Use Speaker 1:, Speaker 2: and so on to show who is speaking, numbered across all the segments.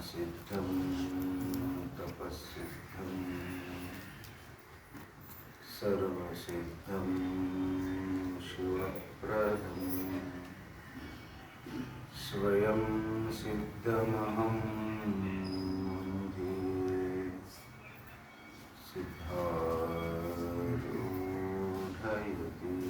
Speaker 1: सिद्धं तपस्सिद्धं सर्वसिद्धं शिवप्रदं स्वयं सिद्धमहं वन्दे सिद्धारूढयतीश्वर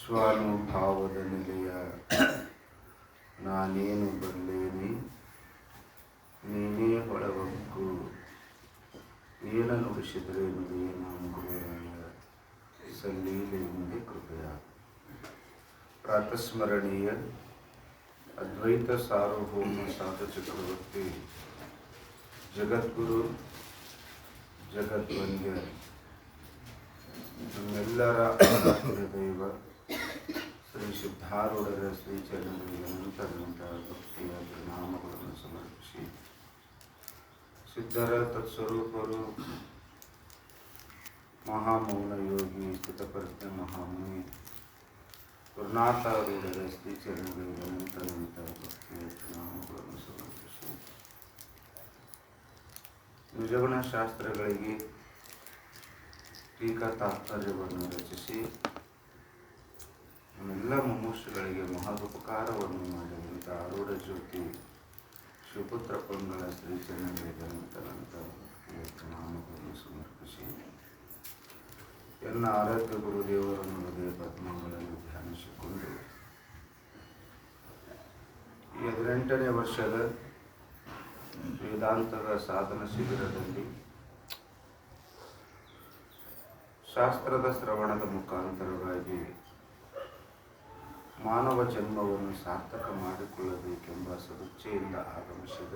Speaker 1: स्वानुभावದ ನಿಲಯ ನಾನೇನು ಬಲ್ಲೇನೆ ನೀನೇ ಹೊಳವಕ್ಕು ಏನ ನುಡಿಸಿದರೆ ನುಡಿಯೇ ನಾನು ಗುರುರಾಯ ಸಲ್ಲೀಲೆಯಿಂದ ಕೃಪೆಯ ಪ್ರಾತಸ್ಮರಣೀಯ ಅದ್ವೈತ ಸಾರ್ವಭೌಮ ಸಾಧು ಚಕ್ರವರ್ತಿ ಜಗದ್ಗುರು ಜಗದ್ವಂದ್ಯ ನಮ್ಮೆಲ್ಲರ ದೈವ ಶ್ರೀ ಸಿದ್ಧಾರೂಢರ ಶ್ರೀಚರಣಗಳಿಗೆ ಅನಂತ ಭಕ್ತಿಯ ಪರಿಣಾಮಗಳನ್ನು ಸಮರ್ಪಿಸಿ ಸಿದ್ಧರ ತತ್ಸ್ವರೂಪರು ಮಹಾಮೌನ ಯೋಗಿ ಸ್ಥಿತಪ್ರಜ್ಞ ಮಹಾಮುನಿ ಗುರುನಾಥಾರೂಢರ ಶ್ರೀಚರಣಗಳಿಗೆ ಅನಂತ ಭಕ್ತಿಯ ಪರಿಣಾಮಗಳನ್ನು ಸಮರ್ಪಿಸಿ ನಿಜಗುಣ ಶಾಸ್ತ್ರಗಳಿಗೆ ಟೀಕಾ ತಾತ್ಪರ್ಯವನ್ನು ರಚಿಸಿ ನಮ್ಮೆಲ್ಲ ಮುಮುಕ್ಷುಗಳಿಗೆ ಮಹದುಪಕಾರವನ್ನು ಮಾಡಿದಂಥ ಆರೂಢ ಜ್ಯೋತಿ ಶಿವಪುತ್ರ ಪಂಗಳ ಶ್ರೀಚರಣಗಳಿಗೆ ಅನಂತ ನಾಮಗಳನ್ನು ಸಮರ್ಪಿಸಿ ಎಲ್ಲ ಆರಾಧ್ಯ ಗುರುದೇವರನ್ನು ಹೃದಯ ಪದ್ಮಗಳನ್ನು ಧ್ಯಾನಿಸಿಕೊಂಡು ಈ 18ನೇ ವರ್ಷದ ವೇದಾಂತದ ಸಾಧನ ಶಿಬಿರದಲ್ಲಿ ಶಾಸ್ತ್ರದ ಶ್ರವಣದ ಮುಖಾಂತರವಾಗಿ ಮಾನವ ಜನ್ಮವನ್ನು ಸಾರ್ಥಕ ಮಾಡಿಕೊಳ್ಳಬೇಕೆಂಬ ಸದುಚ್ಛೆಯಿಂದ ಆಗಮಿಸಿದ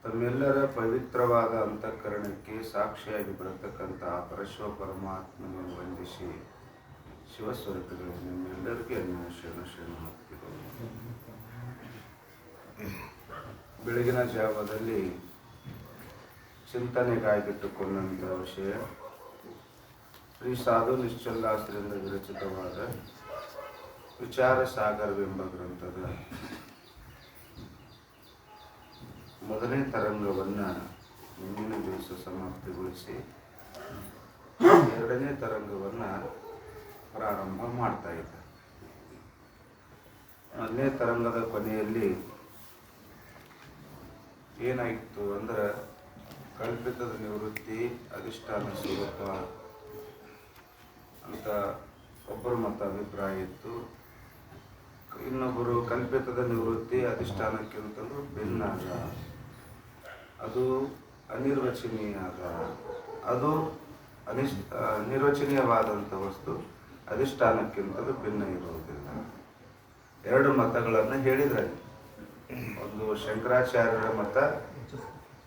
Speaker 1: ತಮ್ಮೆಲ್ಲರ ಪವಿತ್ರವಾದ ಅಂತಃಕರಣಕ್ಕೆ ಸಾಕ್ಷಿಯಾಗಿ ಬರತಕ್ಕಂಥ ಪರಶಿವ ಪರಮಾತ್ಮನನ್ನು ವಂದಿಸಿ ಶಿವಸ್ವರೂಪಗಳು ನಿಮ್ಮೆಲ್ಲರಿಗೂ ಶರಣ ಹಾಕ್ತಿಗಳು. ಬೆಳಗಿನ ಜಾವದಲ್ಲಿ ಚಿಂತನೆಗಾಗಿಟ್ಟುಕೊಂಡಂಥ ವಿಷಯ ಶ್ರೀ ಸಾಧು ನಿಶ್ಚಲ್ಲಾಸ್ರಿಂದ ವಿರಚಿತವಾದ ವಿಚಾರ ಸಾಗರವೆಂಬ ಗ್ರಂಥದ ಮೊದಲನೇ ತರಂಗವನ್ನು ಮುಂದಿನ ದಿವಸ ಸಮಾಪ್ತಿಗೊಳಿಸಿ 2ನೇ ತರಂಗವನ್ನು ಪ್ರಾರಂಭ ಮಾಡ್ತಾ ಇದ್ದ. 1ನೇ ತರಂಗದ ಕೊನೆಯಲ್ಲಿ ಏನಾಯಿತು ಅಂದ್ರೆ ಕಲ್ಪಿತದ ನಿವೃತ್ತಿ ಅಧಿಷ್ಠಾನ ಸ್ವರೂಪ ಅಂತ ಒಬ್ಬರು ಮತ ಅಭಿಪ್ರಾಯ ಇತ್ತು. ಇನ್ನೊಬ್ಬರು ಕಲ್ಪಿತದ ನಿವೃತ್ತಿ ಅಧಿಷ್ಠಾನಕ್ಕಿಂತಲೂ ಭಿನ್ನ ಅದ, ಅದು ಅನಿರ್ವಚನೀಯ ಅದ, ಅದು ನಿರ್ವಚನೀಯವಾದಂಥ ವಸ್ತು ಅಧಿಷ್ಠಾನಕ್ಕಿಂತಲೂ ಭಿನ್ನ ಇರುವುದಿಲ್ಲ. 2 ಮತಗಳನ್ನು ಹೇಳಿದ್ರೆ, ಒಂದು ಶಂಕರಾಚಾರ್ಯರ ಮತ,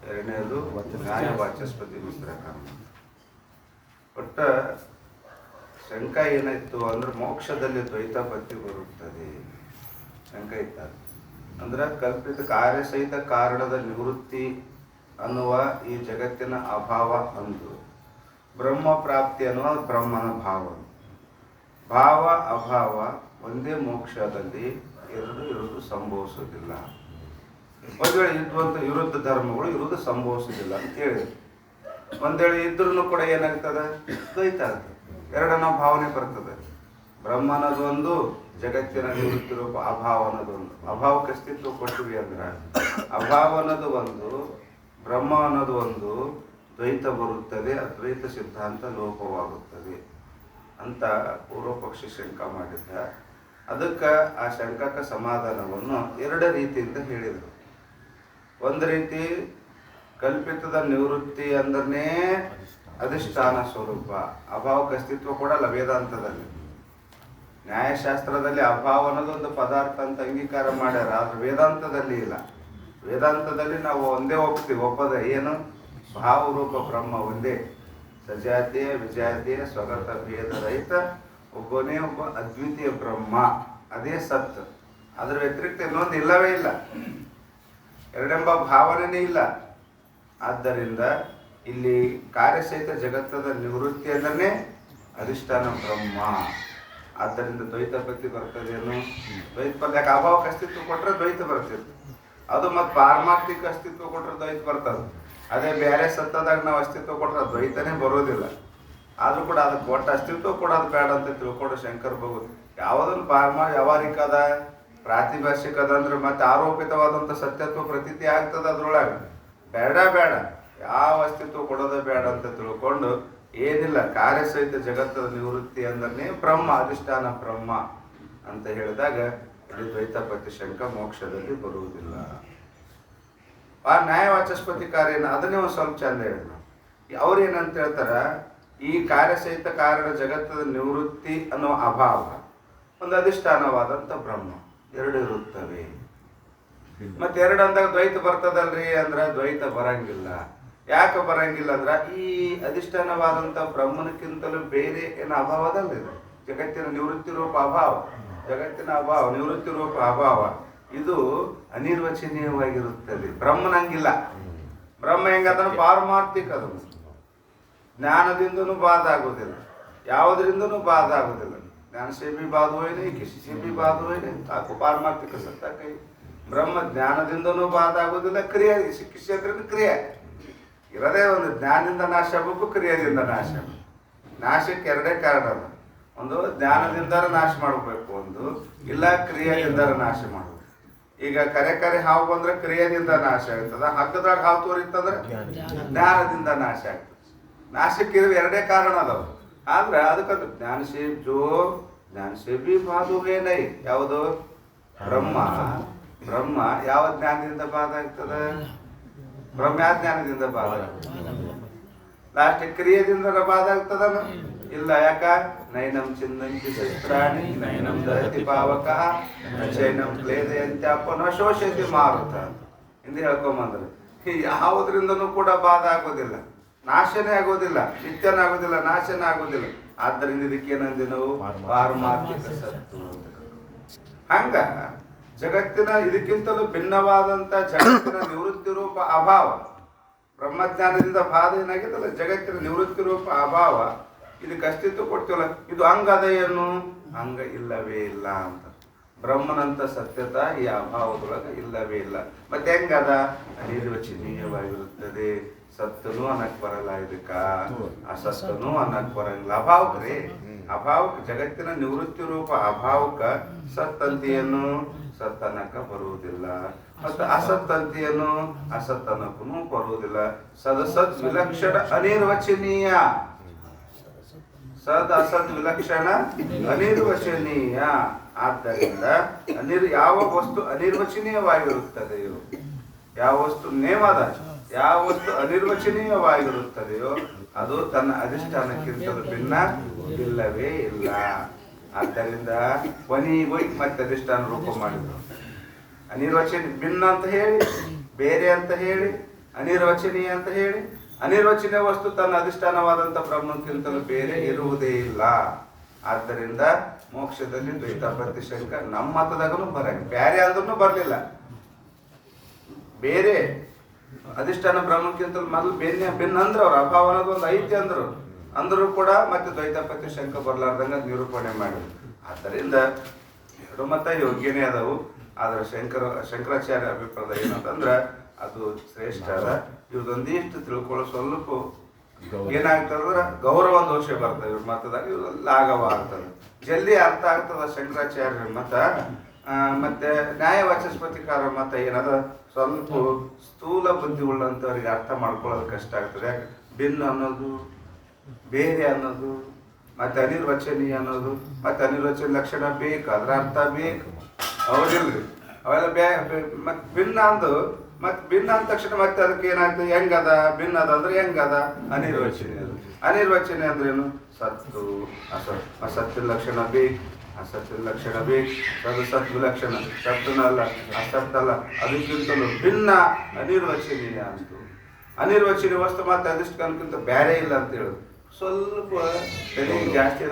Speaker 1: 2ನೇದು ನ್ಯಾಯವಾಚಸ್ಪತಿ ಮಿಶ್ರಕ. ಒಟ್ಟ ಶಂಕ ಏನಾಯ್ತು ಅಂದ್ರೆ ಮೋಕ್ಷದಲ್ಲಿ ದ್ವೈತ ಪತ್ತಿ ಬರುತ್ತದೆ ಶಂಕ ಇತ್ತ. ಅಂದ್ರೆ ಕಲ್ಪಿತ ಕಾರ್ಯಸಹಿತ ಕಾರಣದ ನಿವೃತ್ತಿ ಅನ್ನುವ ಈ ಜಗತ್ತಿನ ಅಭಾವ ಅಂದು ಬ್ರಹ್ಮ ಪ್ರಾಪ್ತಿ ಅನ್ನುವ ಬ್ರಹ್ಮನ ಭಾವ ಅಭಾವ ಒಂದೇ ಮೋಕ್ಷದಲ್ಲಿ ಇರುವುದು ಸಂಭವಿಸುವುದಿಲ್ಲ. ಒಂದು ವೇಳೆ ಇದ್ವಂತ ವಿರುದ್ಧ ಧರ್ಮಗಳು ಇರುವುದು ಸಂಭವಿಸುವುದಿಲ್ಲ ಅಂತ ಹೇಳಿದ್ರು. ಒಂದು ವೇಳೆ ಇದ್ರೂ ಕೂಡ ಏನಾಗ್ತದೆ, ದ್ವೈತ ಆಗ್ತದೆ. 2 ಭಾವನೆ ಬರ್ತದೆ. ಬ್ರಹ್ಮ ಅನ್ನೋದೊಂದು, ಜಗತ್ತಿನ ನಿವೃತ್ತಿ ರೂಪ ಅಭಾವ ಅನ್ನೋದೊಂದು. ಅಭಾವಕ್ಕೆ ಅಸ್ತಿತ್ವ ಕೊಟ್ಟಿವಿ ಅಂದ್ರೆ ಅಭಾವ ಅನ್ನೋದು ಒಂದು, ಬ್ರಹ್ಮ ಅನ್ನೋದು ಒಂದು, ದ್ವೈತ ಬರುತ್ತದೆ, ಅದ್ವೈತ ಸಿದ್ಧಾಂತ ಲೋಪವಾಗುತ್ತದೆ ಅಂತ ಪೂರ್ವ ಪಕ್ಷಿ ಶಂಕ ಮಾಡಿದ್ದ. ಅದಕ್ಕೆ ಆ ಶಂಕಕ್ಕೆ ಸಮಾಧಾನವನ್ನು 2 ರೀತಿಯಿಂದ ಹೇಳಿದರು. ಒಂದು ರೀತಿ ಕಲ್ಪಿತದ ನಿವೃತ್ತಿ ಅಂದ್ರೆ ಅಧಿಷ್ಠಾನ ಸ್ವರೂಪ, ಅಭಾವಕ್ಕೆ ಅಸ್ತಿತ್ವ ಕೊಡಲ್ಲ ವೇದಾಂತದಲ್ಲಿ. ನ್ಯಾಯಶಾಸ್ತ್ರದಲ್ಲಿ ಅಭಾವ ಅನ್ನೋದು ಒಂದು ಪದಾರ್ಥ ಅಂತ ಅಂಗೀಕಾರ ಮಾಡ್ಯಾರ, ಆದ್ರೆ ವೇದಾಂತದಲ್ಲಿ ಇಲ್ಲ. ವೇದಾಂತದಲ್ಲಿ ನಾವು ಒಂದೇ ಒಪ್ಪದ ಏನು, ಭಾವರೂಪ ಬ್ರಹ್ಮ ಒಂದೇ, ಸಜಾತಿಯ ವಿಜಾತಿಯ ಸ್ವಗತ ಭೇದ ರಹಿತ ಒಬ್ಬನೇ ಒಬ್ಬ ಅದ್ವಿತೀಯ ಬ್ರಹ್ಮ, ಅದೇ ಸತ್. ಅದರ ವ್ಯತಿರಿಕ್ತ ಇನ್ನೊಂದು ಇಲ್ಲವೇ ಇಲ್ಲ, ಎರಡೆಂಬ ಭಾವನೆನೇ ಇಲ್ಲ. ಆದ್ದರಿಂದ ಇಲ್ಲಿ ಕಾರ್ಯಸಹಿತ ಜಗತ್ತದ ನಿವೃತ್ತಿ ಅಂದ್ರೆ ಅಧಿಷ್ಠಾನ ಬ್ರಹ್ಮ. ಆದ್ದರಿಂದ ದ್ವೈತ ಪತ್ತಿ ಬರ್ತದೇನು? ದ್ವೈತ ಪದ್ಯಕ್ಕೆ ಅಭಾವಕ್ಕೆ ಅಸ್ತಿತ್ವ ಕೊಟ್ಟರೆ ದ್ವೈತ ಬರ್ತಿತ್ತು. ಅದು ಮತ್ತು ಪಾರಮಾರ್ಥಿಕ ಅಸ್ತಿತ್ವ ಕೊಟ್ಟರೆ ದ್ವೈತ ಬರ್ತದೆ. ಅದೇ ಬೇರೆ ಸತ್ತದಾಗ ನಾವು ಅಸ್ತಿತ್ವ ಕೊಟ್ಟರೆ ದ್ವೈತನೇ ಬರೋದಿಲ್ಲ. ಆದರೂ ಕೂಡ ಅದಕ್ಕೆ ಒಟ್ಟು ಅಸ್ತಿತ್ವ ಕೊಡೋದು ಬೇಡ ಅಂತ ತಿಳ್ಕೊಂಡು ಶಂಕರ್ ಭಗವತ್ ಯಾವುದನ್ನು ವ್ಯಾವಹಾರಿಕ ಅದ, ಪ್ರಾತಿಭಾಷಿಕ ಅದ ಅಂದ್ರೆ ಮತ್ತೆ ಆರೋಪಿತವಾದಂಥ ಸತ್ಯತ್ವ ಪ್ರತೀತಿ ಆಗ್ತದೆ ಅದ್ರೊಳಗೆ. ಬೇಡ ಯಾವ ಅಸ್ತಿತ್ವ ಕೊಡೋದೇ ಬೇಡ ಅಂತ ತಿಳ್ಕೊಂಡು ಏನಿಲ್ಲ ಕಾರ್ಯಸಹಿತ ಜಗತ್ತದ ನಿವೃತ್ತಿ ಅಂದ್ರೆ ಬ್ರಹ್ಮ, ಅಧಿಷ್ಠಾನ ಬ್ರಹ್ಮ ಅಂತ ಹೇಳಿದಾಗ ಇಲ್ಲಿ ದ್ವೈತಪತಿ ಶಂಕ ಮೋಕ್ಷದಲ್ಲಿ ಬರುವುದಿಲ್ಲ. ಆ ನ್ಯಾಯವಾಚಸ್ಪತಿ ಕಾರ್ಯನ ಅದನ್ನೇ ಒಂದು ಸ್ವಲ್ಪ ಚಂದ ಹೇಳಿದ್ರು. ಅವ್ರೇನಂತ ಹೇಳ್ತಾರ, ಈ ಕಾರ್ಯಸಹಿತ ಕಾರಣ ಜಗತ್ತದ ನಿವೃತ್ತಿ ಅನ್ನೋ ಅಭಾವ, ಒಂದು ಅಧಿಷ್ಠಾನವಾದಂಥ ಬ್ರಹ್ಮ ಎರಡು ಇರುತ್ತವೆ. ಮತ್ತೆ ಎರಡು ಅಂದಾಗ ದ್ವೈತ ಬರ್ತದಲ್ರಿ ಅಂದ್ರೆ ದ್ವೈತ ಬರಂಗಿಲ್ಲ. ಯಾಕೆ ಬರಂಗಿಲ್ಲ ಅಂದ್ರ ಈ ಅಧಿಷ್ಠಾನವಾದಂಥ ಬ್ರಹ್ಮನಕ್ಕಿಂತಲೂ ಬೇರೆ ಏನು ಅಭಾವ ಅದಲ್ಲ ಇದು. ಜಗತ್ತಿನ ನಿವೃತ್ತಿ ರೂಪ ಅಭಾವ, ಜಗತ್ತಿನ ಅಭಾವ ನಿವೃತ್ತಿ ರೂಪ ಅಭಾವ ಇದು ಅನಿರ್ವಚನೀಯವಾಗಿರುತ್ತದೆ. ಬ್ರಹ್ಮನಂಗಿಲ್ಲ. ಬ್ರಹ್ಮ ಹೆಂಗದನ್ನು ಪಾರಮಾರ್ಥಿಕ, ಅದು ಜ್ಞಾನದಿಂದನೂ ಬಾಧ ಆಗೋದಿಲ್ಲ, ಯಾವುದರಿಂದನೂ ಬಾಧ ಆಗೋದಿಲ್ಲ. ಜ್ಞಾನ से भी बात हुए नहीं, किसी से भी बात हुए नहीं, आपको पारमार्थिक सत्ता कही. ಬ್ರಹ್ಮ ಜ್ಞಾನದಿಂದನೂ ಬಾಧ ಆಗೋದಿಲ್ಲ, ಕ್ರಿಯೆ ಕಿಸಿ ಅಂದ್ರೆ ಕ್ರಿಯೆ ಇರೋದೇ ಒಂದು. ಜ್ಞಾನದಿಂದ ನಾಶ ಆಗಬೇಕು, ಕ್ರಿಯೆಯಿಂದ ನಾಶ. ನಾಶಕ್ಕೆ ಎರಡೇ ಕಾರಣ ಅದ. ಒಂದು ಜ್ಞಾನದಿಂದ ನಾಶ ಮಾಡಬೇಕು, ಒಂದು ಇಲ್ಲ ಕ್ರಿಯೆಯಿಂದ ನಾಶ ಮಾಡಬೇಕು. ಈಗ ಕರೆ ಹಾವು ಬಂದ್ರೆ ಕ್ರಿಯೆಯಿಂದ ನಾಶ ಆಗ್ತದ, ಹಗ್ಗದಾಗ ಹಾವು ತೋರಿತ್ತಂದ್ರೆ ಜ್ಞಾನದಿಂದ ನಾಶ ಆಗ್ತದೆ. ನಾಶಕ್ಕೆ ಇರುವ ಎರಡೇ ಕಾರಣ ಅದಾವ. ಆದ್ರೆ ಅದಕ್ಕಂತ ಜ್ಞಾನ ಸೇ ಬಿ ಬಾಧುವೇನೈ. ಯಾವುದು? ಬ್ರಹ್ಮ ಯಾವ ಜ್ಞಾನದಿಂದ ಬಾಧ ಆಗ್ತದ? ಬ್ರಹ್ಮ ಯಾವ ಜ್ಞಾನದಿಂದ ಬಾಧ ಆಗ್ತದ? ಲಾಸ್ಟ್ ಕ್ರಿಯೆದಿಂದ ಬಾಧ ಆಗ್ತದ? ಇಲ್ಲ. ಯಾಕ? ನೈನಂ ಚಿನ್ನಂಚಿ ಶಸ್ತ್ರಾಣಿ ನೈನಂ ದಹತಿ ಪಾವಕ ನೈನಂ ಕ್ಲೇದಯಂತ್ಯಾಪನ ಶೋಷಯತಿ ಮಾರುತ ಎಂದು ಹೇಳ್ಕೊಂಬಂದ್ರೆ ಯಾವುದರಿಂದನೂ ಕೂಡ ಬಾಧ ಆಗೋದಿಲ್ಲ, ನಾಶನೇ ಆಗೋದಿಲ್ಲ, ನಿತ್ಯನೇ ಆಗೋದಿಲ್ಲ, ನಾಶನೇ ಆಗೋದಿಲ್ಲ. ಆದ್ದರಿಂದ ಇದಕ್ಕೇನಂದ್ರೆ ನಾವು ಪಾರಮಾರ್ಥಿಕ ಸತ್ತು. ಹಂಗ ಜಗತ್ತಿನ ಇದಕ್ಕಿಂತಲೂ ಭಿನ್ನವಾದಂಥ ಜಗತ್ತಿನ ನಿವೃತ್ತಿ ರೂಪ ಅಭಾವ, ಬ್ರಹ್ಮಜ್ಞಾನದಿಂದ ಬಾಧ ಏನಾಗಿತ್ತಲ್ಲ, ಜಗತ್ತಿನ ನಿವೃತ್ತಿ ರೂಪ ಅಭಾವ ಇದಕ್ಕೆ ಅಸ್ತಿತ್ವ ಕೊಡ್ತೀವಲ್ಲ, ಇದು ಹಂಗದ ಏನು? ಹಂಗ ಇಲ್ಲವೇ ಇಲ್ಲ ಅಂತ. ಬ್ರಹ್ಮನಂತ ಸತ್ಯತ ಈ ಅಭಾವದೊಳಗೆ ಇಲ್ಲವೇ ಇಲ್ಲ. ಮತ್ತೆ ಹೆಂಗದ? ಅನಿರ್ವಚನೀಯವಾಗಿರುತ್ತದೆ. ಸತ್ತನು ಅನ್ನಕ್ ಬರಲ್ಲ, ಇದಕ್ಕ ಅಸತ್ತನು ಅನ್ನಕ್ ಬರಂಗಿಲ್ಲ. ಅಭಾವಕ್ರಿ, ಅಭಾವಕ್ಕೆ ಜಗತ್ತಿನ ನಿವೃತ್ತಿ ರೂಪ ಅಭಾವಕ್ಕ ಸತ್ತಂತಿಯನ್ನು ಸತ್ತನಕ ಬರುವುದಿಲ್ಲ, ಮತ್ತು ಅಸತ್ತಂತಿಯನ್ನು ಅಸತ್ತನಕ್ಕೂ ಬರುವುದಿಲ್ಲ. ಸದಸತ್ ವಿಲಕ್ಷಣ ಅನಿರ್ವಚನೀಯ, ಸದ್ ಅಸತ್ ವಿಲಕ್ಷಣ ಅನಿರ್ವಚನೀಯ. ಆದ್ದರಿಂದ ಯಾವ ವಸ್ತು ಅನಿರ್ವಚನೀಯವಾಗಿರುತ್ತದೆಯೋ, ಯಾವ ವಸ್ತು ನೇಮದ, ಯಾವ ವಸ್ತು ಅನಿರ್ವಚನೀಯವಾಗಿರುತ್ತದೆಯೋ ಅದು ತನ್ನ ಅಧಿಷ್ಠಾನಕ್ಕಿಂತಲೂ ಭಿನ್ನ ಇಲ್ಲವೇ ಇಲ್ಲ. ಆದ್ದರಿಂದ ಕೊನೆಗೋಗಿ ಮತ್ತೆ ಅಧಿಷ್ಠಾನ ರೂಪ ಮಾಡಿದ್ರು. ಅನಿರ್ವಚನೀಯ ಭಿನ್ನ ಅಂತ ಹೇಳಿ, ಬೇರೆ ಅಂತ ಹೇಳಿ, ಅನಿರ್ವಚನೀಯ ಅಂತ ಹೇಳಿ. ಅನಿರ್ವಚನೀಯ ವಸ್ತು ತನ್ನ ಅಧಿಷ್ಠಾನವಾದಂಥ ಬ್ರಹ್ಮಕ್ಕಿಂತಲೂ ಬೇರೆ ಇರುವುದೇ ಇಲ್ಲ. ಆದ್ದರಿಂದ ಮೋಕ್ಷದಲ್ಲಿ ದ್ವೈತಪತಿ ಶಂಕ ನಮ್ಮ ಮತದಾಗನು ಬರಂಗ, ಬೇರೆ ಅಂದ್ರೂ ಬರಲಿಲ್ಲ. ಬೇರೆ ಅಧಿಷ್ಠಾನ ಬ್ರಹ್ಮಕ್ಕಿಂತಲೂ ಮೊದಲು ಭಿನ್ನ ಅಂದ್ರೆ ಅವ್ರು ಅಭಾವ ಅನ್ನೋದು ಒಂದು ಐತಿ ಅಂದ್ರೂ ಕೂಡ ಮತ್ತೆ ದ್ವೈತಪತಿ ಶಂಕ ಬರ್ಲಾರ್ದಂಗ ನಿರೂಪಣೆ ಮಾಡಿದ್ರು. ಆದ್ದರಿಂದ ಎರಡು ಮತ ಯೋಗ್ಯನೇ ಅದಾವು. ಆದ್ರೆ ಶಂಕರಾಚಾರ್ಯ ಅಭಿಪ್ರಾಯ ಏನಂತಂದ್ರೆ ಅದು ಶ್ರೇಷ್ಠ ಅದ. ಇವ್ರದೊಂದಿಷ್ಟು ತಿಳ್ಕೊಳ್ಳೋ ಸ್ವಲ್ಪ ಏನಾಗ್ತದಂದ್ರೆ ಗೌರವ ದೋಷ ಬರ್ತದೆ ಇವ್ರ ಮತದಾಗ, ಇವ್ರ ಲಾಘವ ಆಗ್ತದೆ, ಜಲ್ದಿ ಅರ್ಥ ಆಗ್ತದ ಶಂಕರಾಚಾರ್ಯ ಮತ. ಮತ್ತೆ ನ್ಯಾಯವಾಚಸ್ಪತಿಕಾರ ಮತ ಏನದ ಸ್ವಲ್ಪ ಸ್ಥೂಲ ಬುದ್ಧಿ ಉಳ್ಳಂಥವ್ರಿಗೆ ಅರ್ಥ ಮಾಡ್ಕೊಳ್ಳೋದು ಕಷ್ಟ ಆಗ್ತದೆ. ಯಾಕೆ? ಭಿನ್ನ ಅನ್ನೋದು, ಬೇರೆ ಅನ್ನೋದು, ಮತ್ತೆ ಅನಿರ್ವಚನೀಯ ಅನ್ನೋದು, ಮತ್ತೆ ಅನಿರ್ವಚನ ಲಕ್ಷಣ ಬೇಕು, ಅದರ ಅರ್ಥ ಬೇಕು, ಹೌದಿಲ್ರಿ? ಅವೆಲ್ಲ ಮತ್ತೆ ಭಿನ್ನ ಅಂದು ಮತ್ತೆ ಭಿನ್ನ ಅಂದ ತಕ್ಷಣ ಮತ್ತೆ ಅದಕ್ಕೆ ಏನಾಗ್ತದೆ? ಹೆಂಗದ? ಭಿನ್ನ ಅದ ಅಂದ್ರೆ ಹೆಂಗದ? ಅನಿರ್ವಚನೀಯ. ಅನಿರ್ವಚನೀಯ ಅಂದ್ರೇನು? ಸತ್ತು ಅಸತ್, ಅಸತ್ತಿನ ಲಕ್ಷಣ ಬೇಕು, ಅಸತ್ತಿನ ಲಕ್ಷಣ ಬೇಕು, ಅದು ಸತ್ ವಿಲಕ್ಷಣ, ಸತ್ತನಲ್ಲ ಅಸತ್ತಲ್ಲ, ಅದಕ್ಕಿಂತಲೂ ಭಿನ್ನ ಅನಿರ್ವಚನೀಯ ಅಂತು. ಅನಿರ್ವಚನೀಯ ವಸ್ತು ಮತ್ತೆ ಅಧಿಷ್ಠಾನಕ್ಕಿಂತ ಬೇರೆ ಇಲ್ಲ ಅಂತ ಹೇಳುದು. ಸ್ವಲ್ಪ ಜಾಸ್ತಿ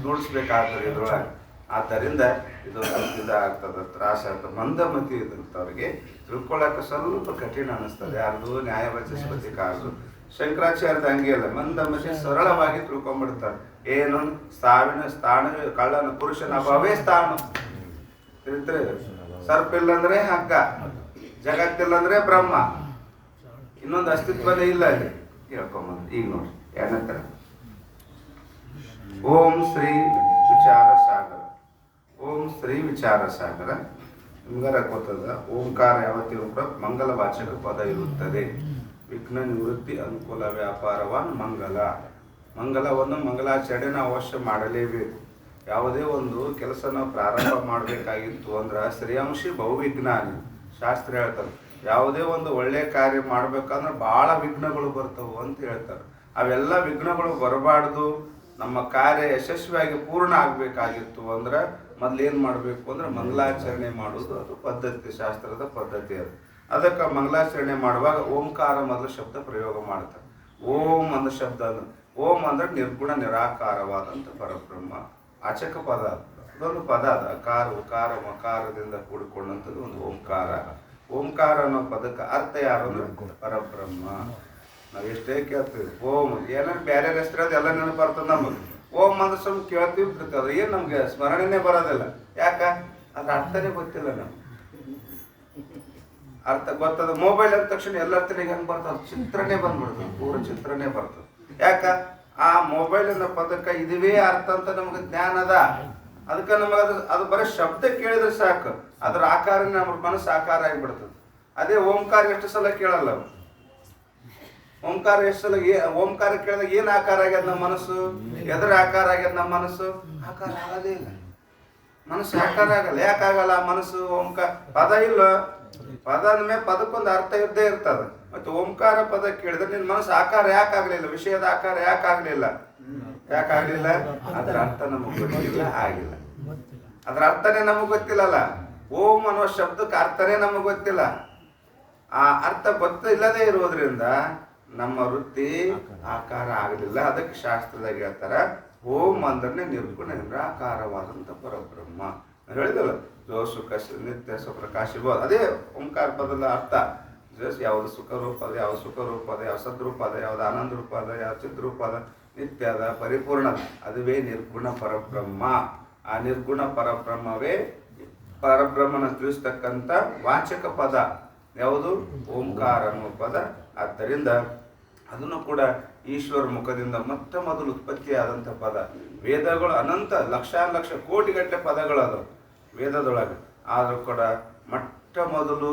Speaker 1: ನೋಡಿಸ್ಬೇಕಾಗ್ತದೆ ಇದ್ರೊಳಗೆ. ಆದ್ದರಿಂದ ಇದು ಇದಾಗ್ತದೆ, ತ್ರಾಸ ಆಗ್ತದೆ. ಮಂದಮತಿ ಇದ್ರಂಥವ್ರಿಗೆ ತಿಳ್ಕೊಳ್ಳೋಕೆ ಸ್ವಲ್ಪ ಕಠಿಣ ಅನ್ನಿಸ್ತದೆ. ಯಾರ್ದು ನ್ಯಾಯವಾಚಸ್ಪತಿ ಕಾರದು ಶಂಕರಾಚಾರ್ಯದ ಹಂಗಿಲ್ಲ, ಮಂದ ಮನುಷ್ಯ ಸರಳವಾಗಿ ತಿಳ್ಕೊಂಡ್ಬಿಡ್ತಾರೆ. ಏನು ಸಾವಿನ ಸ್ಥಾನವೇ ಕಳ್ಳನ ಪುರುಷನ ಅಭಾವೇ ಸ್ಥಾನ. ಸರ್ಪ ಇಲ್ಲಂದ್ರೆ ಹಗ್ಗ, ಜಗತ್ತಿಲ್ಲಂದ್ರೆ ಬ್ರಹ್ಮ, ಇನ್ನೊಂದು ಅಸ್ತಿತ್ವನೇ ಇಲ್ಲ ಅಲ್ಲಿ ಹೇಳ್ಕೊಂಬಂದು. ಈಗ ನೋಡಿ ಏನಂತ, ಓಂ ಶ್ರೀ ವಿಚಾರ ಸಾಗರ. ಓಂ ಶ್ರೀ ವಿಚಾರ ಸಾಗರ ನಿಮ್ಗಾರ ಗೊತ್ತದ. ಓಂಕಾರ ಯಾವತ್ತಿಗೂ ಕೂಡ ಮಂಗಲವಾಚಕ ಪದ ಇರುತ್ತದೆ. ವಿಘ್ನ ನಿವೃತ್ತಿ ಅನುಕೂಲ ವ್ಯಾಪಾರವಾನ್ ಮಂಗಲ. ಮಂಗಲವನ್ನು ಮಂಗಲಾಚರಣೆ ನಾವು ಅವಶ್ಯ ಮಾಡಲೇಬೇಕು. ಯಾವುದೇ ಒಂದು ಕೆಲಸ ನಾವು ಪ್ರಾರಂಭ ಮಾಡಬೇಕಾಗಿತ್ತು ಅಂದ್ರೆ ಶ್ರೇಯಾಂಶಿ ಬಹುವಿಜ್ಞಾನಿ ಶಾಸ್ತ್ರ ಹೇಳ್ತಾರೆ. ಯಾವುದೇ ಒಂದು ಒಳ್ಳೆಯ ಕಾರ್ಯ ಮಾಡ್ಬೇಕಂದ್ರೆ ಭಾಳ ವಿಘ್ನಗಳು ಬರ್ತವೆ ಅಂತ ಹೇಳ್ತಾರೆ. ಅವೆಲ್ಲ ವಿಘ್ನಗಳು ಬರಬಾರ್ದು, ನಮ್ಮ ಕಾರ್ಯ ಯಶಸ್ವಿಯಾಗಿ ಪೂರ್ಣ ಆಗಬೇಕಾಗಿತ್ತು ಅಂದ್ರೆ ಮೊದಲೇನು ಮಾಡಬೇಕು ಅಂದ್ರೆ ಮಂಗಲಾಚರಣೆ ಮಾಡೋದು. ಅದು ಪದ್ಧತಿ, ಶಾಸ್ತ್ರದ ಪದ್ಧತಿ ಅದು. ಅದಕ್ಕೆ ಮಂಗಲಾಚರಣೆ ಮಾಡುವಾಗ ಓಂಕಾರ ಮೊದಲು ಶಬ್ದ ಪ್ರಯೋಗ ಮಾಡ್ತಾರೆ. ಓಂ ಅಂದ ಶಬ್ದ ಅಂದ್ರೆ, ಓಂ ಅಂದ್ರೆ ನಿರ್ಗುಣ ನಿರಾಕಾರವಾದಂಥ ಪರಬ್ರಹ್ಮ ವಾಚಕ ಪದ. ಅದೊಂದು ಪದ ಅದು. ಅಕಾರ ಉಕಾರ ಮಕಾರದಿಂದ ಕೂಡಿಕೊಂಡಂಥದ್ದು ಒಂದು ಓಂಕಾರ. ಓಂಕಾರ ಅನ್ನೋ ಪದಕ್ಕೆ ಅರ್ಥ ಯಾರು ಅಂದ್ರೆ ಪರಬ್ರಹ್ಮ. ನಾವು ಎಷ್ಟೇ ಕೇಳ್ತೀವಿ ಓಂ ಏನಾರು ಬೇರೆ ಹೆಸರು ಎಲ್ಲ ನೆನಪು ಬರ್ತದೆ ನಮಗೆ. ಓಂ ಅಂದ್ರೆ ಸ್ವಲ್ಪ ಕೇಳ್ತೀವಿ ಬಿಡ್ತದೆ, ಏನು ನಮ್ಗೆ ಸ್ಮರಣೆನೇ ಬರೋದಿಲ್ಲ. ಯಾಕ? ಅದ್ರ ಅರ್ಥನೇ ಗೊತ್ತಿಲ್ಲ ನಮ್ಗೆ. ಅರ್ಥ ಗೊತ್ತದ. ಮೊಬೈಲ್ ಅಂದ ತಕ್ಷಣ ಎಲ್ಲರ ಹೆಂಗೆ ಬರ್ತದೆ, ಚಿತ್ರನೇ ಬಂದ್ಬಿಡ್ತದೆ, ಪೂರ ಚಿತ್ರನೇ ಬರ್ತದೆ. ಯಾಕ? ಆ ಮೊಬೈಲ್ ಅನ್ನೋ ಪದಕ್ಕೆ ಇದುವೇ ಅರ್ಥ ಅಂತ ನಮ್ಗೆ ಜ್ಞಾನ ಅದ. ಅದಕ್ಕೆ ನಮಗೆ ಅದು ಬರೀ ಶಬ್ದ ಕೇಳಿದ್ರೆ ಸಾಕು, ಅದ್ರ ಆಕಾರ ನಮ್ಮ ಮನಸ್ಸು ಆಕಾರ ಆಗಿಬಿಡ್ತದೆ. ಅದೇ ಓಂಕಾರ ಎಷ್ಟು ಸಲ ಕೇಳಲ್ಲ. ಓಂಕಾರ ಎಷ್ಟು ಸಲ ಓಂಕಾರ ಕೇಳಿದಾಗ ಏನು ಆಕಾರ ಆಗ್ಯದ ನಮ್ಮ ಮನಸ್ಸು? ಎದ್ರ ಆಕಾರ ಆಗ್ಯದ ನಮ್ಮ ಮನಸ್ಸು? ಆಕಾರ ಆಗೋದೇ ಇಲ್ಲ. ಮನಸ್ಸು ಆಕಾರ ಆಗಲ್ಲ. ಯಾಕಾಗಲ್ಲ? ಮನಸ್ಸು ಓಂಕಾರ ಪದ ಇಲ್ಲ. ಪದ ಅಂದ್ಮೇಲೆ ಪದಕ್ಕೊಂದು ಅರ್ಥ ಇದ್ದೇ ಇರ್ತದೆ. ಮತ್ತೆ ಓಂಕಾರ ಪದ ಕೇಳಿದ್ರೆ ನಿನ್ನ ಮನಸ್ಸು ಆಕಾರ ಯಾಕಾಗ್ಲಿಲ್ಲ? ವಿಷಯದ ಆಕಾರ ಯಾಕಾಗ್ಲಿಲ್ಲ? ಯಾಕಾಗ್ಲಿಲ್ಲ? ಅದ್ರ ಅರ್ಥ ನಮಗೆ ಗೊತ್ತಿಲ್ಲ, ಆಗಿಲ್ಲ. ಅದ್ರ ಅರ್ಥನೇ ನಮಗೆ ಗೊತ್ತಿಲ್ಲಲ್ಲ. ಓಂ ಅನ್ನೋ ಶಬ್ದಕ್ಕೆ ಅರ್ಥನೇ ನಮಗೆ ಗೊತ್ತಿಲ್ಲ. ಆ ಅರ್ಥ ಗೊತ್ತಿಲ್ಲದೆ ಇರೋದ್ರಿಂದ ನಮ್ಮ ವೃತ್ತಿ ಆಕಾರ ಆಗಲಿಲ್ಲ. ಅದಕ್ಕೆ ಶಾಸ್ತ್ರದಾಗ ಹೇಳ್ತಾರ ಓಂ ಅಂದ್ರೆ ನಿರ್ಗುಣ ನಿರಾಕಾರವಾದಂಥ ಪರಬ್ರಹ್ಮ. ಹೇಳಿದಲ್ಲ, ಜೋ ಸುಖ ನಿತ್ಯ ಸುಪ್ರಕಾಶಿಬೋದು. ಅದೇ ಓಂಕಾರ ಪದದ ಅರ್ಥ. ಯಾವ್ದು ಸುಖ ರೂಪದ, ಯಾವ ಸುಖ ರೂಪದ, ಯಾವ ಸದ್ರೂಪದ, ಯಾವ್ದು ಆನಂದ ರೂಪದ, ಯಾವ ಚಿದ್ರೂಪದ, ನಿತ್ಯದ, ಪರಿಪೂರ್ಣದ, ಅದುವೇ ನಿರ್ಗುಣ ಪರಬ್ರಹ್ಮ. ಆ ನಿರ್ಗುಣ ಪರಬ್ರಹ್ಮವೇ ಪರಬ್ರಹ್ಮನ ತಿಳಿಸ್ತಕ್ಕಂಥ ವಾಚಕ ಪದ ಯಾವುದು? ಓಂಕಾರ ಅನ್ನೋ ಪದ. ಆದ್ದರಿಂದ ಅದನ್ನು ಕೂಡ ಈಶ್ವರ ಮುಖದಿಂದ ಮೊಟ್ಟ ಮೊದಲು ಉತ್ಪತ್ತಿಯಾದಂಥ ಪದ. ವೇದಗಳು ಅನಂತ ಲಕ್ಷಾನುಲಕ್ಷ ಕೋಟಿಗಟ್ಟಲೆ ಪದಗಳದು ವೇದದೊಳಗೆ. ಆದರೂ ಕೂಡ ಮೊಟ್ಟ ಮೊದಲು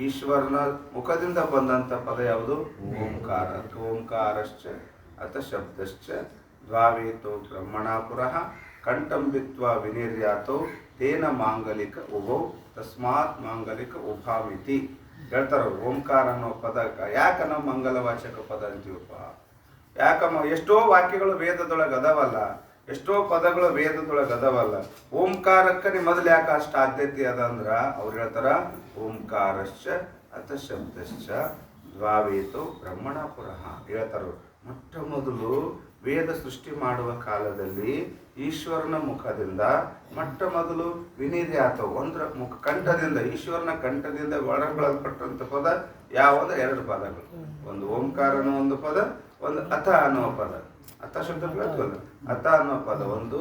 Speaker 1: ಈಶ್ವರನ ಮುಖದಿಂದ ಬಂದಂಥ ಪದ ಯಾವುದು? ಓಂಕಾರ. ಓಂಕಾರಶ್ಚ ಅಥ ಶಬ್ದಶ್ಚ ದ್ವಾವೇತೋ ಬ್ರಹ್ಮಣಾಪುರಃ ಕಂಠಂಬಿತ್ವ ವಿನಿರ್ಯಾತೋ ತೇನ ಮಾಂಗಲಿಕ ಉಭೌ ತಸ್ಮಾತ್ ಮಾಂಗಲಿಕ ಉಭಾಮಿತಿ ಹೇಳ್ತಾರ. ಓಂಕಾರ ಅನ್ನೋ ಪದಕ್ಕೆ ಯಾಕೆ ನಾವು ಮಂಗಲವಾಚಕ ಪದ ಅಂತೀವಪ್ಪ? ಯಾಕಮ್ಮ ಎಷ್ಟೋ ವಾಕ್ಯಗಳು ವೇದದೊಳಗೆ ಅದಾವಲ್ಲ, ಎಷ್ಟೋ ಪದಗಳು ವೇದದೊಳಗೆ ಅದಾವಲ್ಲ. ಓಂಕಾರಕ್ಕೆ ಮೊದಲು ಯಾಕೆ ಅಷ್ಟು ಆದ್ಯತೆ ಅದ ಅಂದ್ರ ಅವ್ರು ಹೇಳ್ತಾರ ಓಂಕಾರಶ್ಚ ಅಥ ಶಬ್ದಶ್ಚ ದ್ವಾವೇತೋ ಬ್ರಹ್ಮಣಾಪುರಃ ಹೇಳ್ತಾರ. ಮೊಟ್ಟ ಮೊದಲು ವೇದ ಸೃಷ್ಟಿ ಮಾಡುವ ಕಾಲದಲ್ಲಿ ಈಶ್ವರನ ಮುಖದಿಂದ ಮೊಟ್ಟ ಮೊದಲು ವಿನಿರ್ಯಾತವು ಅಂದ್ರೆ ಕಂಠದಿಂದ, ಈಶ್ವರನ ಕಂಠದಿಂದ ಒಳಗೊಳಲ್ಪಟ್ಟಂಥ ಪದ ಯಾವಂದ್ರೆ ಎರಡು ಪದಗಳು. ಒಂದು ಓಂಕಾರ ಅನ್ನೋ ಒಂದು ಪದ, ಒಂದು ಅಥ ಅನ್ನುವ ಪದ. ಅಥ ಶಬ್ದ ಹೇಳ್ತೀವಲ್ಲ, ಅಥ ಅನ್ನೋ ಪದ ಒಂದು,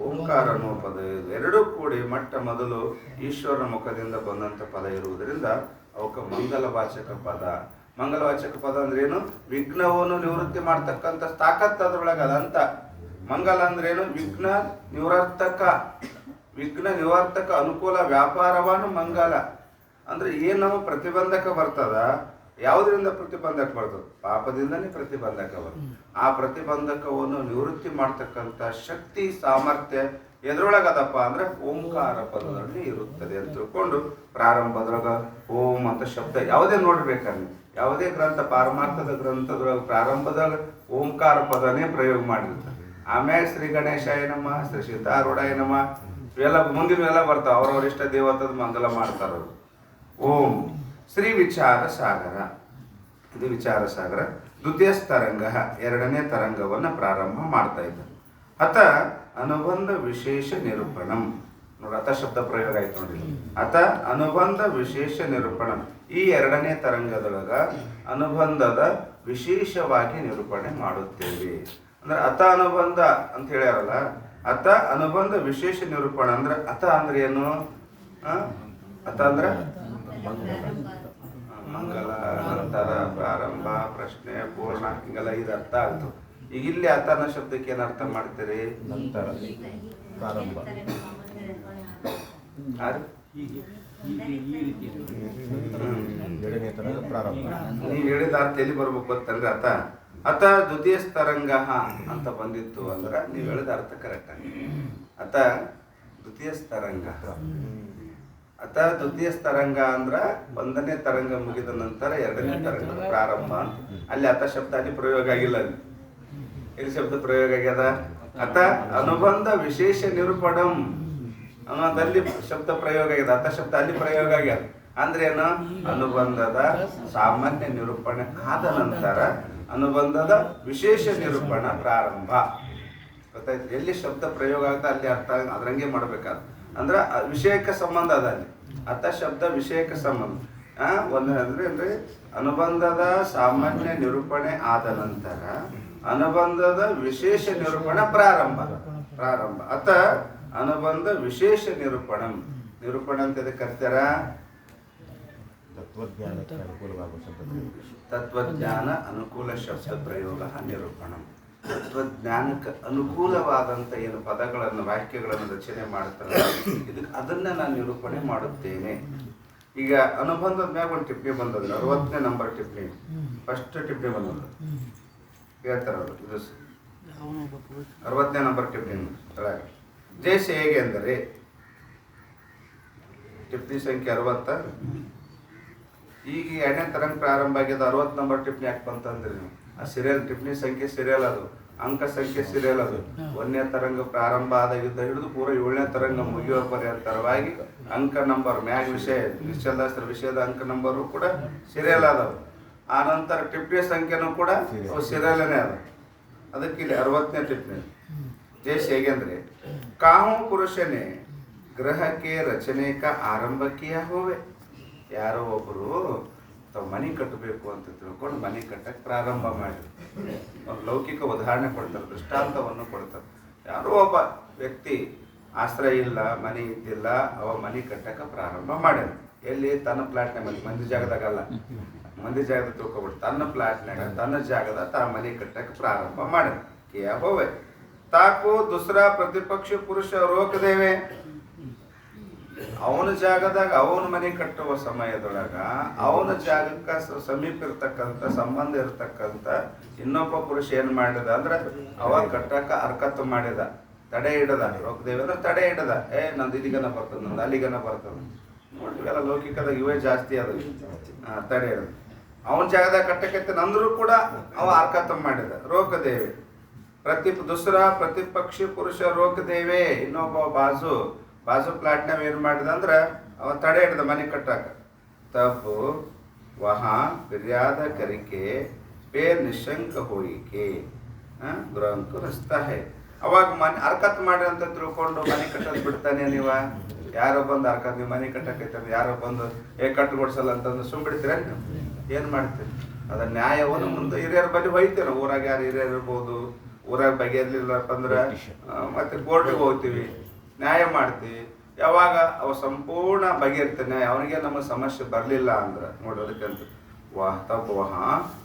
Speaker 1: ಓಂಕಾರ ಅನ್ನುವ ಪದ. ಎರಡೂ ಕೂಡಿ ಮೊಟ್ಟ ಮೊದಲು ಈಶ್ವರನ ಮುಖದಿಂದ ಬಂದಂಥ ಪದ ಇರುವುದರಿಂದ ಅವಕ್ಕೆ ಮಂಗಲವಾಚಕ ಪದ. ಮಂಗಲವಾಚಕ ಪದ ಅಂದ್ರೆ ಏನು? ವಿಘ್ನವನ್ನು ನಿವೃತ್ತಿ ಮಾಡ್ತಕ್ಕಂಥ ತಾಕತ್ತು ಅದ್ರೊಳಗೆ ಅದಂತ. ಮಂಗಲ ಅಂದ್ರೇನು? ವಿಘ್ನ ನಿವರ್ತಕ. ವಿಘ್ನ ನಿವರ್ತಕ ಅನುಕೂಲ ವ್ಯಾಪಾರವಾನು ಮಂಗಲ ಅಂದ್ರೆ ಏನು? ನಮ್ಮ ಪ್ರತಿಬಂಧಕ ಬರ್ತದ. ಯಾವುದರಿಂದ ಪ್ರತಿಬಂಧಕ ಬರ್ತದೆ? ಪಾಪದಿಂದನೇ ಪ್ರತಿಬಂಧಕ ಬರ್ತದೆ. ಆ ಪ್ರತಿಬಂಧಕವನ್ನು ನಿವೃತ್ತಿ ಮಾಡ್ತಕ್ಕಂಥ ಶಕ್ತಿ ಸಾಮರ್ಥ್ಯ ಎದ್ರೊಳಗದಪ್ಪ ಅಂದ್ರೆ ಓಂಕಾರ ಪದದಲ್ಲಿ ಇರುತ್ತದೆ ಅಂತ ತಿಳ್ಕೊಂಡು ಪ್ರಾರಂಭದೊಳಗ ಓಂ ಅಂತ ಶಬ್ದ ಯಾವುದೇ ನೋಡ್ಬೇಕಂದ್ರೆ ಯಾವುದೇ ಗ್ರಂಥ, ಪಾರಮಾರ್ಥದ ಗ್ರಂಥದೊಳಗೆ ಪ್ರಾರಂಭದಾಗ ಓಂಕಾರ ಪದನೇ ಪ್ರಯೋಗ ಮಾಡಿರ್ತಾರೆ. ಆಮ್ಯಾಗ ಶ್ರೀ ಗಣೇಶಾಯ ನಮ, ಶ್ರೀ ಸೀತಾರೂಢಾಯ ನಮ ಇವೆಲ್ಲ ಮುಂದಿನವೆಲ್ಲ ಬರ್ತಾವೆ. ಅವ್ರವ್ರ ಇಷ್ಟ ದೇವತದ ಮಂಗಲ ಮಾಡ್ತಾರ. ಓಂ ಶ್ರೀ ವಿಚಾರ ಸಾಗರ. ಇದು ವಿಚಾರ ಸಾಗರ ದ್ವಿತೀಯ ತರಂಗ, ಎರಡನೇ ತರಂಗವನ್ನು ಪ್ರಾರಂಭ ಮಾಡ್ತಾ ಇದ್ದಾರೆ. ಅಥ ಅನುಬಂಧ ವಿಶೇಷ ನಿರೂಪಣಂ. ನೋಡಿ, ಅಥ ಶಬ್ದ ಪ್ರಯೋಗ ಆಯ್ತು ನೋಡಿ. ಅಥ ಅನುಬಂಧ ವಿಶೇಷ ನಿರೂಪಣಂ. ಈ ಎರಡನೇ ತರಂಗದೊಳಗ ಅನುಬಂಧದ ವಿಶೇಷವಾಗಿ ನಿರೂಪಣೆ ಮಾಡುತ್ತೇವೆ. ಅಂದ್ರೆ ಅತ ಅನುಬಂಧ ಅಂತ ಹೇಳ್ಯಾರಲ್ಲ, ಅತ ಅನುಬಂಧ ವಿಶೇಷ ನಿರೂಪಣೆ ಅಂದ್ರೆ ಅತ ಅಂದ್ರೆ ಏನು? ಅತ ಅಂದ್ರೆ ಮಂಗಲ, ನಂತರ, ಪ್ರಾರಂಭ, ಪ್ರಶ್ನೆ, ಪೂರ್ಣ, ಹಿಂಗೆಲ್ಲ ಇದು ಅರ್ಥ ಆಗ್ತದೆ. ಈಗ ಇಲ್ಲಿ ಅತ ಅನ್ನೋ ಶಬ್ದಕ್ಕೆ ಏನು ಅರ್ಥ ಮಾಡ್ತೀರಿ?
Speaker 2: ನಂತರ, ಪ್ರಾರಂಭ,
Speaker 1: ನೀವು ಹೇಳಿದ ಅರ್ಥ ಎಲ್ಲಿ ಬರ್ಬೇಕು ಗೊತ್ತಂದ್ರೆ ಅತ ಅತ ದ್ವಿತೀಯ ಸ್ತರಂಗ ಅಂತ ಬಂದಿತ್ತು ಅಂದ್ರೆ ನೀವು ಹೇಳಿದ ಅರ್ಥ ಕರೆಕ್ಟ್ ಆಗಿ. ಅತ ದ್ವಿತೀಯ ಸ್ತರಂಗ, ಅತ ದ್ವಿತೀಯ ಸ್ತರಂಗ ಅಂದ್ರ ಒಂದನೇ ತರಂಗ ಮುಗಿದ ನಂತರ ಎರಡನೇ ತರಂಗ ಪ್ರಾರಂಭ ಅಂತ. ಅಲ್ಲಿ ಅತ ಶಬ್ದ ಅಲ್ಲಿ ಪ್ರಯೋಗ ಆಗಿಲ್ಲ. ಅಲ್ಲಿ ಎಲ್ಲಿ ಶಬ್ದ ಪ್ರಯೋಗ ಆಗ್ಯದ? ಅತ ಅನುಬಂಧ ವಿಶೇಷ ನಿರೂಪಣಂ ಅನ್ನೋದಲ್ಲಿ ಶಬ್ದ ಪ್ರಯೋಗ ಆಗಿದೆ. ಅತ ಶಬ್ದ ಅಲ್ಲಿ ಪ್ರಯೋಗ ಆಗ್ಯದ. ಅಂದ್ರೆ ಏನು? ಅನುಬಂಧದ ಸಾಮಾನ್ಯ ನಿರೂಪಣೆ ಆದ ನಂತರ ಅನುಬಂಧದ ವಿಶೇಷ ನಿರೂಪಣ ಪ್ರಾರಂಭ. ಗೊತ್ತಾಯ್ತು? ಎಲ್ಲಿ ಶಬ್ದ ಪ್ರಯೋಗ ಆಗುತ್ತೆ ಅಲ್ಲಿ ಅರ್ಥ ಅದ್ರಂಗೆ ಮಾಡ್ಬೇಕಾದ. ಅಂದ್ರೆ ವಿಷಯಕ್ಕೆ ಸಂಬಂಧ ಅದ ಅಲ್ಲಿ. ಅತ ಶಬ್ದ ವಿಷಯಕ್ಕೆ ಸಂಬಂಧ. ಅಂದ್ರೆ ಅನುಬಂಧದ ಸಾಮಾನ್ಯ ನಿರೂಪಣೆ ಆದ ನಂತರ ಅನುಬಂಧದ ವಿಶೇಷ ನಿರೂಪಣೆ ಪ್ರಾರಂಭ. ಅತ ಅನುಬಂಧ ವಿಶೇಷ ನಿರೂಪಣಂ. ನಿರೂಪಣೆ ಅಂತ ಕರ್ತಾರ
Speaker 2: ತತ್ವಜ್ಞಾನಕ್ಕೆ ಅನುಕೂಲವಾಗುವ ಶಬ್ದ.
Speaker 1: ತತ್ವಜ್ಞಾನ ಅನುಕೂಲ ಶಬ್ದ ಪ್ರಯೋಗ ನಿರೂಪಣಂ. ತತ್ವಜ್ಞಾನಕ್ಕೆ ಅನುಕೂಲವಾದಂಥ ಏನು ಪದಗಳನ್ನು ವಾಕ್ಯಗಳನ್ನು ರಚನೆ ಮಾಡ್ತಾರೆ ಇದಕ್ಕೆ ಅದನ್ನ ನಾನು ನಿರೂಪಣೆ ಮಾಡುತ್ತೇನೆ. ಈಗ ಅನುಬಂಧದ ಮ್ಯಾಗ ಒಂದು ಟಿಪ್ಪಣಿ ಬಂದದ್ದು, 60ನೇ ನಂಬರ್ ಟಿಪ್ಪಣಿ, ಫಸ್ಟ್ ಟಿಪ್ಪಣಿ ಬಂದದ್ದು ಹೇಳ್ತಾರ ಅವರು. ಇದು 60ನೇ ನಂಬರ್ ಟಿಪ್ಪಣಿ ಒಳಗೆ ಜೈಸೆ ಹೇಗೆ ಅಂದರೆ ಟಿಪ್ಪಣಿ ಸಂಖ್ಯೆ 60. ಈಗ 2ನೇ ತರಂಗ ಪ್ರಾರಂಭ ಆಗ್ಯದ. 60 ನಂಬರ್ ಟಿಪ್ಪಣಿ ಯಾಕೆ ಬಂತಂದ್ರೆ ನೀವು ಆ ಸೀರಿಯಲ್ ಟಿಪ್ಪಣಿ ಸಂಖ್ಯೆ ಸೀರಿಯಲ್ ಅದು, ಅಂಕ ಸಂಖ್ಯೆ ಸೀರಿಯಲ್ ಅದು. 1ನೇ ತರಂಗ ಪ್ರಾರಂಭ ಆದಾಗಿದ್ದ ಹಿಡಿದು ಪೂರ 7ನೇ ತರಂಗ ಮುಗಿಯುವ ಪರ್ಯಂತರವಾಗಿ ಅಂಕ ನಂಬರ್ ಮ್ಯಾಗ ವಿಷಯ ನಿಶ್ಚಲದಾಸ್ತ್ರ ವಿಷಯದ ಅಂಕ ನಂಬರು ಕೂಡ ಸೀರಿಯಲ್ ಅದಾವ. ಆ ನಂತರ ಟಿಪ್ಪಣಿ ಸಂಖ್ಯೆನೂ ಕೂಡ ಸೀರಿಯಲ್ನೇ ಅದ. ಅದಕ್ಕೆ ಇಲ್ಲಿ 60ನೇ ಟಿಪ್ಪಣಿ ಜೈಸ್ ಹೇಗೆ ಅಂದ್ರೆ ಕಾಹು ಪುರುಷನೇ ಗ್ರಹಕ್ಕೆ ರಚನೆಕ ಆರಂಭಕ್ಕಿಯ ಹೋವೆ. ಯಾರೋ ಒಬ್ಬರು ತಾವು ಮನೆ ಕಟ್ಟಬೇಕು ಅಂತ ತಿಳ್ಕೊಂಡು ಮನೆ ಕಟ್ಟಕ್ಕೆ ಪ್ರಾರಂಭ ಮಾಡಿದ್ರು. ಒಂದು ಲೌಕಿಕ ಉದಾಹರಣೆ ಕೊಡ್ತಾರೆ, ದೃಷ್ಟಾಂತವನ್ನು ಕೊಡ್ತಾರೆ. ಯಾರೋ ಒಬ್ಬ ವ್ಯಕ್ತಿ ಆಶ್ರಯ ಇಲ್ಲ, ಮನೆ ಇದ್ದಿಲ್ಲ, ಅವ ಮನೆ ಕಟ್ಟಕ್ಕೆ ಪ್ರಾರಂಭ ಮಾಡ್ಯಾನ. ಎಲ್ಲಿ? ತನ್ನ ಪ್ಲಾಟ್ನಾಗ. ಮಂದಿ ಜಾಗದಾಗಲ್ಲ, ಮಂದಿ ಜಾಗದ ತಿಳ್ಕೊಬಿಟ್ಟು ತನ್ನ ಪ್ಲಾಟ್ನಾಗ ತನ್ನ ಜಾಗದ ತಾ ಮನೆ ಕಟ್ಟಕ್ಕೆ ಪ್ರಾರಂಭ ಮಾಡ್ಯಾನ. ಕಿಯಾ ಹೋವೆ ತಾಕು ದುಸರಾ ಪ್ರತಿಪಕ್ಷ ಪುರುಷ ರೋಕದೇವೆ. ಅವನ ಜಾಗದಾಗ ಅವನ ಮನೆ ಕಟ್ಟುವ ಸಮಯದೊಳಗ ಅವನ ಜಾಗಕ್ಕೆ ಸಮೀಪ ಇರ್ತಕ್ಕಂಥ ಸಂಬಂಧ ಇರ್ತಕ್ಕಂಥ ಇನ್ನೊಬ್ಬ ಪುರುಷ ಏನ್ ಮಾಡಿದ ಅಂದ್ರೆ ಅವ ಕಟ್ಟಕ ಹರ್ಕತ್ತು ಮಾಡಿದ, ತಡೆ ಹಿಡದ. ರೋಕದೇವಿ ಅಂದ್ರೆ ತಡೆ ಹಿಡದ. ನಂದು ಇಲ್ಲಿಗನ ಬರ್ತದ, ನಂದು ಅಲ್ಲಿಗನ ಬರ್ತದ. ನೋಡ್ರಿಗೆಲ್ಲ ಲೌಕಿಕದಾಗ ಇವೇ ಜಾಸ್ತಿ ಅದ. ತಡೆ ಹಿಡದ ಅವನ ಜಾಗದಾಗ ಕಟ್ಟಕೈತೆ ಅಂದ್ರೂ ಕೂಡ ಅವ ಹರ್ಕತ್ತು ಮಾಡಿದ. ರೋಕದೇವಿ ದುಸರಾ ಪ್ರತಿಪಕ್ಷಿ ಪುರುಷ ರೋಕದೇವೆ. ಇನ್ನೊಬ್ಬ ಬಾಜು ಪ್ಲಾಟ್ನಾಗ ಏನು ಮಾಡಿದ ಅಂದ್ರೆ ಅವ ತಡೆ ಹಿಡ್ದ ಮನೆ ಕಟ್ಟಾಕ. ತಪ್ಪು ವಹಾ ಫಿರ್ಯಾದ ಕರಿಕೆ ಪೇರ್ ನಿಶಂಕ ಹೋಯಿಕೆ ಗ್ರಂಥು ರಸ್ತಾ ಹೇ. ಅವಾಗ ಮನೆ ಹರ್ಕತ್ ಮಾಡಿ ಅಂತ ತಿಳ್ಕೊಂಡು ಮನೆ ಕಟ್ಟೋದು ಬಿಡ್ತಾನೆ ನೀವ? ಯಾರೋ ಬಂದು ಹರ್ಕತ್ ನೀವು ಮನೆ ಕಟ್ಟಕೈತೆ ಯಾರೋ ಬಂದು ಕಟ್ಟುಗೊಡ್ಸಲ್ಲ ಅಂತಂದು ಸುಮ್ಬಿಡ್ತೀರ? ಏನು ಮಾಡ್ತೀರಿ? ಅದ ನ್ಯಾಯವನ್ನು ಮುಂದೆ ಹಿರಿಯರ ಬಳಿ ಹೋಯ್ತೇನೆ. ಊರಾಗ ಯಾರು ಹಿರಿಯರು ಇರ್ಬೋದು, ಊರಾಗ ಬಗೆಹರ್ಲಿಲ್ಲಪ್ಪ ಅಂದ್ರೆ ಮತ್ತೆ ಕೋರ್ಟಿಗೆ ಹೋಗ್ತೀವಿ, ನ್ಯಾಯ ಮಾಡ್ತೀವಿ. ಯಾವಾಗ ಅವ ಸಂಪೂರ್ಣ ಬಗೆಹರ್ತಾನೆ, ಅವನಿಗೆ ನಮಗೆ ಸಮಸ್ಯೆ ಬರಲಿಲ್ಲ ಅಂದ್ರೆ ನೋಡೋದಕ್ಕಂತ ವಹ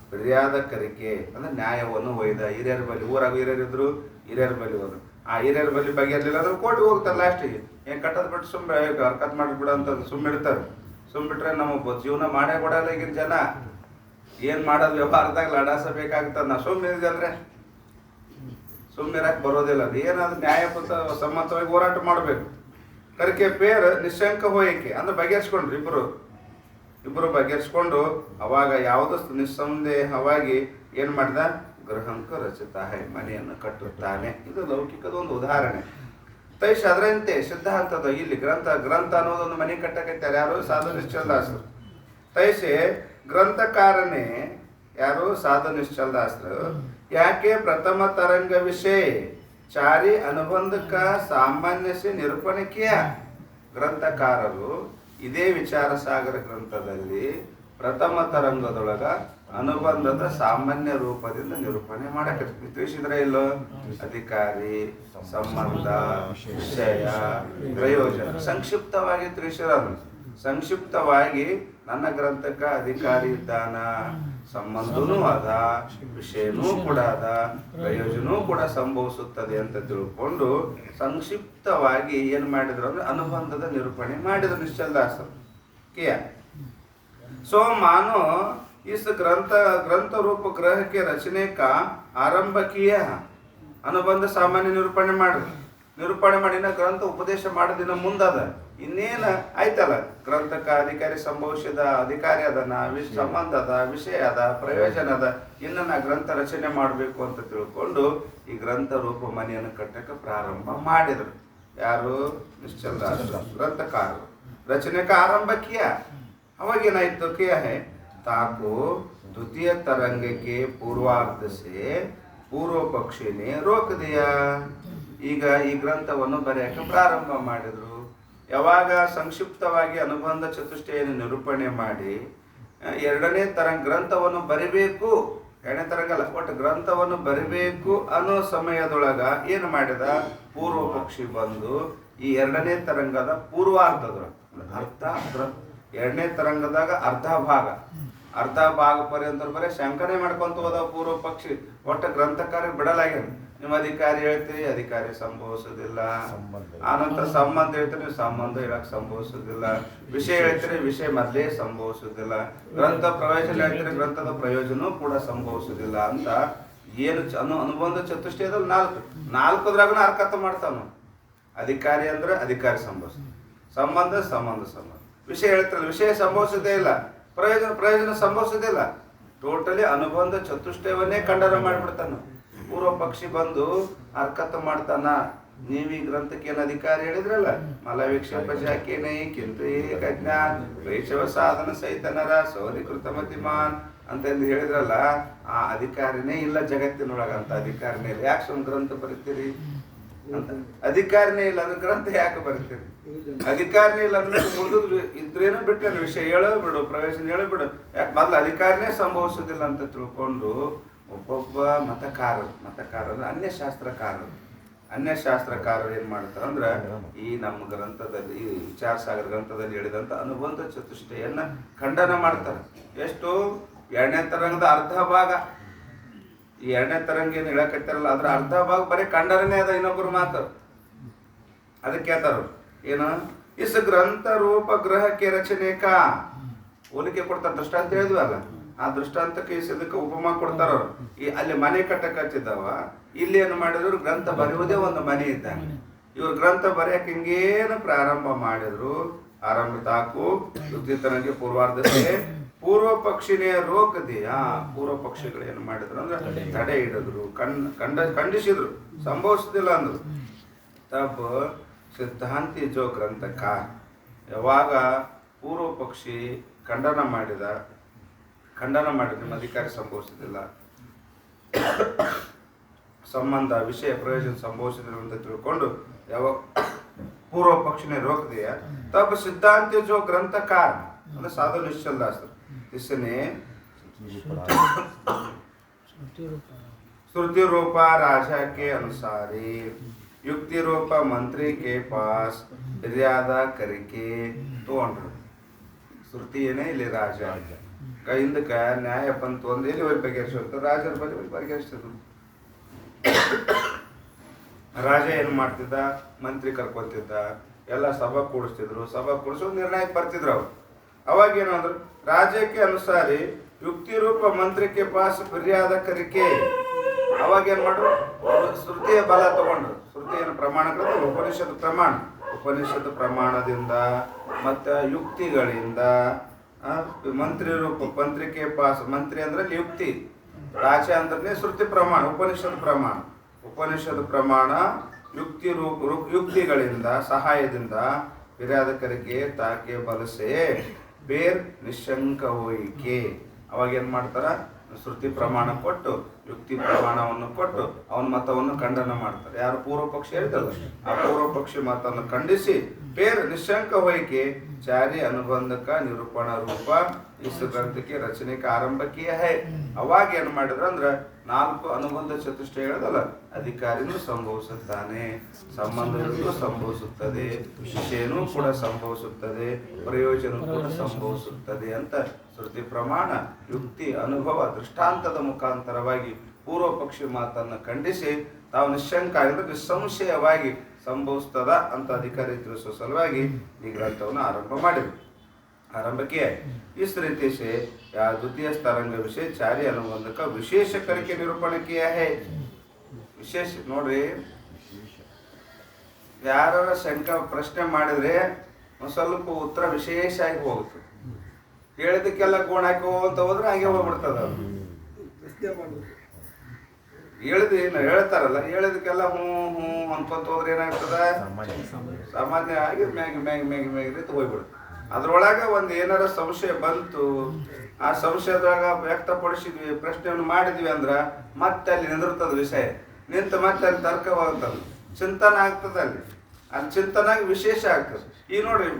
Speaker 1: ಫಿರ್ಯಾದ ಕರಿಕೆ ಅಂದ್ರೆ ನ್ಯಾಯವನ್ನು ಒಯ್ದ ಹಿರಿಯರ ಬಳಿ. ಊರಾಗ ಹಿರಿಯರು ಇದ್ರು, ಹಿರಿಯರ ಬಳಿ ಹೋದ್ರು. ಆ ಹಿರಿಯರ ಬಳಿ ಬಗೆಹರ್ಲಿಲ್ಲ ಅಂದ್ರೆ ಕೋರ್ಟಿಗೆ ಹೋಗ್ತಾರೆ. ಲಾಸ್ಟಿಗೆ ಏನು ಕಟ್ಟೋದು ಬಿಟ್ಟು ಸುಮ್ಮನೆ ಹರ್ಕತ್ ಮಾಡಿಬಿಡ ಅಂತ ಸುಮ್ಮಿಡ್ತಾರೆ. ಸುಮ್ಮಿಟ್ರೆ ನಮ್ಮ ಜೀವನ ಮಾಡೇ ಕೊಡಲ್ಲ ಈಗಿನ ಜನ. ಏನು ಮಾಡೋದು? ವ್ಯವಹಾರದಾಗ ಲಡಾಸ ಬೇಕಾಗ್ತದೆ. ನಾ ಸುಮ್ಮನಿದೆ ಅಂದ್ರೆ ಸುಮ್ಮನಿರಕ್ಕೆ ಬರೋದಿಲ್ಲ. ಅದು ಏನಾದ್ರು ನ್ಯಾಯಬದ್ಧ ಸಮ್ಮತವಾಗಿ ಹೋರಾಟ ಮಾಡಬೇಕು. ಕರಿಕೆ ಪೇರ್ ನಿಶಂಕ ಹೋಯಕೆ ಅಂದ್ರೆ ಬಗೆಹರಿಸ್ಕೊಂಡ್ರು ಇಬ್ಬರು ಬಗೆಹರಿಸ್ಕೊಂಡು ಅವಾಗ ಯಾವುದೋ ನಿಸ್ಸಂದೇಹವಾಗಿ ಏನು ಮಾಡಿದ? ಗೃಹಂಕ ರಚಿತ ಹೈ ಮನೆಯನ್ನು ಕಟ್ಟುತ್ತಾನೆ. ಇದು ಲೌಕಿಕದ ಒಂದು ಉದಾಹರಣೆ. ತೈಷ್ ಅದರಂತೆ ಸಿದ್ಧಾಂತದ ಇಲ್ಲಿ ಗ್ರಂಥ ಅನ್ನೋದೊಂದು ಮನೆ ಕಟ್ಟಕೈತಾರೆ. ಯಾರು? ಸಾಧು ನಿಶ್ಚಲದಾಸರು. ತೈಸೆ ಗ್ರಂಥಕಾರನೇ ಯಾರು? ಸಾಧು ನಿಶ್ಚಲದಾಸರು. ಯಾಕೆ ಪ್ರಥಮ ತರಂಗ ವಿಷಯ ಚಾರಿ ಅನುಬಂಧಕ ಸಾಮಾನ್ಯ ಸೆ ನಿರೂಪಣೆಕಿಯ. ಗ್ರಂಥಕಾರರು ಇದೇ ವಿಚಾರ ಸಾಗರ ಗ್ರಂಥದಲ್ಲಿ ಪ್ರಥಮ ತರಂಗದೊಳಗ ಅನುಬಂಧದ ಸಾಮಾನ್ಯ ರೂಪದಿಂದ ನಿರೂಪಣೆ ಮಾಡಕ್ಕೆ ತಿಳಿಸಿದ್ರೆ ಇಲ್ಲೋ ಅಧಿಕಾರಿ, ಸಂಬಂಧ, ವಿಷಯ, ಪ್ರಯೋಜನ ಸಂಕ್ಷಿಪ್ತವಾಗಿ ತಿಳಿಸಿರೋದು. ಸಂಕ್ಷಿಪ್ತವಾಗಿ ನನ್ನ ಗ್ರಂಥಕ್ಕೆ ಅಧಿಕಾರಿ ಇದ್ದಾನ, ಸಂಬಂಧನೂ ಅದ, ವಿಷಯನೂ ಕೂಡ ಅದ, ಪ್ರಯೋಜನವೂ ಕೂಡ ಸಂಭವಿಸುತ್ತದೆ ಅಂತ ತಿಳ್ಕೊಂಡು ಸಂಕ್ಷಿಪ್ತವಾಗಿ ಏನ್ ಮಾಡಿದ್ರು ಅಂದ್ರೆ ಅನುಬಂಧದ ನಿರೂಪಣೆ ಮಾಡಿದ್ರು ನಿಶ್ಚಲದಾಸರು. सो मानो इस ग्रंथ रूप ग्रह के रचने का आरंभ किया. ಅನುಬಂಧ ಸಾಮಾನ್ಯ ನಿರೂಪಣೆ ಮಾಡಿನ ಗ್ರಂಥ ಉಪದೇಶ ಮಾಡೋದಿನ ಮುಂದದ ಇನ್ನೇನು ಆಯ್ತಲ್ಲ. ಗ್ರಂಥಕ್ಕ ಅಧಿಕಾರಿ ಸಂಭವಿಸಿದ, ಅಧಿಕಾರಿ ಅದನ, ಸಂಬಂಧ ಅದ, ವಿಷಯ ಅದ, ಪ್ರಯೋಜನ ಅದ, ಇನ್ನು ನಾ ಗ್ರಂಥ ರಚನೆ ಮಾಡಬೇಕು ಅಂತ ತಿಳ್ಕೊಂಡು ಈ ಗ್ರಂಥ ರೂಪ ಮನೆಯನ್ನು ಕಟ್ಟಕ್ಕೆ ಪ್ರಾರಂಭ ಮಾಡಿದ್ರು. ಯಾರು? ನಿಶ್ಚಲದಾಸರು, ಗ್ರಂಥಕಾರರು. ರಚನೆ का आरंभ किया. अवागेनाइतो किया है ताको द्वितीय तरंग के पूर्वार्ध से पूर्व पक्षी ने रोक दिया. ಈಗ ಈ ಗ್ರಂಥವನ್ನು ಬರೆಯಕ್ಕೆ ಪ್ರಾರಂಭ ಮಾಡಿದ್ರು. ಯಾವಾಗ ಸಂಕ್ಷಿಪ್ತವಾಗಿ ಅನುಬಂಧ ಚತುಷ್ಟಯವನ್ನು ನಿರೂಪಣೆ ಮಾಡಿ ಎರಡನೇ ಗ್ರಂಥವನ್ನು ಬರಿಬೇಕು, ಎರಡನೇ ತರಂಗಲ್ಲ ಒಟ್ಟು ಗ್ರಂಥವನ್ನು ಬರಿಬೇಕು ಅನ್ನೋ ಸಮಯದೊಳಗ ಏನು ಮಾಡಿದ? ಪೂರ್ವ ಪಕ್ಷಿ ಬಂದು ಈ ಎರಡನೇ ತರಂಗದ ಪೂರ್ವಾರ್ಧದೊಳಗ ಎರಡನೇ ತರಂಗದಾಗ ಅರ್ಧ ಭಾಗ ಪರ್ಯಂತ ಬರೀ ಶಂಕನೆ ಮಾಡ್ಕೊಂತ ಹೋದ ಪೂರ್ವ ಪಕ್ಷಿ. ಒಟ್ಟ ಗ್ರಂಥಕಾರ ಬಿಡಲಾಗ್ಯಾನ. ನಿಮ್ಮ ಅಧಿಕಾರಿ ಹೇಳ್ತೀರಿ, ಅಧಿಕಾರಿ ಸಂಭವಿಸೋದಿಲ್ಲ. ಆನಂತರ ಸಂಬಂಧ ಹೇಳ್ತೀರಿ, ಸಂಬಂಧ ಹೇಳಕ್ ಸಂಭವಿಸೋದಿಲ್ಲ. ವಿಷಯ ಹೇಳ್ತೀರಿ, ವಿಷಯ ಮೊದಲೇ ಸಂಭವಿಸೋದಿಲ್ಲ. ಗ್ರಂಥ ಪ್ರಯೋಜನ ಹೇಳ್ತೀರಿ, ಗ್ರಂಥದ ಪ್ರಯೋಜನವೂ ಕೂಡ ಸಂಭವಿಸೋದಿಲ್ಲ ಅಂತ ಏನು ಅನುಬಂಧ ಚತುಷ್ಟಯದಲ್ಲಿ ನಾಲ್ಕದ್ರಾಗ ಅರ್ಕತ ಮಾಡ್ತಾವ. ಅಧಿಕಾರಿ ಅಂದ್ರೆ ಅಧಿಕಾರಿ ಸಂಭವಿಸ, ಸಂಬಂಧ ವಿಷಯ ಹೇಳ್ತಾರಲ್ಲ, ವಿಷಯ ಸಂಭವಿಸೋದೇ ಇಲ್ಲ, ಪ್ರಯೋಜನ ಸಂಭವಿಸೋದೇ ಇಲ್ಲ. ಟೋಟಲಿ ಅನುಬಂಧ ಚತುಷ್ಟಯವನ್ನೇ ಖಂಡನ ಮಾಡಿಬಿಡ್ತಾನ. ಪೂರ್ವ ಪಕ್ಷಿ ಬಂದು ಅರ್ಕತ ಮಾಡ್ತಾನ. ನೀವು ಈ ಗ್ರಂಥಕ್ಕೆ ಏನು ಅಧಿಕಾರಿ ಹೇಳಿದ್ರಲ್ಲ, ಮಲವಿಕ್ಷೇಪ ಜಾಕೇನೇ ಕಿಂತು ಏಕಜ್ಞಾನ್ ವೈಷವ ಸಾಧನ ಸೈತನರ ಸೋಧಿಕೃತ ಮತಿಮಾನ್ ಅಂತ ಹೇಳಿದ್ರಲ್ಲ, ಆ ಅಧಿಕಾರಿನೇ ಇಲ್ಲ ಜಗತ್ತಿನೊಳಗ. ಅಂತ ಅಧಿಕಾರಿನೇ ಇಲ್ಲ. ಯಾಕೆ ಸುಮ್ ಗ್ರಂಥ ಬರೀತೀರಿ ಅಂತ? ಅಧಿಕಾರಿನೇ ಇಲ್ಲ ಅಂದ್ರೆ ಗ್ರಂಥ ಯಾಕೆ ಬರೀತೀರಿ? ಅಧಿಕಾರಿನೇ ಇಲ್ಲ ಅಂದ್ರೆ ಮುಂದದ ಇದ್ರೇನು ಬಿಟ್ಟೇನು, ವಿಷಯ ಹೇಳಬಿಡು, ಪ್ರವೇಶನ ಹೇಳಬಿಡು. ಯಾಕೆ ಮೊದಲು ಅಧಿಕಾರಿನೇ ಸಂಭವಿಸೋದಿಲ್ಲ ಅಂತ ತಿಳ್ಕೊಂಡು ಒಬ್ಬೊಬ್ಬ ಮತಕಾರರು ಅನ್ಯಶಾಸ್ತ್ರಕಾರರು ಏನ್ ಮಾಡ್ತಾರೆ ಅಂದ್ರೆ ಈ ನಮ್ಮ ಗ್ರಂಥದಲ್ಲಿ, ಈ ವಿಚಾರ ಸಾಗರ ಗ್ರಂಥದಲ್ಲಿ ಹೇಳಿದಂತ ಅನುಬಂಧ ಚತುಷ್ಟಯನ್ನ ಖಂಡನ ಮಾಡ್ತಾರೆ. ಎಷ್ಟು? ಎರಡನೇ ತರಂಗದ ಅರ್ಧ ಭಾಗ. ಈ ಎರಡನೇ ತರಂಗ ಏನು ಹೇಳಕತ್ತಾರಲ್ಲ ಅದ್ರ ಅರ್ಧ ಭಾಗ ಬರೀ ಖಂಡನೇ ಅದ. ಇನ್ನೊಬ್ಬರು ಮಾತು ಅದಕ್ಕೆ ಹೇಳ್ತಾರ ಏನು? ಇಸ್ ಗ್ರಂಥ ರೂಪ ಗ್ರಹಕ್ಕೆ ರಚನೆ ಕಾ ಹೋಲಿಕೆ ಕೊಡ್ತಾರೆ. ದೃಷ್ಟಾಂತ ಹೇಳಿದ್ವಲ್ಲ, ಆ ದೃಷ್ಟಾಂತಕ್ಕೆ ಇದಕ್ಕೆ ಉಪಮಾ ಕೊಡ್ತಾರ. ಈ ಅಲ್ಲಿ ಮನೆ ಕಟ್ಟಕ್ಕೆ ಹಚ್ಚಿದ್ದಾವ, ಇಲ್ಲಿ ಏನು ಮಾಡಿದ್ರು? ಗ್ರಂಥ ಬರೆಯುವುದೇ ಒಂದು ಮನೆ ಇದ್ದಂಗೆ. ಇವ್ರು ಗ್ರಂಥ ಬರೆಯಕ್ಕೆ ಹಿಂಗೇನು ಪ್ರಾರಂಭ ಮಾಡಿದ್ರು? ಆರಂಭ ತಾಕು ಯುದ್ಧಿತನಿಗೆ ಪೂರ್ವಾರ್ಧತೆ ಪೂರ್ವ ಪಕ್ಷಿನೇ ರೋಕದಿಯ. ಪೂರ್ವ ಪಕ್ಷಿಗಳು ಏನು ಮಾಡಿದ್ರು ಅಂದ್ರೆ ತಡೆ ಹಿಡಿದ್ರು, ಖಂಡಿಸಿದ್ರು, ಸಂಭವಿಸುದಿಲ್ಲ ಅಂದ್ರು. ತಬ್ ಸಿದ್ಧಾಂತಿ ಜೋ ಗ್ರಂಥಕಾರ ಯಾವಾಗ ಪೂರ್ವ ಪಕ್ಷಿ ಖಂಡನ ಮಾಡಿದ, ನಿಮ್ಮ ಅಧಿಕಾರಿ ಸಂಭವಿಸುದಿಲ್ಲ, ಸಂಬಂಧ ವಿಷಯ ಪ್ರಯೋಜನ ಸಂಭವಿಸುದಿಲ್ಲ ಅಂತ ತಿಳ್ಕೊಂಡು ಯಾವಾಗ ಪೂರ್ವ ಪಕ್ಷಿನೇ ರೋಕದಿಯ ತಬ್ ಸಿದ್ಧಾಂತಿ ಜೋ ಗ್ರಂಥಕಾರ ಅಂದ್ರೆ ಸಾಧು ನಿಶ್ಚಲದಾಸರು इसने श्रुति रूपा राजा के अनुसारी युक्ति रूपा मंत्री के पास मर्यादा करके तोंड्ರು. ಶ್ರುತಿ ಏನೇ ಇಲ್ಲಿ ರಾಜ ಹಿಂದಕ್ಕ ನ್ಯಾಯ ಬಂತು ಅಂದ್ರೆ ಎಲ್ಲಿ ಹೋಗಿ ಬಗೆಹರಿಸೋದು? ರಾಜರ ಬಳಿ ಹೋಗಿ ಬಗೆಹರಿಸೋದು. ರಾಜ ಏನ್ ಮಾಡ್ತಿದ್ದ? ಮಂತ್ರಿ ಕರ್ಕೊತಿದ್ದ, ಎಲ್ಲ ಸಭಾ ಕೂಡಿಸೋ ನಿರ್ಣಯಕ್ಕೆ ಬರ್ತಿದ್ರು ಅವ್ರು. ಅವಾಗ ಏನಂದ್ರು? ರಾಜ್ಯಕ್ಕೆ ಅನುಸಾರಿ ಯುಕ್ತಿ ರೂಪ ಮಂತ್ರಕ್ಕೆ ಪಾಸ್ ಫಿರ್ಯಾದ ಕರಿಕೆ. ಅವಾಗ ಏನ್ ಮಾಡ್ರು? ಶ್ರುತಿಯ ಬಲ ತಗೊಂಡ್ರು. ಶ್ರುತಿ ಏನು ಪ್ರಮಾಣಗಳು? ಉಪನಿಷತ್ ಪ್ರಮಾಣದಿಂದ ಮತ್ತೆ ಯುಕ್ತಿಗಳಿಂದ ಮಂತ್ರಿಕೆ ಪಾಸ್. ಮಂತ್ರಿ ಅಂದ್ರೆ ಯುಕ್ತಿ, ರಾಜ ಅಂದ್ರೆ ಶ್ರುತಿ ಪ್ರಮಾಣ, ಉಪನಿಷತ್ ಪ್ರಮಾಣ ಯುಕ್ತಿಗಳಿಂದ ಸಹಾಯದಿಂದ ಫಿರ್ಯಾದಕರಿಗೆ ತಾಕೆ ಬಲಸೆ ಬೇರ್ ನಿಶಂಕ ಹೋಯಿಕೆ. ಅವಾಗ ಏನ್ ಮಾಡ್ತಾರ? ಶ್ರುತಿ ಪ್ರಮಾಣ ಕೊಟ್ಟು ಯುಕ್ತಿ ಪ್ರಮಾಣವನ್ನು ಕೊಟ್ಟು ಅವನ ಮತವನ್ನು ಖಂಡನ ಮಾಡ್ತಾರೆ. ಯಾರು? ಪೂರ್ವ ಪಕ್ಷಿ ಹೇಳ್ತಲ್ಲ, ಆ ಪೂರ್ವ ಪಕ್ಷಿ ಮತವನ್ನು ಖಂಡಿಸಿ फिर निशंक होइके चारि अनुबंध का निरूपण रूप इस ग्रंथ के रचने का आरंभ किया है. ಅವಾಗ ಏನು ಮಾಡಿದ್ರು ಅಂದ್ರೆ 4 ಅನುಬಂಧ ಚತುಷ್ಟಯಗಳಲ್ಲ, ಅಧಿಕಾರಿನೂ ಸಂಭವಿಸುತ್ತಾನೆ, ಸಂಬಂಧಗಳು ಸಂಭವಿಸುತ್ತದೆ, ವಿಷಯನೂ ಕೂಡ ಸಂಭವಿಸುತ್ತದೆ, ಪ್ರಯೋಜನ ಕೂಡ ಸಂಭವಿಸುತ್ತದೆ ಅಂತ ಶ್ರುತಿ ಪ್ರಮಾಣ, ಯುಕ್ತಿ, ಅನುಭವ, ದೃಷ್ಟಾಂತದ ಮುಖಾಂತರವಾಗಿ ಪೂರ್ವ ಪಕ್ಷಿ ಮಾತನ್ನು ಖಂಡಿಸಿ ತಾವು ನಿಶಂಕ ಅಂದರೆ ನಿಸ್ಸಂಶಯವಾಗಿ ಸಂಭವಿಸ್ತದ ಅಂತ ಅಧಿಕಾರಿ ತಿಳಿಸುವ ಸಲುವಾಗಿ ಈ ಗ್ರಂಥವನ್ನು ಆರಂಭ ಮಾಡಿದರು. आरंभ किया है. इस रीति से द्वितीय तरंग विषय चारि अनुबंध का विशेष करके निरूपण किया है. विशेष नोड्री, ಯಾರ ಶಂಕ ಪ್ರಶ್ನೆ ಮಾಡಿದ್ರೆ ಒಂದು ಸ್ವಲ್ಪ ಉತ್ತರ ವಿಶೇಷ ಆಗಿ ಹೋಗುತ್ತೆ. ಹೇಳಿದಕ್ಕೆಲ್ಲ ಗೋಣ ಹಾಕೋ ಅಂತ ಹೋದ್ರೆ ಹಾಗೆ ಹೋಗ್ಬಿಡ್ತದ. ಹೇಳ್ತಾರಲ್ಲ, ಹೇಳಿದಕ್ಕೆಲ್ಲ ಹ್ಞೂ ಹ್ಞೂ ಅನ್ಕೊಂತ ಹೋದ್ರೆ ಏನಾಗ್ತದ, ಸಾಮಾನ್ಯ ಆಗಿ ಮ್ಯಾಗಿ ಮ್ಯಾಗಿ ಮ್ಯಾಗಿ ಮ್ಯಾಗಿ ರೀತಿ ಹೋಗ್ಬಿಡುತ್ತೆ. ಅದ್ರೊಳಗೆ ಒಂದು ಏನಾರ ಸಂಶಯ ಬಂತು, ಆ ಸಂಶಯದೊಳಗ ವ್ಯಕ್ತಪಡಿಸಿದ್ವಿ, ಪ್ರಶ್ನೆಯನ್ನು ಮಾಡಿದ್ವಿ ಅಂದ್ರೆ ಮತ್ತೆ ಅಲ್ಲಿ ನಿಂದಿರ್ತದ ವಿಷಯ, ನಿಂತು ಮತ್ತೆ ಅಲ್ಲಿ ತರ್ಕವಾಗ್ತದೆ, ಚಿಂತನ ಆಗ್ತದೆ. ಅಲ್ಲಿ ಚಿಂತನಾಗಿ ವಿಶೇಷ ಆಗ್ತದೆ. ಈಗ ನೋಡ್ರಿ,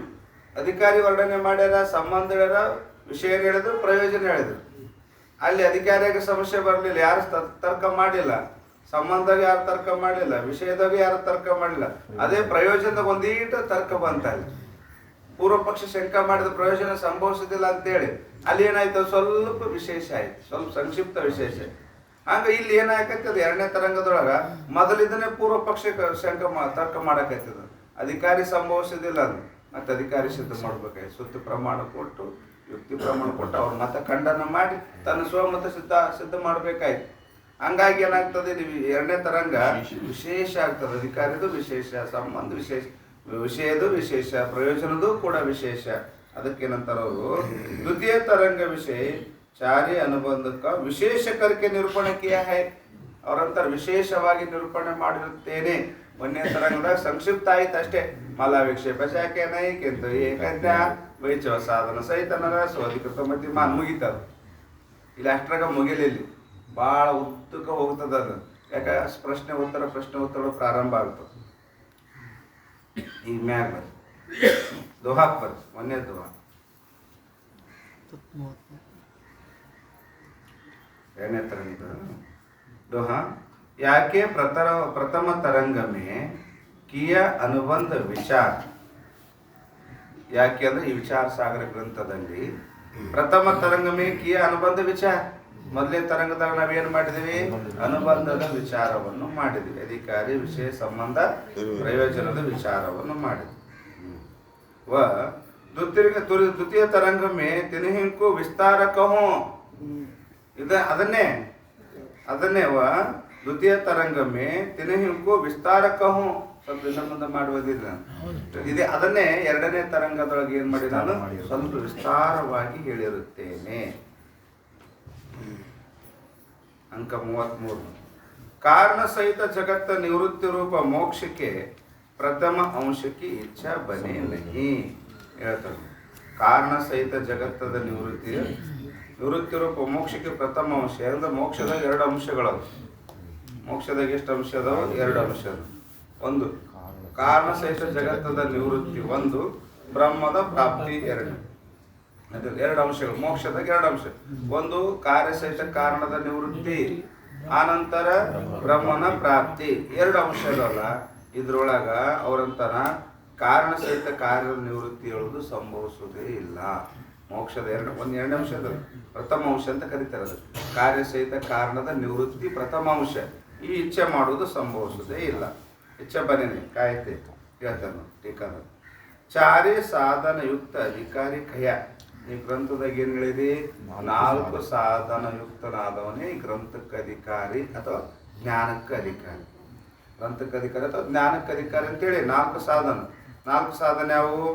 Speaker 1: ಅಧಿಕಾರಿ ವರ್ಣನೆ ಮಾಡ್ಯಾರ, ಸಂಬಂಧ ಹೇಳ್ಯಾರ, ವಿಷಯ ಹೇಳಿದ್ರು, ಪ್ರಯೋಜನ ಹೇಳಿದ್ರು. ಅಲ್ಲಿ ಅಧಿಕಾರಿಯಾಗ ಸಮಸ್ಯೆ ಬರಲಿಲ್ಲ, ಯಾರು ತರ್ಕ ಮಾಡಿಲ್ಲ, ಸಂಬಂಧದಾಗ ಯಾರು ತರ್ಕ ಮಾಡಲಿಲ್ಲ, ವಿಷಯದಾಗ ಯಾರು ತರ್ಕ ಮಾಡಲಿಲ್ಲ. ಅದೇ ಪ್ರಯೋಜನದಾಗ ಒಂದೀಟ ತರ್ಕ ಬಂತ. ಅಲ್ಲಿ ಪೂರ್ವ ಪಕ್ಷ ಶಂಕ ಮಾಡಿದ ಪ್ರಯೋಜನ ಸಂಭವಿಸುದಿಲ್ಲ ಅಂತೇಳಿ ಅಲ್ಲಿ ಏನಾಯ್ತು, ಸ್ವಲ್ಪ ವಿಶೇಷ ಆಯ್ತು, ಸ್ವಲ್ಪ ಸಂಕ್ಷಿಪ್ತ ವಿಶೇಷ. ಹಂಗ ಇಲ್ಲಿ ಏನಾಗತ್ತದ, ಎರಡನೇ ತರಂಗದೊಳಗ ಮೊದಲಿದ್ದನೇ ಪೂರ್ವ ಪಕ್ಷ ತರ್ಕ ಮಾಡಕತ್ತದ, ಅಧಿಕಾರಿ ಸಂಭವಿಸುದಿಲ್ಲ ಅದು, ಮತ್ತೆ ಅಧಿಕಾರಿ ಸಿದ್ಧ ಮಾಡ್ಬೇಕಾಯ್ತು, ಸುತ್ತಿ ಪ್ರಮಾಣ ಕೊಟ್ಟು, ಯುಕ್ತಿ ಪ್ರಮಾಣ ಕೊಟ್ಟು ಅವ್ರ ಮತ ಖಂಡನ ಮಾಡಿ ತನ್ನ ಸ್ವಮತ ಸಿದ್ಧ ಮಾಡ್ಬೇಕಾಯ್ತು. ಹಂಗಾಗಿ ಏನಾಗ್ತದೆ, ಎರಡನೇ ತರಂಗ ವಿಶೇಷ ಆಗ್ತದೆ. ಅಧಿಕಾರಿದು ವಿಶೇಷ, ಸಂಬಂಧ ವಿಶೇಷ, ವಿಷಯದು ವಿಶೇಷ, ಪ್ರಯೋಜನದು ಕೂಡ ವಿಶೇಷ. ಅದಕ್ಕೇನಂತಾರ ಅವರು, ದ್ವಿತೀಯ ತರಂಗ ವಿಷಯ ಚಾರಿ ಅನುಬಂಧಕ ವಿಶೇಷ ಕರ್ಕೆ ನಿರೂಪಣೆ ಕಿಯಾ ಹೈ. ಅವರಂತರ ವಿಶೇಷವಾಗಿ ನಿರೂಪಣೆ ಮಾಡಿರುತ್ತೇನೆ. ಒಂದನೇ ತರಂಗದಾಗ ಸಂಕ್ಷಿಪ್ತ ಆಯ್ತು ಅಷ್ಟೇ. ಮಲ ವಿಕ್ಷೇಪ ಶಾಖೆ ನೈಕೆಂದು ಏಕಜ್ಞ ವೈಚವ ಸಾಧನ ಸಹಿತನ ಸ್ವಧಿಕೃತ ಮಧ್ಯಮಾನ್ ಮುಗಿತದ. ಇಲ್ಲಿ ಅಷ್ಟ್ರಾಗ ಮುಗಿಲಿಲ್ಲ, ಭಾಳ ಉದ್ದಕ್ಕೆ ಹೋಗ್ತದ ಅದು. ಯಾಕ ಪ್ರಶ್ನೆ ಉತ್ತರ ಪ್ರಾರಂಭ ಆಗ್ತದೆ. ಈಗ ಮ್ಯಾಗ ಬರ್ರಿ, ದೋಹಾಕ್ ಬರ್ರಿ, ಒಂದೇ ದೋಹಾ, ಎರಡನೇ ತರಂಗ दोहा. याके प्रथम तरंग में किया अनुबंध विचार. ಯಾಕೆ ಅಂದ್ರೆ ಈ ವಿಚಾರ ಸಾಗರ ಗ್ರಂಥದಲ್ಲಿ ಪ್ರಥಮ ತರಂಗ ಮೇ ಕಿಯ ಅನುಬಂಧ ವಿಚಾರ, ಮೊದಲನೇ ತರಂಗದಾಗ ನಾವೇನು ಮಾಡಿದೀವಿ, ಅನುಬಂಧದ ವಿಚಾರವನ್ನು ಮಾಡಿದ್ವಿ. ಅಧಿಕಾರಿ, ವಿಷಯ, ಸಂಬಂಧ, ಪ್ರಯೋಜನದ ವಿಚಾರವನ್ನು ಮಾಡಿದ್ವಿ. ದ್ವಿತೀಯ ತರಂಗ ಮೇ ತಿನ್ಹಿಂಕು ವಿಸ್ತಾರ ಕಹೋ, ಅದನ್ನೇ ದ್ವಿತೀಯ ತರಂಗ ಮೇ ತಿನ್ಹಿಂಕು ವಿಸ್ತಾರ ಕಹೋ, ಸ್ವಲ್ಪ ಸಂಬಂಧ ಮಾಡುವುದಿಲ್ಲ. ಇದೆ ಅದನ್ನೇ ಎರಡನೇ ತರಂಗದೊಳಗೆ ಏನ್ ಮಾಡಿ ನಾನು ಸ್ವಲ್ಪ ವಿಸ್ತಾರವಾಗಿ ಹೇಳಿರುತ್ತೇನೆ. ಅಂಕ 33. ಕಾರಣ ಸಹಿತ ಜಗತ್ತ ನಿವೃತ್ತಿ ರೂಪ ಮೋಕ್ಷಕ್ಕೆ ಪ್ರಥಮ ಅಂಶಕ್ಕೆ ಇಚ್ಛಾ ಬನೆ ನಹಿ ಹೇಳ್ತಾರೆ. ಕಾರಣ ಸಹಿತ ಜಗತ್ತದ ನಿವೃತ್ತಿ ರೂಪ ಮೋಕ್ಷಕ್ಕೆ ಪ್ರಥಮ ಅಂಶ ಅಂದ್ರೆ ಮೋಕ್ಷದಾಗ 2 ಅಂಶಗಳು. ಮೋಕ್ಷದಾಗ ಎಷ್ಟು ಅಂಶ ಅದಾವ? 2 ಅಂಶ. ಒಂದು ಕಾರಣ ಸಹಿತ ಜಗತ್ತದ ನಿವೃತ್ತಿ, ಒಂದು ಬ್ರಹ್ಮದ ಪ್ರಾಪ್ತಿ, 2. ಅದು 2 ಅಂಶಗಳು. ಮೋಕ್ಷದಾಗ 2 ಅಂಶ. ಒಂದು ಕಾರ್ಯ ಸಹಿತ ಕಾರಣದ ನಿವೃತ್ತಿ, ಆನಂತರ ಬ್ರಹ್ಮನ ಪ್ರಾಪ್ತಿ, 2 ಅಂಶಗಳಲ್ಲ. ಇದ್ರೊಳಗ ಅವರಂತರ ಕಾರಣ ಸಹಿತ ಕಾರ್ಯದ ನಿವೃತ್ತಿ ಹೇಳುವುದು ಸಂಭವಿಸುವುದೇ ಇಲ್ಲ. ಮೋಕ್ಷದ 2 ಅಂಶ ಅದ, ಪ್ರಥಮ ಅಂಶ ಅಂತ ಕರೀತಾರೆ. ಅದು ಕಾರ್ಯ ಸಹಿತ ಕಾರಣದ ನಿವೃತ್ತಿ ಪ್ರಥಮ ಅಂಶ. ಈ ಇಚ್ಛೆ ಮಾಡುವುದು ಸಂಭವಿಸುವುದೇ ಇಲ್ಲ. ಇಚ್ಛೆ ಬನ್ನಿ ಕಾಯ್ತೆ ಹೇಳ್ತಾನೆ ಟೀಕಾದ. ಚಾರಿ ಸಾಧನ ಯುಕ್ತ ಅಧಿಕಾರಿ ಕಯ. ಈ ಗ್ರಂಥದಾಗ ಏನು ಹೇಳಿರಿ? 4 ಸಾಧನ ಯುಕ್ತನಾದವನೇ ಈ ಗ್ರಂಥಕ್ಕೆ ಅಧಿಕಾರಿ ಅಥವಾ ಜ್ಞಾನಕ್ಕೆ ಅಧಿಕಾರಿ. ಗ್ರಂಥಕ್ಕೆ ಅಧಿಕಾರಿ ಅಥವಾ ಜ್ಞಾನಕ್ಕೆ ಅಧಿಕಾರಿ ಅಂತೇಳಿ 4 ಸಾಧನ. 4 ಸಾಧನ ಯಾವುವು?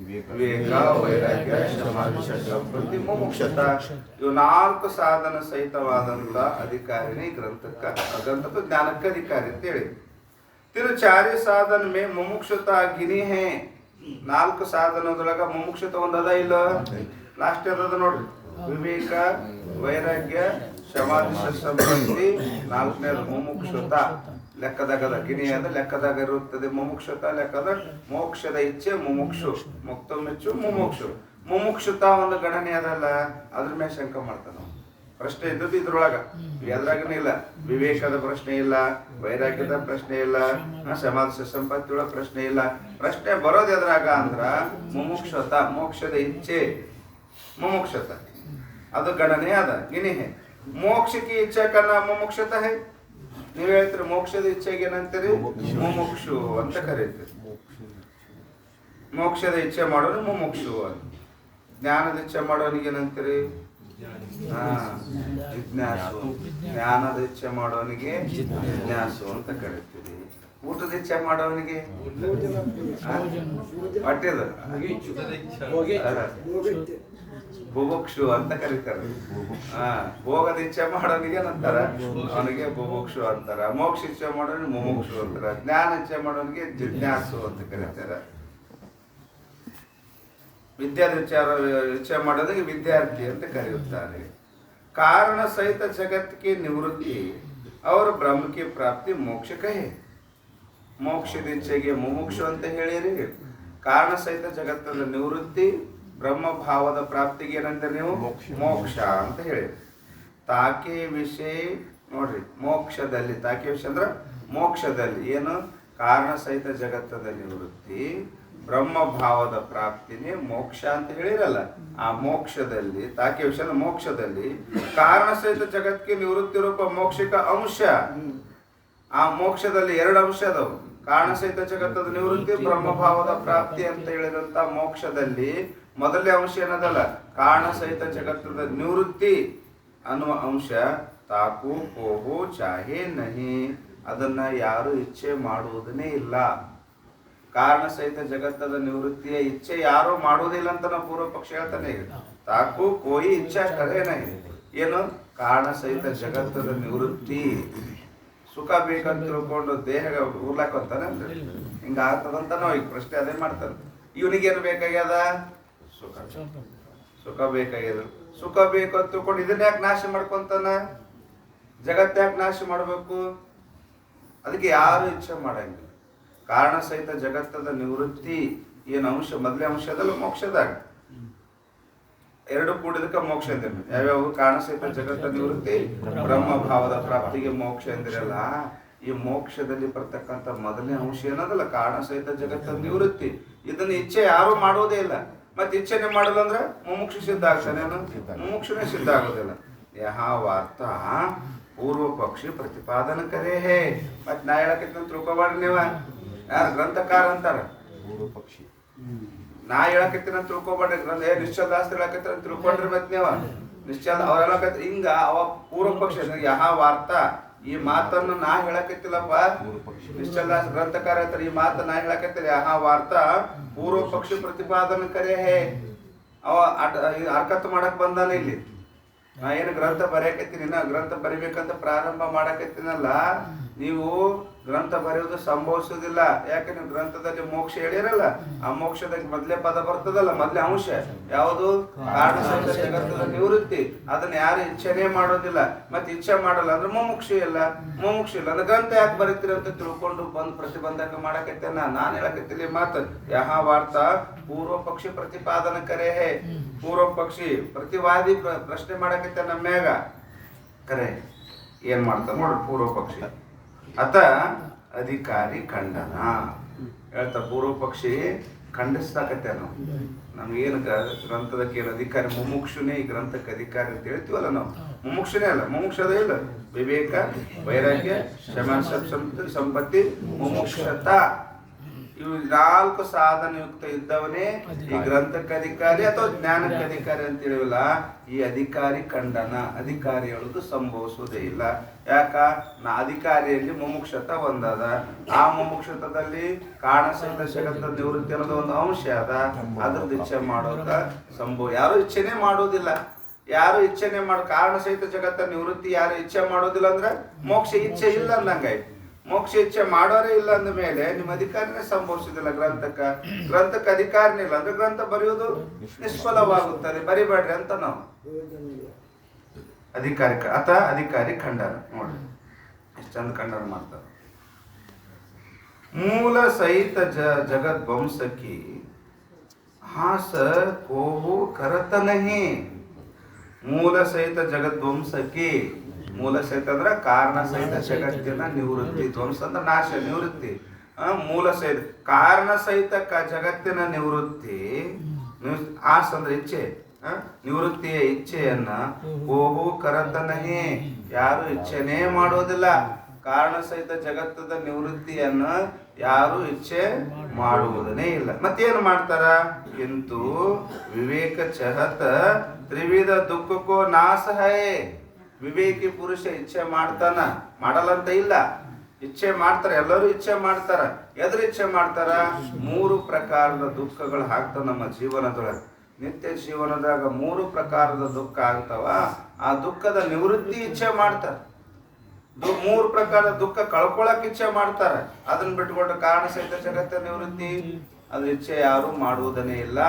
Speaker 1: ವಿವೇಕ, ವೈರಾಗ್ಯ, ಸಮಾಧಿ, ಸಂಪತ್ತಿ, ಮುಮುಕ್ಷತ. ಇವು 4 ಸಾಧನ ಸಹಿತವಾದಂತ ಅಧಿಕಾರಿನೇ ಗ್ರಂಥಕ್ಕೆ ಜ್ಞಾನಕ್ಕೆ ಅಧಿಕಾರಿ ಅಂತ ಹೇಳಿ. ತಿರು ಚಾರಿ ಸಾಧನ ಮೇ ಮುಮುಕ್ಷತ ಗಿನಿ ಹೇ. 4 ಸಾಧನದೊಳಗ ಮುಮುಕ್ಷತ ಒಂದದ ಇಲ್ಲ? ಲಾಸ್ಟ್ ಅದ ನೋಡ್ರಿ. ವಿವೇಕ, ವೈರಾಗ್ಯ, ಸಮಾಧಿ, ಸಂಪತ್ತಿ, 4ನೇದು ಮುಮುಕ್ಷತ. ಲೆಕ್ಕದಾಗದ ಗಿಣಿಯದ ಲೆಕ್ಕದಾಗ ಇರುತ್ತದೆ ಮುಮುಕ್ಷುತ ಲೆಕ್ಕದ ಮೋಕ್ಷದ ಇಚ್ಛೆ ಮುಮುಕ್ಷು ಮುಕ್ತ ಮೆಚ್ಚು ಮುಮುಕ್ಷು ಮುಮುಕ್ಷುತ ಒಂದು ಗಣನೆ ಅದಲ್ಲ ಅದ್ರ ಮೇಲೆ ಶಂಕ ಮಾಡ್ತಾನ ಪ್ರಶ್ನೆ ಇದ್ದದ್ದು ಇದ್ರೊಳಗ ಎದ್ರಾಗನೇ ಇಲ್ಲ ವಿವೇಕದ ಪ್ರಶ್ನೆ ಇಲ್ಲ ವೈರಾಗ್ಯದ ಪ್ರಶ್ನೆ ಇಲ್ಲ ಸಮಾಜ ಸಂಪತ್ತಿಯೊಳಗ ಪ್ರಶ್ನೆ ಇಲ್ಲ ಪ್ರಶ್ನೆ ಬರೋದು ಎದ್ರಾಗ ಅಂದ್ರ ಮುಮುಕ್ಷತ ಮೋಕ್ಷದ ಇಚ್ಛೆ ಮುಮುಕ್ಷತ ಅದು ಗಣನೆ ಅದ ಗಿಣಿ ಹೇ ಮೋಕ್ಷಕ್ಕೆ ಇಚ್ಛೆ ಕನ್ನ ಮುಮುಕ್ಷತ ಹೇ ನೀವ್ ಹೇಳ್ತೀರಿ ಮೋಕ್ಷದ ಇಚ್ಛೆಗೆ ಏನಂತೀರಿ ಮುಮುಕ್ಷು ಅಂತ ಕರೀತೀರಿ ಮೋಕ್ಷದ ಇಚ್ಛೆ ಮಾಡೋನು ಮುಮುಕ್ಷು ಅಂತ ಜ್ಞಾನದ ಇಚ್ಛೆ ಮಾಡೋನಿಗೆ ಏನಂತೀರಿ ಜಿಜ್ಞಾಸು ಜ್ಞಾನದ ಇಚ್ಛೆ ಮಾಡೋನಿಗೆ ಜಿಜ್ಞಾಸು ಅಂತ ಕರಿತೀರಿ ಊಟದ ಇಚ್ಛೆ ಮಾಡೋನಿಗೆ ಹೊಟ್ಟೆದ ಬುಭುಕ್ಷು ಅಂತ ಕರೀತಾರೆ ಭೋಗದ ಇಚ್ಛೆ ಮಾಡೋನಿಗೆ ಏನಂತಾರ ಅವನಿಗೆ ಬುಭುಕ್ಷು ಅಂತಾರ ಮೋಕ್ಷ ಇಚ್ಛೆ ಮಾಡೋನಿಗೆ ಮುಮುಕ್ಷು ಅಂತಾರ ಜ್ಞಾನ ಇಚ್ಛೆ ಮಾಡೋನಿಗೆ ಜಿಜ್ಞಾಸು ಅಂತ ಕರೀತಾರ ಇಚ್ಛೆ ಮಾಡೋದಕ್ಕೆ ವಿದ್ಯಾರ್ಥಿ ಅಂತ ಕರೆಯುತ್ತಾರೆ ಕಾರಣ ಸಹಿತ ಜಗತ್ತಿಗೆ ನಿವೃತ್ತಿ ಅವರ ಬ್ರಹ್ಮಕ್ಕೆ ಪ್ರಾಪ್ತಿ ಮೋಕ್ಷಕ್ಕೆ ಮೋಕ್ಷದ ಇಚ್ಛೆಗೆ ಮುಮುಕ್ಷು ಅಂತ ಹೇಳಿರಿ ಕಾರಣ ಸಹಿತ ಜಗತ್ತದ ನಿವೃತ್ತಿ ಬ್ರಹ್ಮ ಭಾವದ ಪ್ರಾಪ್ತಿಗೆ ಏನಂದ್ರೆ ನೀವು ಮೋಕ್ಷ ಅಂತ ಹೇಳಿರಿ ತಾಕೆ ವಿಷಯ ನೋಡ್ರಿ ಮೋಕ್ಷದಲ್ಲಿ ತಾಕೆ ವಿಷಯ ಅಂದ್ರೆ ಮೋಕ್ಷದಲ್ಲಿ ಏನು ಕಾರಣ ಸಹಿತ ಜಗತ್ತದ ನಿವೃತ್ತಿ ಬ್ರಹ್ಮ ಭಾವದ ಪ್ರಾಪ್ತಿನೇ ಮೋಕ್ಷ ಅಂತ ಹೇಳಿರಲ್ಲ ಆ ಮೋಕ್ಷದಲ್ಲಿ ತಾಕೆ ವಿಷಯ ಮೋಕ್ಷದಲ್ಲಿ ಕಾರಣ ಸಹಿತ ಜಗತ್ತಿಗೆ ನಿವೃತ್ತಿ ರೂಪ ಮೋಕ್ಷಿಕ ಅಂಶ ಆ ಮೋಕ್ಷದಲ್ಲಿ ಎರಡು ಅಂಶ ಅದಾವು ಕಾರಣ ಸಹಿತ ಜಗತ್ತದ ನಿವೃತ್ತಿ ಬ್ರಹ್ಮ ಭಾವದ ಪ್ರಾಪ್ತಿ ಅಂತ ಹೇಳಿದಂತ ಮೋಕ್ಷದಲ್ಲಿ ಮೊದಲನೇ ಅಂಶ ಏನದಲ್ಲ ಕಾರಣ ಸಹಿತ ಜಗತ್ತದ ನಿವೃತ್ತಿ ಅನ್ನುವ ಅಂಶ ತಾಕು ಕೋಹು ಚಾಹೆ ನಹಿ ಅದನ್ನ ಯಾರು ಇಚ್ಛೆ ಮಾಡುವುದನ್ನೇ ಇಲ್ಲ ಕಾರಣ ಸಹಿತ ಜಗತ್ತದ ನಿವೃತ್ತಿಯ ಇಚ್ಛೆ ಯಾರು ಮಾಡುವುದಿಲ್ಲ ಅಂತ ನಾವು ಪೂರ್ವ ಪಕ್ಷ ಹೇಳ್ತಾನೆ ತಾಕು ಕೋಯಿ ಇಚ್ಛಾ ಕರೇನ ಏನು ಕಾರಣ ಸಹಿತ ಜಗತ್ತದ ನಿವೃತ್ತಿ ಸುಖ ಬೇಕಂತ ತಿಳ್ಕೊಂಡು ದೇಹ ಊರ್ಲಾಕಂತಾನೆ ಹಿಂಗ ಆಗ್ತದಂತ ನಾವು ಈಗ ಪ್ರಶ್ನೆ ಅದೇ ಮಾಡ್ತಾನೆ ಇವನಿಗೇನು ಬೇಕಾಗ್ಯದ ಸುಖ ಸುಖ ಬೇಕಾಗ್ಯದ ಸುಖ ಬೇಕು ಅಂತ ತಿಳ್ಕೊಂಡು ಇದನ್ನ ಯಾಕೆ ನಾಶ ಮಾಡ್ಕೊಂತಾನ ಜಗತ್ತ ಯಾಕೆ ನಾಶ ಮಾಡ್ಬೇಕು ಅದಕ್ಕೆ ಯಾರು ಇಚ್ಛೆ ಮಾಡಂಗಿಲ್ಲ ಕಾರಣ ಸಹಿತ ಜಗತ್ತದ ನಿವೃತ್ತಿ ಏನು ಅಂಶ ಮೊದಲೇ ಅಂಶದಲ್ಲ ಮೋಕ್ಷದಾಗ ಎರಡು ಕೂಡಿದಕ್ಕೆ ಮೋಕ್ಷ ಅಂತೀರಿ ಯಾವ್ಯಾವ ಕಾರಣ ಸಹಿತ ಜಗತ್ತ ನಿವೃತ್ತಿ ಬ್ರಹ್ಮ ಭಾವದ ಪ್ರಾಪ್ತಿಗೆ ಮೋಕ್ಷ ಅಂದಿರಲ್ಲ ಈ ಮೋಕ್ಷದಲ್ಲಿ ಬರ್ತಕ್ಕಂಥ ಮೊದಲನೇ ಅಂಶ ಏನದಲ್ಲ ಕಾರಣ ಸಹಿತ ಜಗತ್ತದ ನಿವೃತ್ತಿ ಇದನ್ನ ಇಚ್ಛೆ ಯಾರು ಮಾಡೋದೇ ಇಲ್ಲ ಮತ್ತೆ ಇಚ್ಛೆನೆ ಮಾಡಲ್ಲ ಅಂದ್ರೆ ಮುಮುಕ್ಷು ಸಿದ್ಧ ಆಗ್ತಾನೆ ಮುಮುಕ್ಷುನೇ ಸಿದ್ಧ ಆಗೋದಿಲ್ಲ ವಾರ್ತ ಪೂರ್ವ ಪಕ್ಷಿ ಪ್ರತಿಪಾದನ ಕರೇ ಹೇ ಮತ್ ನಾ ಹೇಳಕೈತಿ ತಿಳ್ಕೊಬಾಡ್ರಿ ನೀವ ಯಾರು ಗ್ರಂಥಕಾರ ಅಂತಾರ
Speaker 2: ಪೂರ್ವ ಪಕ್ಷಿ
Speaker 1: ನಾ ಹೇಳಕತ್ತೀನಿ ಅಂತ ತಿಳ್ಕೊಬಾಡ್ರಿ ಗ್ರಂಥ ನಿಶ್ಚಲ ದಾಸ್ತ ಹೇಳಕತ್ತೀರ ಅಂತ ತಿಳ್ಕೊಂಡ್ರಿ ಮತ್ ನೀವ ನಿಶ್ಚಲ ಅವ್ರ ಹೇಳಕತ್ತ ಹಿಂಗ ಅವ ಪೂರ್ವ ಪಕ್ಷ ವಾರ್ತ ಈ ಮಾತನ್ನು ನಾ ಹೇಳಕತ್ತಿಲ್ಲಪ್ಪ ನಿಶ್ಚಲ ದಾಸ್ ಗ್ರಂಥಕಾರ ಅಂತಾರೆ ಈ ಮಾತ ನಾ ಹೇಳಕತ್ತಿಲ್ಲ ವಾರ್ತ ಪೂರ್ವ ಪಕ್ಷಿ ಪ್ರತಿಪಾದನ ಕರೇ ಹೇ ಅವ ಅರ್ಕತ್ ಮಾಡಕ್ ಬಂದಾನ ಇಲ್ಲಿ ನಾ ಏನು ಗ್ರಂಥ ಬರೆಯಕತ್ತೀನಿ ನಾ ಗ್ರಂಥ ಬರಿಬೇಕಂತ ಪ್ರಾರಂಭ ಮಾಡಕತ್ತೀನಲ್ಲ ನೀವು ಗ್ರಂಥ ಬರೆಯೋದು ಸಂಭವಿಸುವುದಿಲ್ಲ ಯಾಕೆ ನೀವು ಗ್ರಂಥದಲ್ಲಿ ಮೋಕ್ಷ ಹೇಳಿರಲ್ಲ ಆ ಮೋಕ್ಷದಾಗ ಮೊದಲೇ ಪದ ಬರ್ತದಲ್ಲ ಮೊದಲೇ ಅಂಶ ಯಾವುದು ಕಾರಣ ಸಹಿತ ಜಗತ್ತದ ನಿವೃತ್ತಿ ಅದನ್ನ ಯಾರು ಇಚ್ಛೆನೇ ಮಾಡೋದಿಲ್ಲ ಮತ್ತೆ ಇಚ್ಛೆ ಮಾಡಲ್ಲ ಅಂದ್ರೆ ಮುಮುಕ್ಷು ಇಲ್ಲ ಅಂದ್ರೆ ಗ್ರಂಥ ಯಾಕೆ ಬರೀತೀರಿ ಅಂತ ತಿಳ್ಕೊಂಡು ಬಂದು ಪ್ರತಿಬಂಧಕ ಮಾಡಕತ್ತೇನ ನಾನು ಹೇಳಕತ್ತಿಲ್ಲ ಮಾತು ವಾರ್ತ ಪೂರ್ವ ಪಕ್ಷಿ ಪ್ರತಿಪಾದನ ಕರೆ ಹೇ ಪೂರ್ವ ಪಕ್ಷಿ ಪ್ರತಿವಾದಿ ಪ್ರಶ್ನೆ ಮಾಡಕತ್ತೆ ನಮ್ಮ್ಯಾಗ ಕರೆ ಏನ್ ಮಾಡ್ತಾರ ನೋಡ್ರಿ ಪೂರ್ವ ಪಕ್ಷಿ ಅತ ಅಧಿಕಾರಿ ಖಂಡನ ಹೇಳ್ತಾ ಪೂರ್ವ ಪಕ್ಷಿ ಖಂಡಿಸ್ತಾಕತ್ತೆ ನಾವು ನಮ್ಗೇನು ಗ್ರಂಥದ ಕೇಳ ಅಧಿಕಾರಿ ಮುಮುಕ್ಷುನೇ ಈ ಗ್ರಂಥಕ್ಕೆ ಅಧಿಕಾರಿ ಅಂತ ಹೇಳ್ತೀವಲ್ಲ ನಾವು ಮುಮುಕ್ಷುನೇ ಅಲ್ಲ ಮುಮುಕ್ಷದ ಇಲ್ಲ ವಿವೇಕ ವೈರಾಗ್ಯ ಕ್ಷಮ ಸಂಪತ್ತಿ ಮುಮುಕ್ಷತ ಇವು 4 ಸಾಧನಯುಕ್ತ ಇದ್ದವನೇ ಈ ಗ್ರಂಥಕ್ಕೆ ಅಧಿಕಾರಿ ಅಥವಾ ಜ್ಞಾನಕ್ಕೆ ಅಧಿಕಾರಿ ಅಂತ ಹೇಳಿವಲ್ಲ ಈ ಅಧಿಕಾರಿ ಖಂಡನ ಅಧಿಕಾರಿ ಹೇಳುದು ಸಂಭವಿಸುವುದೇ ಇಲ್ಲ ಯಾಕ ಅಧಿಕಾರಿಯಲ್ಲಿ ಮುಮುಕ್ಷತ ಒಂದದ ಆ ಮುಮುಕ್ಷತದಲ್ಲಿ ಕಾರಣ ಸಹಿತ ಜಗತ್ತ ನಿವೃತ್ತಿ ಅನ್ನೋದು ಒಂದು ಅಂಶ ಅದ ಅದ್ರದ್ದು ಇಚ್ಛೆ ಮಾಡೋದ ಸಂಭವ ಯಾರು ಇಚ್ಛೆನೆ ಮಾಡೋದಿಲ್ಲ ಯಾರು ಇಚ್ಛೆನೆ ಕಾರಣ ಸಹಿತ ಜಗತ್ತ ನಿವೃತ್ತಿ ಯಾರು ಇಚ್ಛೆ ಮಾಡೋದಿಲ್ಲ ಅಂದ್ರೆ ಮೋಕ್ಷ ಇಚ್ಛೆ ಇಲ್ಲ ಅಂದಂಗಾಯ್ತು ಮೋಕ್ಷ ಇಚ್ಛೆ ಮಾಡೋರೇ ಇಲ್ಲ ಅಂದ ಮೇಲೆ ನಿಮ್ಮ ಅಧಿಕಾರನೇ ಸಂಭವಿಸುದಿಲ್ಲ ಗ್ರಂಥಕ್ಕೆ ಅಧಿಕಾರನೇ ಇಲ್ಲ ಅಂದ್ರೆ ಗ್ರಂಥ ಬರೆಯುವುದು ನಿಷ್ಫಲವಾಗುತ್ತದೆ ಬರಿಬೇಡ್ರಿ ಅಂತ ನಾವು ಅಧಿಕಾರಿ ಖಂಡನ ನೋಡ್ರಿ ಎಷ್ಟು ಚಂದ ಖಂಡನ ಮಾಡ್ತಾರೆ ಮೂಲ ಸಹಿತ जगत की हास कोहु करत नहीं. ಮೂಲ ಸಹಿತ ಜಗದ್ವಂಸಕ್ಕೆ, ಮೂಲ ಸಹಿತ ಅಂದ್ರೆ ಕಾರಣ ಸಹಿತ ಜಗತ್ತಿನ ನಿವೃತ್ತಿ. ಧ್ವಂಸ ಅಂದ್ರೆ ನಾಶ, ನಿವೃತ್ತಿ. ಮೂಲ ಸಹಿತ ಕಾರಣ ಸಹಿತ ಜಗತ್ತಿನ ನಿವೃತ್ತಿ. ಆಸ್ ಅಂದ್ರೆ ಇಚ್ಛೆ, ನಿವೃತ್ತಿಯ ಇಚ್ಛೆಯನ್ನ ಕೋಹು ಕರತನಹಿ, ಯಾರು ಇಚ್ಛೆನೇ ಮಾಡೋದಿಲ್ಲ. ಕಾರಣ ಸಹಿತ ಜಗತ್ತದ ನಿವೃತ್ತಿಯನ್ನ ಯಾರು ಇಚ್ಛೆ ಮಾಡುವುದನೇ ಇಲ್ಲ. ಮತ್ತೇನು ಮಾಡ್ತಾರ? ಕಿಂತು ವಿವೇಕ ಚಹತ ತ್ರಿವಿಧ ದುಃಖಕ್ಕೋ ನಾಶ ಹೈ. ವಿವೇಕಿ ಪುರುಷ ಇಚ್ಛೆ ಮಾಡ್ತಾನ, ಮಾಡಲ್ಲಂತ ಇಲ್ಲ, ಇಚ್ಛೆ ಮಾಡ್ತಾರ. ಎಲ್ಲರೂ ಇಚ್ಛೆ ಮಾಡ್ತಾರ. ಎದ್ರ ಇಚ್ಛೆ ಮಾಡ್ತಾರ? ಮೂರು ಪ್ರಕಾರದ ದುಃಖಗಳು ಹಾಕ್ತಾವ ನಮ್ಮ ಜೀವನದೊಳಗೆ. ನಿತ್ಯ ಜೀವನದಾಗ ಮೂರು ಪ್ರಕಾರದ ದುಃಖ ಆಗ್ತಾವ. ಆ ದುಃಖದ ನಿವೃತ್ತಿ ಇಚ್ಛೆ ಮಾಡ್ತಾರ. ಮೂರು ಪ್ರಕಾರ ದುಃಖ ಕಳ್ಕೊಳಕ್ ಇಚ್ಛೆ ಮಾಡ್ತಾರೆ. ಅದನ್ನ ಬಿಟ್ಕೊಟ್ಟು ಕಾರಣ ಸಹಿತ ಜಗತ್ತ ನಿವೃತ್ತಿ ಅದ್ರ ಇಚ್ಛೆ ಯಾರು ಮಾಡುವುದನ್ನೇ ಇಲ್ಲ.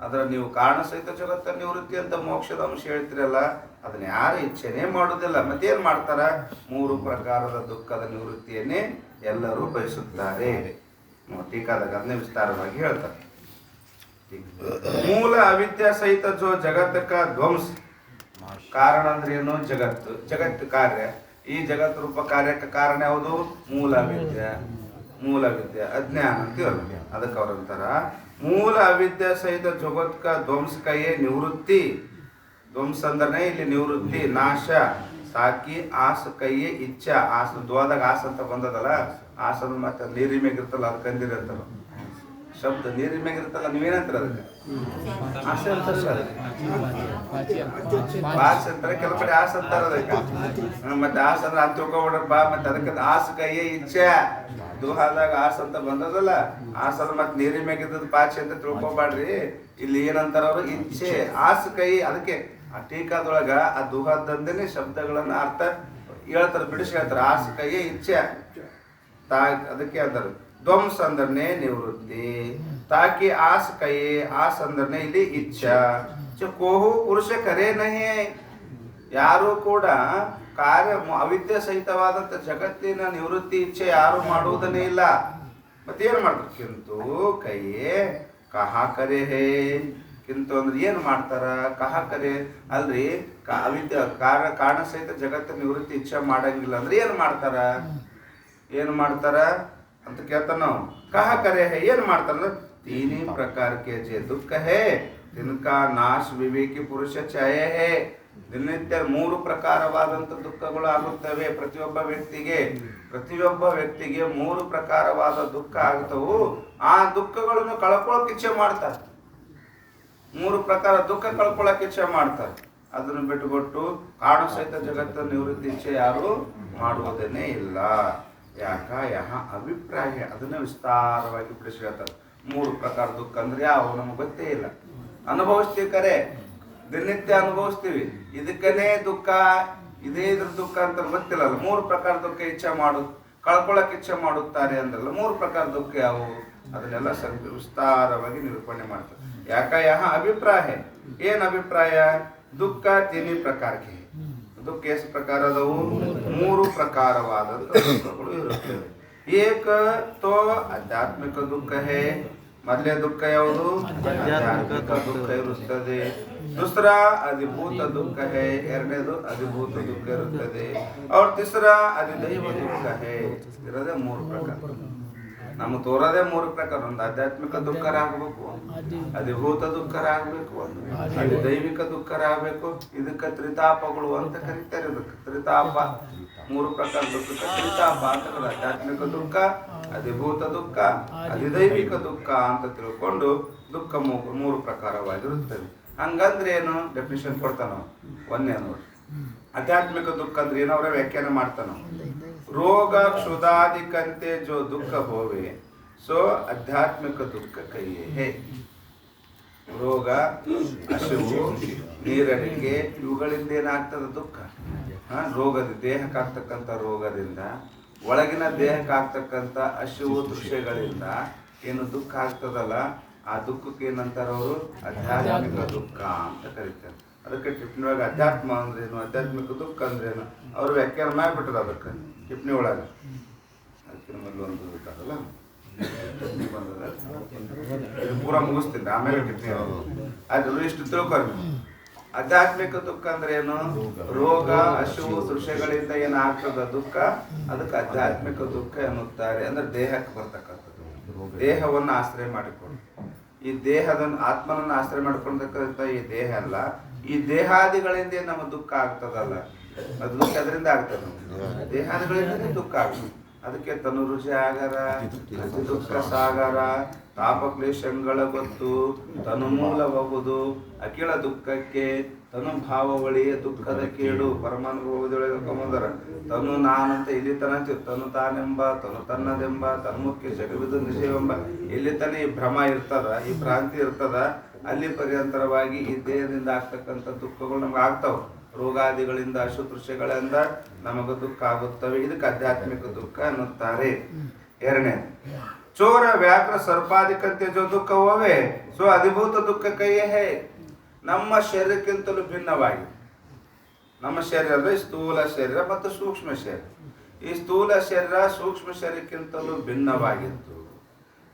Speaker 1: ಅದ್ರ ನೀವು ಕಾರಣ ಸಹಿತ ಜಗತ್ತ ನಿವೃತ್ತಿ ಅಂತ ಮೋಕ್ಷದ ಅಂಶ ಹೇಳ್ತಿರಲ್ಲ, ಅದನ್ನ ಯಾರು ಇಚ್ಛೆನೇ ಮಾಡುವುದಿಲ್ಲ. ಮತ್ತೇನ್ ಮಾಡ್ತಾರ? ಮೂರು ಪ್ರಕಾರದ ದುಃಖದ ನಿವೃತ್ತಿಯನ್ನೇ ಎಲ್ಲರೂ ಬಯಸುತ್ತಾರೆ. ಟೀಕಾದಾಗ ಅದನ್ನೇ ವಿಸ್ತಾರವಾಗಿ ಹೇಳ್ತಾರೆ. ಮೂಲ ಅವಿದ್ಯಾ ಸಹಿತ ಜೋ ಜಗತ್ತಕ್ಕ ಧ್ವಂಸ. ಕಾರಣ ಅಂದ್ರೆ ಏನು? ಜಗತ್ತು, ಜಗತ್ತು ಕಾರ್ಯ. ಈ ಜಗತ್ ರೂಪ ಕಾರ್ಯಕ್ಕೆ ಕಾರಣ ಯಾವುದು? ಮೂಲ ವಿದ್ಯೆ. ಮೂಲ ವಿದ್ಯೆ ಅಜ್ಞಾನ ಅಂತೀವಲ್ಲ, ಅದಕ್ಕೆ ಅವ್ರಂತಾರ ಮೂಲ ಅವಿದ್ಯಾ ಸಹಿತ ಜಗತ್ಕ ಧ್ವಂಸಕಯೇ ನಿವೃತ್ತಿ. ಧ್ವಂಸ ಅಂದ್ರೆ ಇಲ್ಲಿ ನಿವೃತ್ತಿ, ನಾಶ. ಸಾಕಿ ಆಸ ಕೈಯೇ ಇಚ್ಛಾ. ಆಸ ದ್ವಾದಾಗ ಆಸ ಅಂತ ಬಂದದಲ್ಲ, ಆಸ ಮತ್ತೆ ನೀರಿ ಮ್ಯಾಗಿರ್ತಲ್ಲ, ಅದು ಕಂದಿರಿ ಅಂತಾರ. ಶಬ್ದ ನೀರಿ ಮ್ಯಾಗಿರ್ತಲ್ಲ, ನೀವೇನಂತಾರ ಅದಕ್ಕೆ? ಆಸೆ ಅಂತಾರಲ್ಲ ಅದಕ್ಕೆ. ಆಸೆ ಅಂತಾರೆ, ಕೆಲವು ಕಡೆ ಆಸೆ ಅಂತಾರ ಅದಕ್ಕೆ. ಮತ್ತೆ ಆಸ ಅಂದ್ರೆ ಅಂತ ತಿಳ್ಕೊಬಿಡ್ರ ಬಾ. ಮತ್ತೆ ಅದಕ್ಕೆ ಆಸ ಕೈಯೇ ಇಚ್ಛೆ. ದುಹಾದಾಗ ಆಸ ಅಂತ ಬಂದದಲ್ಲ, ಆಸದ ಮತ್ತೆ ನೀರಿ ಮ್ಯಾಗಿದ್ದದ ಪಾಚೆ ಅಂತ ತಿಳ್ಕೊಬಾಡ್ರಿ. ಇಲ್ಲಿ ಏನಂತಾರ ಅವರು? ಇಚ್ಛೆ, ಆಸ ಕೈ. ಅದಕ್ಕೆ ಆ ಟೀಕಾದೊಳಗ ಆ ದುಹಾದಂದೇನೆ ಶಬ್ದಗಳನ್ನ ಅರ್ಥ ಹೇಳ್ತಾರ, ಬಿಡಿಸಿ ಹೇಳ್ತಾರ. ಆಸ ಕೈಯೇ ಇಚ್ಛೆ. ಅದಕ್ಕೆ ಅಂತಾರೆ ಧ್ವಂಸ ಅಂದ್ರೆ ನಿವೃತ್ತಿ. ತಾಕಿ ಆಸ ಕೈ, ಆಸ ಅಂದ್ರೆ ಇಲ್ಲಿ ಇಚ್ಛಾ. ಕೋಹು ಪುರುಷ ಕರೆ ನಹಿ. ಯಾರು ಕೂಡ ಕಾರ್ಯ ಅವಿದ್ಯೆ ಸಹಿತವಾದಂತ ಜಗತ್ತಿನ ನಿವೃತ್ತಿ ಇಚ್ಛೆ ಯಾರು ಮಾಡುವುದನ್ನೇ ಇಲ್ಲ. ಮತ್ತೇನು ಮಾಡ್ತಾರೆ? ಕಿಂತು ಕೈಯೇ ಕಹಾ ಕರೆ ಹೇ. ಕಿಂತು ಅಂದ್ರೆ ಏನು ಮಾಡ್ತಾರ? ಕಹಾ ಕರೆ ಅಲ್ರಿ. ಅವಿದ್ಯೆ ಕಾರಣ ಸಹಿತ ಜಗತ್ತಿನ ನಿವೃತ್ತಿ ಇಚ್ಛೆ ಮಾಡಂಗಿಲ್ಲ ಅಂದ್ರೆ ಏನು ಮಾಡ್ತಾರ? ಏನು ಮಾಡ್ತಾರ ಅಂತ ಕೇಳ್ತಾರ ನಾವು. ಕಹಾ ಕರೆ ಹೇ, ಏನು ಮಾಡ್ತಾರ? ತೀನಿ ಪ್ರಕಾರಕ್ಕೆ ಜೆ ದುಃಖ ಹೇ ತಿನ್ಕಾ ನಾಶ ವಿವೇಕಿ ಪುರುಷ ಛಾಯೆ ಹೇ. ದಿನನಿತ್ಯ ಮೂರು ಪ್ರಕಾರವಾದಂತ ದುಃಖಗಳು ಆಗುತ್ತವೆ ಪ್ರತಿಯೊಬ್ಬ ವ್ಯಕ್ತಿಗೆ ಮೂರು ಪ್ರಕಾರವಾದ ದುಃಖ ಆಗ್ತವು. ಆ ದುಃಖಗಳನ್ನು ಕಳ್ಕೊಳಕ್ ಇಚ್ಛೆ ಮಾಡ್ತಾರೆ. ಮೂರು ಪ್ರಕಾರ ದುಃಖ ಕಳ್ಕೊಳಕ್ ಇಚ್ಛೆ ಮಾಡ್ತಾರೆ. ಅದನ್ನು ಬಿಟ್ಟುಕೊಟ್ಟು ಕಾರಣ ಸಹಿತ ಜಗತ್ತ ನಿವೃತ್ತಿ ಇಚ್ಛೆ ಯಾರು ಮಾಡುವುದನ್ನೇ ಇಲ್ಲ. ಯಾಕ ಯಹ ಅಭಿಪ್ರಾಯ ಅದನ್ನ ವಿಸ್ತಾರವಾಗಿ ಬಿಡಿಸಿ ಹೇಳ್ತಾರೆ. ಮೂರು ಪ್ರಕಾರ ದುಃಖ ಅಂದ್ರೆ ಯಾವ ನಮ್ಗೆ ಗೊತ್ತೇ ಇಲ್ಲ. ಅನುಭವಿಸ್ತೀವಿ, ಕರೆ ದಿನನಿತ್ಯ ಅನುಭವಿಸ್ತೀವಿ. ಇದಕ್ಕನೇ ದುಃಖ, ಇದೇ ಇದ್ರ ದುಃಖ ಅಂತ ಗೊತ್ತಿಲ್ಲ. ಮೂರು ಪ್ರಕಾರ ದುಃಖ ಇಚ್ಛೆ ಕಳ್ಕೊಳಕ್ ಇಚ್ಛೆ ಮಾಡುತ್ತಾರೆ ಅಂದ್ರಲ್ಲ, ಮೂರು ಪ್ರಕಾರ ದುಃಖ ಯಾವುವು ಅದನ್ನೆಲ್ಲ ವಿಸ್ತಾರವಾಗಿ ನಿರೂಪಣೆ ಮಾಡ್ತಾರೆ. ಯಾಕ ಯಹ ಅಭಿಪ್ರಾಯ. ಏನ್ ಅಭಿಪ್ರಾಯ? ದುಃಖ ತೀನಿ ಪ್ರಕಾರಕ್ಕೆ. ದುಃಖ ಎಷ್ಟು ಪ್ರಕಾರ ಅದವು? ಮೂರು ಪ್ರಕಾರವಾದಂತ ದುಃಖಗಳು ಇರುತ್ತವೆ. ಏಕ ತೋ ಆಧ್ಯಾತ್ಮಿಕ ದುಃಖ ಹೇ. ಮೊದಲೇ ದುಃಖ ಯಾವುದು? ಆಧ್ಯಾತ್ಮಿಕ ದುಃಖ ಇರುತ್ತದೆ. दूसरा अधिभूत दुख है, ಎರಡನೇದು अधिभूत दुख ಇರುತ್ತದೆ. और तीसरा अधिदैव दुख है. ಇರೋದೇ ಮೂರು ಪ್ರಕಾರ. ನಮಗೆ ತೋರದೇ ಮೂರು ಪ್ರಕಾರ. ಒಂದು ಆಧ್ಯಾತ್ಮಿಕ ದುಃಖರಾಗಬೇಕು, ಅಧಿಭೂತ ದುಃಖರಾಗಬೇಕು, ಅಧಿದೈವಿಕ ದುಃಖರಾಗಬೇಕು. ಇದಕ್ಕೆ ತ್ರಿತಾಪಗಳು ಅಂತ ಕರೀತಾರೆ. ಇದಕ್ಕೆ ತ್ರಿತಾಪ, ಮೂರು ಪ್ರಕಾರ ದುಃಖಕ್ಕೆ ತ್ರಿತಾಪ ಅಂತ. ಆಧ್ಯಾತ್ಮಿಕ ದುಃಖ, ಅಧಿಭೂತ ದುಃಖ, ಅಧಿದೈವಿಕ ದುಃಖ ಅಂತ ತಿಳ್ಕೊಂಡು ದುಃಖ ಮೂರು ಪ್ರಕಾರವಾಗಿರುತ್ತದೆ. ಹಂಗಂದ್ರೆ ಏನು? ಡೆಫಿನಿಷನ್ ಕೊಡ್ತಾನ. ಒಂದೇ ನೋಡಿ, ಆಧ್ಯಾತ್ಮಿಕ ದುಃಖ ಅಂದ್ರೆ ಏನೋ ಅವರ ವ್ಯಾಖ್ಯಾನ ಮಾಡ್ತಾನ. ರೋಗ ಕ್ಷುಧಾದಿಕಂತೆ ಜೋ ದುಃಖ ಹೋವೆ ಸೊ ಆಧ್ಯಾತ್ಮಿಕ ದುಃಖ ಕೈಯೇ ಹೇ. ರೋಗ, ಹಸಿವು, ನೀರಡಿಕೆ ಇವುಗಳಿಂದ ಏನಾಗ್ತದ ದುಃಖ? ರೋಗದ ದೇಹಕ್ಕಾಗ್ತಕ್ಕಂಥ ರೋಗದಿಂದ, ಒಳಗಿನ ದೇಹಕ್ಕಾಗ್ತಕ್ಕಂಥ ಹಸಿವು ದೃಶ್ಯಗಳಿಂದ ಏನು ದುಃಖ ಆಗ್ತದಲ್ಲ, ಆ ದುಃಖಕ್ಕೆ ಏನಂತಾರ ಅವರು? ಆಧ್ಯಾತ್ಮಿಕ ದುಃಖ ಅಂತ ಕರೀತಾರೆ. ಅದಕ್ಕೆ ಟಿಪ್ಪಣಿಯೊಳಗೆ ಅಧ್ಯಾತ್ಮ ಅಂದ್ರೇನು, ಆಧ್ಯಾತ್ಮಿಕ ದುಃಖ ಅಂದ್ರೇನು ಅವರು ವ್ಯಾಖ್ಯಾನ ಮಾಡಿಬಿಟ್ರು ಅದಕ್ಕೆ ಟಿಪ್ಪಣಿ ಒಳಗೆ. ಅದಕ್ಕೆ ನಮ್ಮಲ್ಲಿ ಒಂದು ಇರ್ತದಲ್ಲ, ಪೂರ ಮುಗಿಸ್ತೀನಿ ಆಮೇಲೆ ಅದು ಇಷ್ಟು ತಿಳ್ಕೊರಿ. ಆಧ್ಯಾತ್ಮಿಕ ದುಃಖ ಅಂದ್ರೆ ಏನು? ರೋಗ ಹಸಿವು ದೃಶ್ಯಗಳಿಂದ ಏನಾಗ್ತದ ದುಃಖ, ಅದಕ್ಕೆ ಆಧ್ಯಾತ್ಮಿಕ ದುಃಖ ಎನ್ನುತ್ತಾರೆ. ಅಂದ್ರೆ ದೇಹಕ್ಕೆ ಬರ್ತಕ್ಕಂಥದ್ದು, ದೇಹವನ್ನು ಆಶ್ರಯ ಮಾಡಿಕೊಂಡು, ಈ ದೇಹದ ಆತ್ಮನನ್ನು ಆಶ್ರಯ ಮಾಡಿಕೊಂಡಕ್ಕಂಥ ಈ ದೇಹ ಅಲ್ಲ, ಈ ದೇಹಾದಿಗಳಿಂದ ನಮ್ಮ ದುಃಖ ಆಗ್ತದಲ್ಲ, ಅದು ದುಃಖ ಅದರಿಂದ ಆಗ್ತದೆ. ದೇಹಾದಿಗಳಿಂದ ದುಃಖ ಆಗ್ತದೆ. ಅದಕ್ಕೆ ತನು ರುಚಿ ಆಗರ ಅತಿ ದುಃಖ ಸಾಗರ, ತಾಪ ಕ್ಲೇಶಗಳ ಗೊತ್ತು ತನು ಮೂಲಬಹುದು ಅಖಿಳ ದುಃಖಕ್ಕೆ ತನು ಭಾವವಳಿಯ ದುಃಖದ ಕೇಡು. ಪರಮಾನುಭವದೊಳಗೆ ಕಮಂದರ ತನು ನಾನಂತ ಇಲ್ಲಿ ತನಂತೆ ತನು ತಾನೆಂಬ ತನು ತನ್ನದೆಂಬ ತನ್ಮುಖ್ಯ ಜಗವಿದು ನಿಜವೆಂಬ ಇಲ್ಲಿ ತನ ಈ ಭ್ರಮ ಇರ್ತದ, ಈ ಭ್ರಾಂತಿ ಇರ್ತದ, ಅಲ್ಲಿ ಪರ್ಯಂತರವಾಗಿ ಈ ದೇಹದಿಂದ ಆಗ್ತಕ್ಕಂಥ ದುಃಖಗಳು ನಮ್ಗೆ ಆಗ್ತಾವ. ರೋಗಾದಿಗಳಿಂದ ಅಶುತೃಷ್ಯಗಳಿಂದ ನಮಗೆ ದುಃಖ ಆಗುತ್ತವೆ. ಇದಕ್ಕೆ ಆಧ್ಯಾತ್ಮಿಕ ದುಃಖ ಅನ್ನುತ್ತಾರೆ. ಎರಡನೇ, ಚೋರ ವ್ಯಾಘ್ರ ಸರ್ಪಾದಿಕಂತೆ ಜೋ ದುಃಖ ಹೋವೆ ಸೊ ಅಧಿಭೂತ ದುಃಖ ಕೈಯೇ ಹೇ. ನಮ್ಮ ಶರೀರಕ್ಕಿಂತಲೂ ಭಿನ್ನವಾಗಿ, ನಮ್ಮ ಶರೀರ ಅಂದ್ರೆ ಸ್ಥೂಲ ಶರೀರ ಮತ್ತು ಸೂಕ್ಷ್ಮ ಶರೀರ. ಈ ಸ್ಥೂಲ ಶರೀರ ಸೂಕ್ಷ್ಮ ಶರೀರಕ್ಕಿಂತಲೂ ಭಿನ್ನವಾಗಿತ್ತು.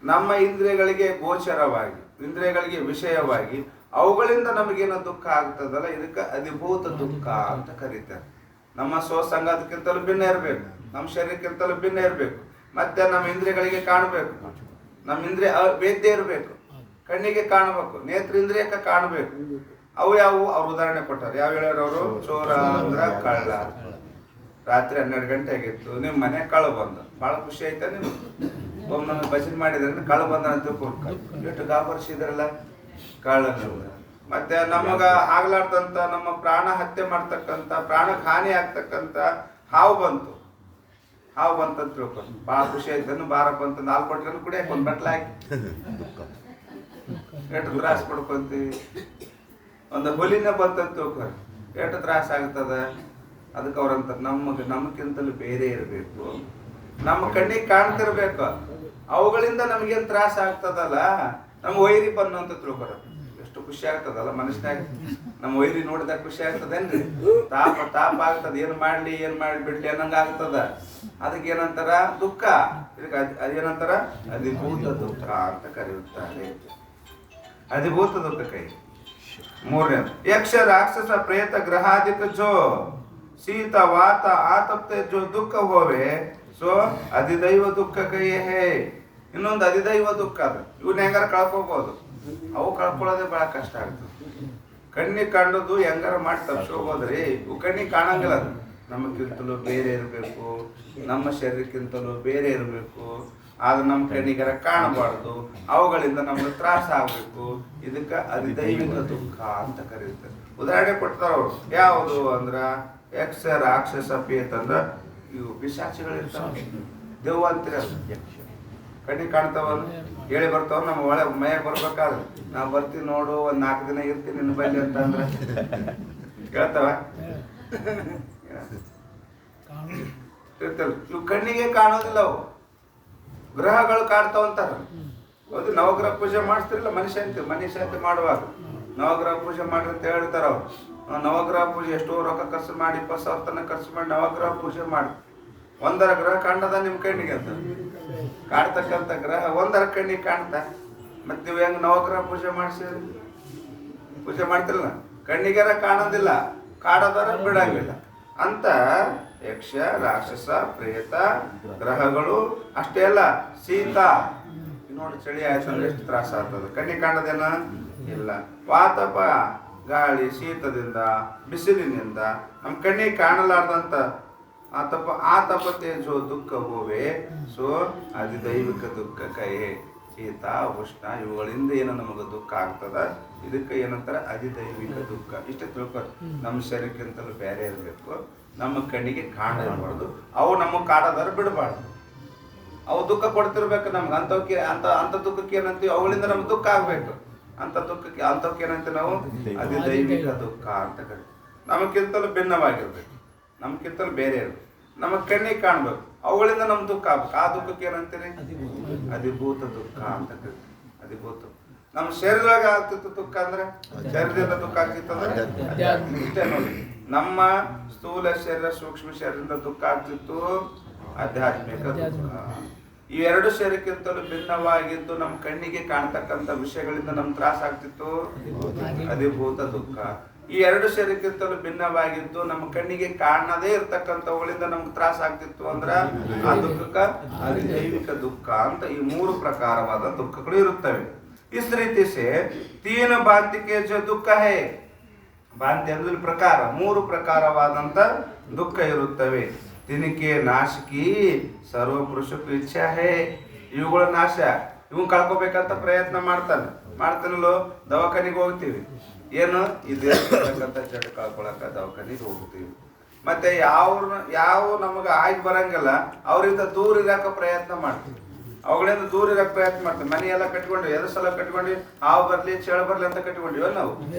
Speaker 1: ನಮ್ಮ ಇಂದ್ರಿಯಗಳಿಗೆ ಗೋಚರವಾಗಿ, ಇಂದ್ರಿಯಗಳಿಗೆ ವಿಷಯವಾಗಿ ಅವುಗಳಿಂದ ನಮಗೇನೋ ದುಃಖ ಆಗ್ತದಲ್ಲ, ಇದಕ್ಕೆ ಅಧಿಭೂತ ದುಃಖ ಅಂತ ಕರೀತಾರೆ. ನಮ್ಮ ಸ್ವಸಂಗದಕ್ಕಿಂತಲೂ ಭಿನ್ನ ಇರಬೇಕು, ನಮ್ಮ ಶರೀರಕ್ಕಿಂತಲೂ ಭಿನ್ನ ಇರಬೇಕು. ಮತ್ತೆ ನಮ್ಮ ಇಂದ್ರಿಯಗಳಿಗೆ ಕಾಣಬೇಕು, ನಮ್ಮ ಇಂದ್ರಿಯ ವೇದ್ಯ ಇರಬೇಕು, ಕಣ್ಣಿಗೆ ಕಾಣಬೇಕು, ನೇತ್ರೇಂದ್ರಿಯಕ್ಕೆ ಕಾಣಬೇಕು. ಅವು ಯಾವುವು ಅವ್ರು ಉದಾಹರಣೆ ಕೊಟ್ಟಾರೆ. ಯಾವ ಹೇಳೋರು? ಚೋರ ಅಂದ್ರ ಕಳ್ಳ. ರಾತ್ರಿ 12 ಗಂಟೆ ಆಗಿತ್ತು, ನಿಮ್ಮ ಮನೆ ಕಳ್ಳ ಬಂದ, ಭಾಳ ಖುಷಿ ಆಯ್ತಾ? ನೀವು ಒಮ್ಮೆ ನನ್ನ ಭಜನೆ ಮಾಡಿದ್ರೆ ಕಳ್ಳ ಬಂದ ಅಂತ ಎಷ್ಟು ಗಾಬರಿಸಿದ್ರಲ್ಲ ಕಳ್ಳನ. ಮತ್ತೆ ನಮಗ ಆಗ್ಲಾರ್ದಂತ ನಮ್ಮ ಪ್ರಾಣ ಹತ್ಯೆ ಮಾಡ್ತಕ್ಕಂಥ, ಪ್ರಾಣಕ್ಕೆ ಹಾನಿ ಆಗ್ತಕ್ಕಂಥ ಹಾವು ಬಂತು, ಹಾವು ಬಂತ ತಿಳ್ಕೊಂಡು ಭಾಳ ಖುಷಿ ಆಯ್ತು. ಬಾರಪ್ಪ ಅಂತ 4 ಕೊಟ್ರೆ ಕುಡಿಯಕ್ಕೆ ಒಂದು ಬಟ್ಲ ಹಾಕಿ ಎಷ್ಟು ತ್ರಾಸ ಪಡ್ಕೊಂತೀವಿ. ಒಂದು ಹುಲಿನ ಬಂತಂತ ತಿಳ್ಕೊಂಡು ಎಷ್ಟು ತ್ರಾಸ ಆಗ್ತದ. ಅದಕ್ಕೆ ಅವ್ರಂತ ನಮಗಿಂತಲೂ ಬೇರೆ ಇರಬೇಕು, ನಮ್ಮ ಕಣ್ಣಿಗೆ ಕಾಣ್ತಿರ್ಬೇಕು. ಅವುಗಳಿಂದ ನಮಗೇನು ತ್ರಾಸ ಆಗ್ತದಲ್ಲ, ನಮ್ಮ ವೈರಿ ಬಂದು ಅಂತ ತಿಳ್ಕೊರ ಎಷ್ಟು ಖುಷಿ ಆಗ್ತದಲ್ಲ ಮನುಷ್ಯನಾಗ. ನಮ್ಮ ವೈರಿ ನೋಡಿದಾಗ ಖುಷಿ ಆಗ್ತದೇನ್ರಿ? ತಾಪ ಆಗ್ತದ. ಏನ್ ಮಾಡ್ಲಿ ಬಿಡ್ಲಿ ಅನ್ನಂಗ ಆಗ್ತದ. ಅದಕ್ಕೆ ಏನಂತಾರ? ದುಃಖ. ಇದಕ್ಕೆ ಅದೇನಂತಾರ? ಅಧಿಭೂತ ದುಃಖ ಅಂತ ಕರೆಯುತ್ತಾರೆ. ಅಧಿಭೂತ ದುಃಖ ಕೈ. ಮೂರನೇದು, ಯಕ್ಷ ರಾಕ್ಷಸ ಪ್ರೇತ ಗ್ರಹಾದಿಕ ಜೋ ಶೀತ ವಾತ ಆತಪ್ತೆ ಜೋ ದುಃಖ ಹೋವೆ ಸೊ ಅಧಿದೈವ ದುಃಖ ಕೈಯೇ ಹೇ. ಇನ್ನೊಂದು ಅಧಿದೈವ ದುಃಖ ಅದ. ಇವನ್ನ ಹೆಂಗಾರ ಕಳ್ಕೋಬಹುದು, ಅವು ಕಳ್ಕೊಳ್ಳೋದೇ ಬಹಳ ಕಷ್ಟ ಆಗ್ತದೆ. ಕಣ್ಣಿಗೆ ಕಂಡದ್ದು ಹೆಂಗಾರ ಮಾಡಿ ತಪ್ಪಿಸ್ಕೋಬೋದ್ರಿ, ಇವು ಕಣ್ಣಿಗೆ ಕಾಣಂಗಿಲ್ಲ. ಅದು ನಮಗಿಂತಲೂ ಬೇರೆ ಇರಬೇಕು, ನಮ್ಮ ಶರೀರಕ್ಕಿಂತಲೂ ಬೇರೆ ಇರಬೇಕು. ಆದ್ರೆ ನಮ್ಮ ಕಣ್ಣಿಗಾರ ಕಾಣಬಾರ್ದು, ಅವುಗಳಿಂದ ನಮ್ಗೆ ತ್ರಾಸ ಆಗ್ಬೇಕು. ಇದಕ್ಕೆ ಅಧಿದೈವಿಕ ದುಃಖ ಅಂತ ಕರೀತಾರೆ. ಉದಾಹರಣೆ ಕೊಡ್ತಾರ ಅವ್ರು. ಯಾವುದು ಅಂದ್ರ ಯಕ್ಷ ರಾಕ್ಷಸ ಪೇತ ಅಂದ್ರ ಇವು ಪಿಶಾಚಿಗಳಿರ್ತಾವ, ದೇವ ಅಂತೀರ. ಕಣ್ಣಿಗೆ ಕಾಣ್ತಾವಲ್ಲ, ಹೇಳಿ ಬರ್ತಾವ. ನಮ್ಮ ಒಳ್ಳೆ ಮೈಯಾಗ ಬರ್ಬೇಕಾದ್ರೆ ನಾವು ಬರ್ತೀವಿ ನೋಡು, ಒಂದ್ 4 ದಿನ ಇರ್ತೀನಿ ನಿನ್ನ ಬಲ್ಲಿ ಅಂತ ಅಂದ್ರೆ ಕೇಳ್ತಾವ? ಇವು ಕಣ್ಣಿಗೆ ಕಾಣೋದಿಲ್ಲ. ಅವು ಗ್ರಹಗಳು ಕಾಡ್ತಾವಂತಾರ. ಹೌದು, ನವಗ್ರಹ ಪೂಜೆ ಮಾಡಿಸ್ತಿರಲ್ಲ ಮನುಷ್ಯಂತೆ ಮಾಡುವಾಗ ನವಗ್ರಹ ಪೂಜೆ ಮಾಡ್ರಿ ಅಂತ ಹೇಳ್ತಾರ ಅವ್ರು. ನವಗ್ರಹ ಪೂಜೆ ಎಷ್ಟೋ ರೊಕ್ಕ ಖರ್ಚು ಮಾಡಿ 20,000 ತನಕ ಖರ್ಚು ಮಾಡಿ ನವಗ್ರಹ ಪೂಜೆ ಮಾಡಿ ಒಂದರ ಗ್ರಹ ಕಾಣದ ನಿಮ್ಮ ಕಣ್ಣಿಗೆ ಅಂತ ಕಾಡ್ತಕ್ಕಂಥ ಗ್ರಹ ಒಂದರ ಕಣ್ಣಿಗೆ ಕಾಣ್ತಾ. ಮತ್ತೆ ನೀವು ಹೆಂಗ್ ನವಗ್ರಹ ಪೂಜೆ ಮಾಡಿಸಿದ್ರಿ? ಪೂಜೆ ಮಾಡ್ತಿರಲ್ಲ, ಕಣ್ಣಿಗಾರ ಕಾಣೋದಿಲ್ಲ, ಕಾಡೋದಾರ ಬಿಡಂಗಿಲ್ಲ ಅಂತ. ಯಕ್ಷ ರಾಕ್ಷಸ ಪ್ರೇತ ಗ್ರಹಗಳು ಅಷ್ಟೇ ಅಲ್ಲ, ಶೀತ ನೋಡಿ ಚಳಿ ಆಯ್ತು ಅಂದ್ರೆ ಎಷ್ಟು ತ್ರಾಸ ಆಗ್ತದೆ. ಕಣ್ಣಿಗೆ ಕಾಣೋದೇನ ಇಲ್ಲ. ವಾತಪ ಗಾಳಿ ಶೀತದಿಂದ ಬಿಸಿಲಿನಿಂದ ನಮ್ಮ ಕಣ್ಣಿಗೆ ಕಾಣಲಾರ್ದಂತ ಆತಪ ತೇಜೋ ದುಃಖ ಹೋವೆ ಸೊ ಅಧಿದೈವಿಕ ದುಃಖ ಕೈ. ಶೀತ ಉಷ್ಣ ಇವುಗಳಿಂದ ಏನೋ ನಮಗೆ ದುಃಖ ಆಗ್ತದ. ಇದಕ್ಕೆ ಏನಂತಾರ? ಅಧಿದೈವಿಕ ದುಃಖ. ಇಷ್ಟೇ ತಿಳ್ಕೊರಿ. ನಮ್ಮ ಶರೀರಕ್ಕಿಂತಲೂ ಬೇರೆ ಇರಬೇಕು, ನಮ್ಮ ಕಣ್ಣಿಗೆ ಕಾಣಬಾರ್ದು, ಅವು ನಮ್ಮ ಕಾಡದಾರ ಬಿಡಬಾರ್ದು. ಅವು ದುಃಖ ಕೊಡ್ತಿರ್ಬೇಕು ನಮ್ಗೆ. ಅಂತ ದುಃಖಕ್ಕೆ ಏನಂತೀವಿ? ಅವುಗಳಿಂದ ನಮ್ಗೆ ದುಃಖ ಆಗ್ಬೇಕು. ಅಂತವಕ್ಕೆ ಏನಂತೀವಿ ನಾವು? ಅಧಿದೈವಿಕ ದುಃಖ ಅಂತ ಕರೀತೀವಿ. ನಮಗಿಂತಲೂ ಭಿನ್ನವಾಗಿರ್ಬೇಕು, ನಮ್ಗಿಂತಲೂ ಬೇರೆ ಇರ್ಬೇಕು, ನಮ್ಮ ಕಣ್ಣಿಗೆ ಕಾಣ್ಬೇಕು, ಅವುಗಳಿಂದ ನಮ್ಗೆ ದುಃಖ ಆಗ್ಬೇಕು. ಆ ದುಃಖಕ್ಕೆ ಏನಂತೀರಿ? ಅಧಿಭೂತ ದುಃಖ ಅಂತ ಕರೀತೀವಿ. ಅಧಿಭೂತ. ನಮ್ಮ ಶರೀರದಾಗ ಆಗ್ತಿತ್ತು ದುಃಖ ಅಂದ್ರೆ, ಶರೀರದಿಂದ ದುಃಖ ಆಗ್ತಿತ್ತಂದ್ರೆ ಇಷ್ಟೇ ನೋಡಿ. ನಮ್ಮ ಸ್ಥೂಲ ಶರೀರ ಸೂಕ್ಷ್ಮ ಶರೀರದಿಂದ ದುಃಖ ಆಗ್ತಿತ್ತು, ಆಧ್ಯಾತ್ಮಿಕ ದುಃಖ. ಈ ಎರಡು ಶರೀರಕ್ಕಿಂತಲೂ ಭಿನ್ನವಾಗಿದ್ದು ನಮ್ಮ ಕಣ್ಣಿಗೆ ಕಾಣ್ತಕ್ಕಂಥ ವಿಷಯಗಳಿಂದ ನಮ್ಗೆ ತ್ರಾಸ ಆಗ್ತಿತ್ತು, ಅಧಿಭೂತ ದುಃಖ. ಈ ಎರಡು ಶರೀರಕ್ಕಿಂತಲೂ ಭಿನ್ನವಾಗಿದ್ದು ನಮ್ಮ ಕಣ್ಣಿಗೆ ಕಾಣದೇ ಇರ್ತಕ್ಕಂಥವುಗಳಿಂದ ನಮ್ಗೆ ತ್ರಾಸ ಆಗ್ತಿತ್ತು ಅಂದ್ರ ಆ ದುಃಖಕ್ಕ ದೈವಿಕ ದುಃಖ ಅಂತ ಈ ಮೂರು ಪ್ರಕಾರವಾದ ದುಃಖಗಳು ಇರುತ್ತವೆ. इस रीति से तीन भांति के जो दुख है, ಭಾಂತಿ ಅಂದ್ರೆ ಪ್ರಕಾರ, ಮೂರು ಪ್ರಕಾರವಾದಂತ ದುಃಖ ಇರುತ್ತವೆ. ತಿನಿಕೆ ನಾಶಕಿ ಸರ್ವ ಪುರುಷಕ್ಕೂ ಇಚ್ಛಾ ಹೇ, ಇವುಗಳ ನಾಶ, ಇವು ಕಳ್ಕೊಬೇಕಂತ ಪ್ರಯತ್ನ ಮಾಡ್ತಾನಲ್ಲೋ. ದವಾಖಾನಿಗೆ ಹೋಗ್ತೀವಿ, ಏನು ಇದೇಕಂತ ಚಟ ಕಳ್ಕೊಳಕ ದವಾಖಾನಿಗೆ ಹೋಗ್ತೀವಿ. ಮತ್ತೆ ಯಾವ ನಮಗೆ ಆಯ್ಕೆ ಬರಂಗಿಲ್ಲ ಅವರಿಂದ ದೂರ ಇರಕ ಪ್ರಯತ್ನ ಮಾಡ್ತೀವಿ, ಅವುಗಳಿಂದ ದೂರ ಇರಕ್ ಪ್ರಯತ್ನ ಮಾಡ್ತೀವಿ. ಮನೆ ಎಲ್ಲ ಕಟ್ಕೊಂಡ್ವಿ, ಎದ್ರ ಸಲ ಕಟ್ಕೊಂಡ್ವಿ, ಹಾವು ಬರ್ಲಿ ಚೇಳು ಬರ್ಲಿ ಅಂತ ಕಟ್ಕೊಂಡಿವ ನಾವು.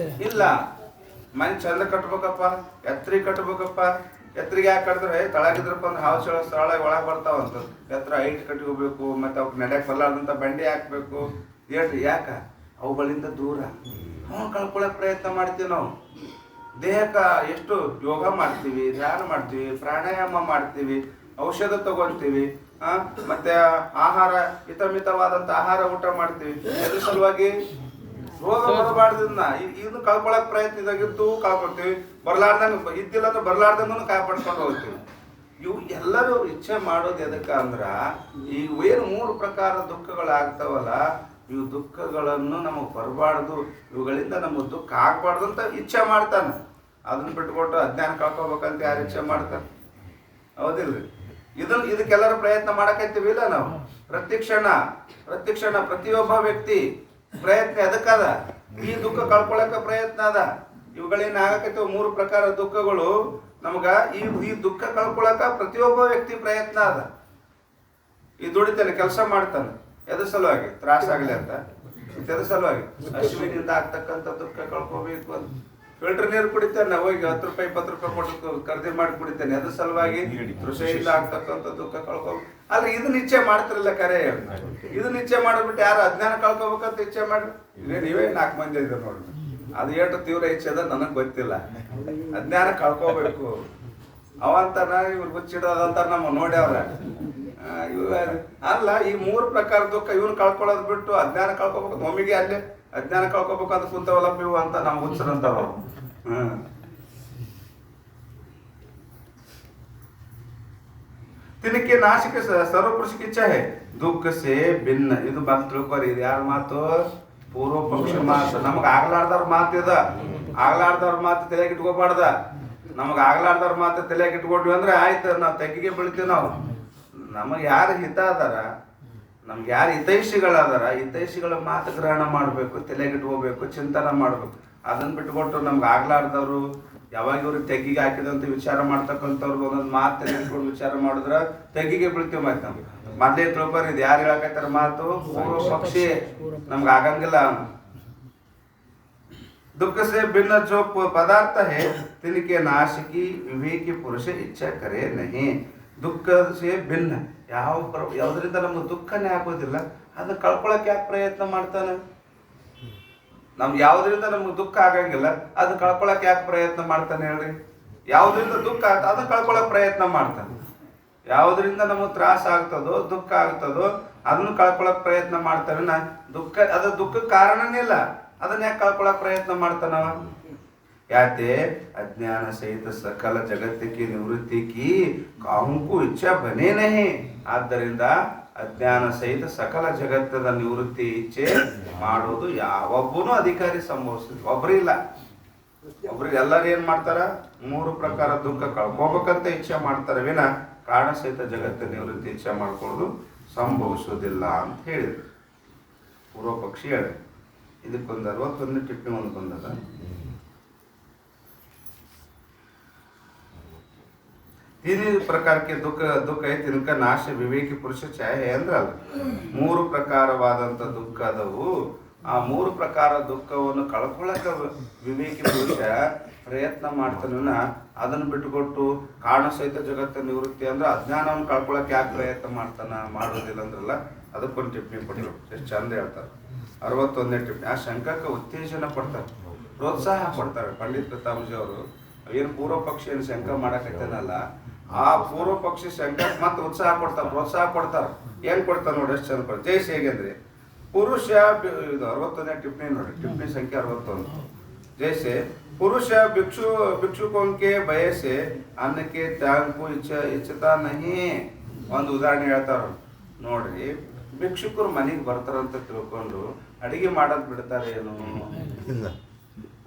Speaker 1: ಇಲ್ಲ, ಮನೆ ಚಂದ ಕಟ್ಬೇಕಪ್ಪ, ಎತ್ತರಿಗೆ ಕಟ್ಬೇಕಪ್ಪ. ಎತ್ತರಿಗೆ ಯಾಕೆ ಕಟ್ಟಿದ್ರೆ ತಳಗಿದ್ರಪ್ಪ ಅಂದ್ರೆ ಹಾವು ಚೇಳು ಸ್ಥಳ ಒಳಗೆ ಬರ್ತಾವಂತ. ಎತ್ತರ ಹೈಟ್ ಕಟ್ಕೋಬೇಕು, ಮತ್ತೆ ಅವ್ಕೆ ನಡೆಯಕ್ಕೆ ಬರ್ಲಾರ್ದಂತ ಬಂಡಿ ಹಾಕ್ಬೇಕು. ಹೇಳ್ರಿ ಯಾಕ? ಅವುಗಳಿಂದ ದೂರ ಕಳ್ಕೊಳಕ್ ಪ್ರಯತ್ನ ಮಾಡ್ತೀವಿ ನಾವು. ದೇಹಕ್ಕೆ ಎಷ್ಟು ಯೋಗ ಮಾಡ್ತೀವಿ, ಧ್ಯಾನ ಮಾಡ್ತೀವಿ, ಪ್ರಾಣಾಯಾಮ ಮಾಡ್ತೀವಿ, ಔಷಧ ತಗೊಂತೀವಿ, ಮತ್ತೆ ಆಹಾರ ಹಿತಮಿತವಾದಂತ ಆಹಾರ ಊಟ ಮಾಡ್ತೀವಿ. ಅದ್ರ ಸಲುವಾಗಿ ರೋಗ ಬರಬಾರ್ದನ್ನ ಇದನ್ನು ಕಳ್ಕೊಳಕ್ ಪ್ರಯತ್ನ ಇದಾಗಿತ್ತು, ಕಳ್ಕೊಳ್ತೀವಿ. ಬರ್ಲಾರ್ದಂಗ ಇದ್ದಿಲ್ಲ ಅಂದ್ರೆ ಬರ್ಲಾರ್ದಂಗೂ ಕಾಪಾಡ್ಕೊಂಡು ಹೋಗ್ತೀವಿ. ಇವು ಎಲ್ಲರೂ ಇಚ್ಛೆ ಮಾಡೋದು ಎದಕ್ಕ ಅಂದ್ರ ಈಗ ಏನು ಮೂರು ಪ್ರಕಾರ ದುಃಖಗಳಾಗ್ತಾವಲ್ಲ, ಇವು ದುಃಖಗಳನ್ನು ನಮಗ್ ಬರಬಾರ್ದು, ಇವುಗಳಿಂದ ನಮಗ್ ದುಃಖ ಆಗ್ಬಾರ್ದು ಅಂತ ಇಚ್ಛೆ ಮಾಡ್ತಾನೆ. ಅದನ್ನ ಬಿಟ್ಕೊಟ್ಟು ಅಜ್ಞಾನ ಕಳ್ಕೊಬೇಕಂತ ಯಾರು ಇಚ್ಛೆ ಮಾಡ್ತಾನೆ? ಹೌದಿಲ್ರಿ? ಇದಕ್ಕೆಲ್ಲರೂ ಪ್ರಯತ್ನ ಮಾಡಕತ್ತೀವಿ ಇಲ್ಲ ನಾವು. ಪ್ರತಿಕ್ಷಣ ಪ್ರತಿಯೊಬ್ಬ ವ್ಯಕ್ತಿ ಪ್ರಯತ್ನ ಎದಕ್ಕದ? ಈ ದುಃಖ ಕಳ್ಕೊಳಕ ಪ್ರಯತ್ನ ಅದ. ಇವುಗಳೇನ್ ಆಗಕತ್ತೀವ ಮೂರು ಪ್ರಕಾರ ದುಃಖಗಳು ನಮಗ ಈ ದುಃಖ ಕಳ್ಕೊಳಕ ಪ್ರತಿಯೊಬ್ಬ ವ್ಯಕ್ತಿ ಪ್ರಯತ್ನ ಅದ. ಈ ದುಡಿತಾನೆ, ಕೆಲಸ ಮಾಡ್ತಾನೆ, ಎದ್ರ ಸಲುವಾಗಿ? ತ್ರಾಸ ಆಗ್ಲಿ ಅಂತ. ಎದ್ರ ಸಲುವಾಗಿ? ಹಸಿವಿನಿಂದ ಆಗ್ತಕ್ಕಂಥ ದುಃಖ ಕಳ್ಕೋಬೇಕು ಅಂತ. ಫಿಲ್ಟರ್ ನೀರು ಕುಡಿತಾನೆ, ಹೋಗಿ 10 ರೂಪಾಯಿ 20 ರೂಪಾಯಿ ಕೊಟ್ಟು ಖರೀದಿ ಮಾಡಿ ಕುಡಿತಾನೆ. ಅದ್ರ ಸಲುವಾಗಿ ಕೃಷಿಯಿಂದ ಆಗ್ತಕ್ಕಂಥ ದುಃಖ ಕಳ್ಕೋಬೇಕು. ಆದ್ರೆ ಇದನ್ನ ಇಚ್ಛೆ ಮಾಡ್ತಿರಲ್ಲ ಕರೆ. ಇದನ್ನ ಇಚ್ಛೆ ಮಾಡ್ಬಿಟ್ಟು ಯಾರು ಅಜ್ಞಾನ ಕಳ್ಕೋಬೇಕಂತ ಇಚ್ಛೆ ಮಾಡ್ರಿ. ನೀವೇ 4 ಮಂದಿ ಇದ್ರು ನೋಡ್ರಿ. ಅದು ಎಷ್ಟು ತೀವ್ರ ಇಚ್ಛೆ ಅದ ನನಗ್ ಗೊತ್ತಿಲ್ಲ. ಅಜ್ಞಾನ ಕಳ್ಕೋಬೇಕು ಅವಂತಾನ ಇವ್ರು ಹುಚ್ಚಿಡೋದಂತ ನಮ್ಮ ನೋಡ್ಯಾವ್ರ. ಅಲ್ಲ, ಈ ಮೂರು ಪ್ರಕಾರ ದುಃಖ ಇವನ್ ಕಳ್ಕೊಳ್ಳೋದ್ ಬಿಟ್ಟು ಅಜ್ಞಾನ ಕಳ್ಕೋಬೇಕು. ಒಮ್ಮಿಗೆ ಅಲ್ಲೇ ಅಜ್ಞಾನ ಕಳ್ಕೋಬೇಕು ಅಂತ ಕುಂತವಲ್ಲಪ್ಪ ಇವು ಅಂತ ನಮ್ಗೆ ಹುಚ್ಚರಂತಾವ. ತಿನ್ನಕ್ಕೆ ನಾಶಕ್ಕೆ ಸರ್ವಪುರುಷಕ್ಕೆ ಇಚ್ಛೆ ಹೇ, ದುಃಖ ಸೇ ಭಿನ್ನ. ಇದು ಬಂದು ತಿಳ್ಕೊರಿ, ಇದು ಯಾರ ಮಾತು? ಪೂರ್ವ ಪಕ್ಷ ಮಾತು. ನಮಗ್ ಆಗ್ಲಾರ್ದವ್ರ ಮಾತು ಇದ. ಆಗ್ಲಾರ್ದವ್ರ ಮಾತು ತಲೆಗೆ ಇಟ್ಕೋಬಾರ್ದ. ನಮಗ್ ಆಗ್ಲಾರ್ದವ್ರ ಮಾತು ತಲೆಗೆ ಇಟ್ಕೊಂಡ್ವಿ ಅಂದ್ರೆ ಆಯ್ತು, ನಾವು ತೆಗಿಗೆ ಬೀಳ್ತೀವಿ. ನಾವು ನಮಗೆ ಯಾರು ಹಿತ ಅದಾರ, ನಮ್ಗೆ ಯಾರು ಹಿತೈಷಿಗಳದಾರ, ಹಿತೈಷಿಗಳ ಮಾತು ಗ್ರಹಣ ಮಾಡ್ಬೇಕು, ತಲೆಗಿಟ್ಕೋಬೇಕು, ಚಿಂತನೆ ಮಾಡ್ಬೇಕು. ಅದನ್ನ ಬಿಟ್ಕೊಟ್ಟು ನಮ್ಗೆ ಆಗ್ಲಾರ್ದವ್ರು ಯಾವಾಗ ಇವ್ರಿಗೆ ತೆಗಿಗೆ ಹಾಕಿದಂತ ವಿಚಾರ ಮಾಡ್ತಕ್ಕಂಥವ್ರಿಗೆ ಒಂದೊಂದು ಮಾತು ತೆಗೆದುಕೊಂಡು ವಿಚಾರ ಮಾಡಿದ್ರ ತೆಗಿಗೆ ಬೀಳ್ತೀವಿ. ಮತ್ತೆ ನಮ್ಗೆ ಮೊದ್ಲೇ ತಿಳ್ಕೊರಿ, ಇದು ಯಾರು ಹೇಳಕತ್ತಾರ ಮಾತು? ಪೂರ್ವ ಪಕ್ಷಿ. ನಮ್ಗೆ ಆಗಂಗಿಲ್ಲ. दुख से भिन्न जो पदार्थ है तिनके नाश की विवेकी पुरुष इच्छा करे नहीं. ದುಃಖ ಸೇ ಭಿನ್ನ. ಯಾವುದರಿಂದ ನಮ್ಗೆ ದುಃಖನೇ ಆಗೋದಿಲ್ಲ, ಅದನ್ನ ಕಳ್ಕೊಳಕ್ ಯಾಕೆ ಪ್ರಯತ್ನ ಮಾಡ್ತಾನೆ? ನಮ್ಗೆ ಯಾವುದರಿಂದ ನಮ್ಗೆ ದುಃಖ ಆಗಂಗಿಲ್ಲ, ಅದನ್ನ ಕಳ್ಕೊಳಕ್ ಯಾಕೆ ಪ್ರಯತ್ನ ಮಾಡ್ತಾನೆ ಹೇಳ್ರಿ? ಯಾವುದರಿಂದ ದುಃಖ ಆಗ್ತದೆ ಅದನ್ನ ಕಳ್ಕೊಳಕ್ ಪ್ರಯತ್ನ ಮಾಡ್ತಾನೆ. ಯಾವುದರಿಂದ ನಮಗೆ ತ್ರಾಸ ಆಗ್ತದೋ, ದುಃಖ ಆಗ್ತದೋ ಅದನ್ನ ಕಳ್ಕೊಳಕ್ ಪ್ರಯತ್ನ ಮಾಡ್ತಾನೆ. ಅದು ದುಃಖಕ್ಕೆ ಕಾರಣನೇ ಇಲ್ಲ, ಅದನ್ನ ಯಾಕೆ ಕಳ್ಕೊಳಕ್ ಪ್ರಯತ್ನ ಮಾಡ್ತಾನವ? ಯಾತೆ ಅಜ್ಞಾನ ಸಹಿತ ಸಕಲ ಜಗತ್ತಿಗೆ ನಿವೃತ್ತಿಗೆ ಕಾಹುಂಕು ಇಚ್ಛಾ ಬನೇ ನಹಿ. ಆದ್ದರಿಂದ ಅಜ್ಞಾನ ಸಹಿತ ಸಕಲ ಜಗತ್ತದ ನಿವೃತ್ತಿ ಇಚ್ಛೆ ಮಾಡೋದು ಯಾವೊಬ್ಬನು ಅಧಿಕಾರಿ ಸಂಭವಿಸಿದ್ರು ಒಬ್ರಿಲ್ಲ. ಒಬ್ರಿಗೆ ಎಲ್ಲರೂ ಏನ್ ಮಾಡ್ತಾರ? ಮೂರು ಪ್ರಕಾರ ದುಃಖ ಕಳ್ಕೋಬೇಕಂತ ಇಚ್ಛೆ ಮಾಡ್ತಾರೆ ವಿನ ಕಾರಣ ಸಹಿತ ಜಗತ್ತಿನ ನಿವೃತ್ತಿ ಇಚ್ಛೆ ಮಾಡ್ಕೊಳ್ಳೋದು ಸಂಭವಿಸೋದಿಲ್ಲ ಅಂತ ಹೇಳಿದ್ರು ಪೂರ್ವ ಪಕ್ಷಿ ಹೇಳಿ. ಇದಕ್ಕೊಂದು 61 ಟಿಪ್ಪಣಿ ಒಂದು ಬಂದದ. तीन प्रकार के दुख है तिनका नाश विवेकी पुरुष चाहे है ಅಂದ್ರಲ್ಲ. ಮೂರು ಪ್ರಕಾರವಾದಂತ ದುಃಖ ಅದವು. ಆ ಮೂರು ಪ್ರಕಾರ ದುಃಖವನ್ನು ಕಳ್ಕೊಳ್ಳಕ ವಿವೇಕಿ ಪುರುಷ ಪ್ರಯತ್ನ ಮಾಡ್ತಾನ. ಅದನ್ನ ಬಿಟ್ಟುಕೊಟ್ಟು ಕಾರಣ ಸಹಿತ ಜಗತ್ತ ನಿವೃತ್ತಿ ಅಂದ್ರೆ ಅಜ್ಞಾನವನ್ನು ಕಳ್ಕೊಳಕ್ ಯಾಕೆ ಪ್ರಯತ್ನ ಮಾಡ್ತಾನ? ಮಾಡೋದಿಲ್ಲ ಅಂದ್ರಲ್ಲ. ಅದಕ್ಕೊಂದು ಟಿಪ್ಪಣಿ ಕೊಟ್ಟರು, ಎಷ್ಟು ಚಂದ ಹೇಳ್ತಾರೆ. 61ನೇ ಟಿಪ್ಪಣಿ. ಆ ಶಂಕಕ್ಕೆ ಉತ್ತೇಜನ ಕೊಡ್ತಾರೆ, ಪ್ರೋತ್ಸಾಹ ಕೊಡ್ತಾರೆ ಪಂಡಿತ್ ಪ್ರತಾಪ್ಜಿ ಅವರು. ಏನು ಪೂರ್ವ ಪಕ್ಷಿ ಏನು ಶಂಕ ಮಾಡಕತ್ತೇನಲ್ಲ, ಆ ಪೂರ್ವ ಪಕ್ಷಿ ಶಂಕಕ್ಕೆ ಮತ್ತೆ ಉತ್ಸಾಹ ಕೊಡ್ತಾರೆ, ಪ್ರೋತ್ಸಾಹ ಕೊಡ್ತಾರೆ. ಏನು ಕೊಡ್ತಾನೆ ನೋಡಿ ಎಷ್ಟು ಚಂದ ಕೊಡ್ತಾರೆ. ಜೈಸ್ ಹೇಗೆ ಅಂದರೆ ಪುರುಷ ಇದು 61ನೇ ಟಿಪ್ಪಣಿ ನೋಡಿ, ಟಿಪ್ಪಣಿ ಸಂಖ್ಯೆ 61. जैसे पुरुष भिक्षुकों के भय से अन्न के त्याग को इच्छता नहीं. ಒಂದು ಉದಾಹರಣೆ ಹೇಳ್ತಾರ ನೋಡ್ರಿ, ಭಿಕ್ಷುಕರು ಮನೆಗೆ ಬರ್ತಾರಂತ ತಿಳ್ಕೊಂಡು ಅಡಿಗೆ ಮಾಡೋದು ಬಿಡ್ತಾರೆ ಏನು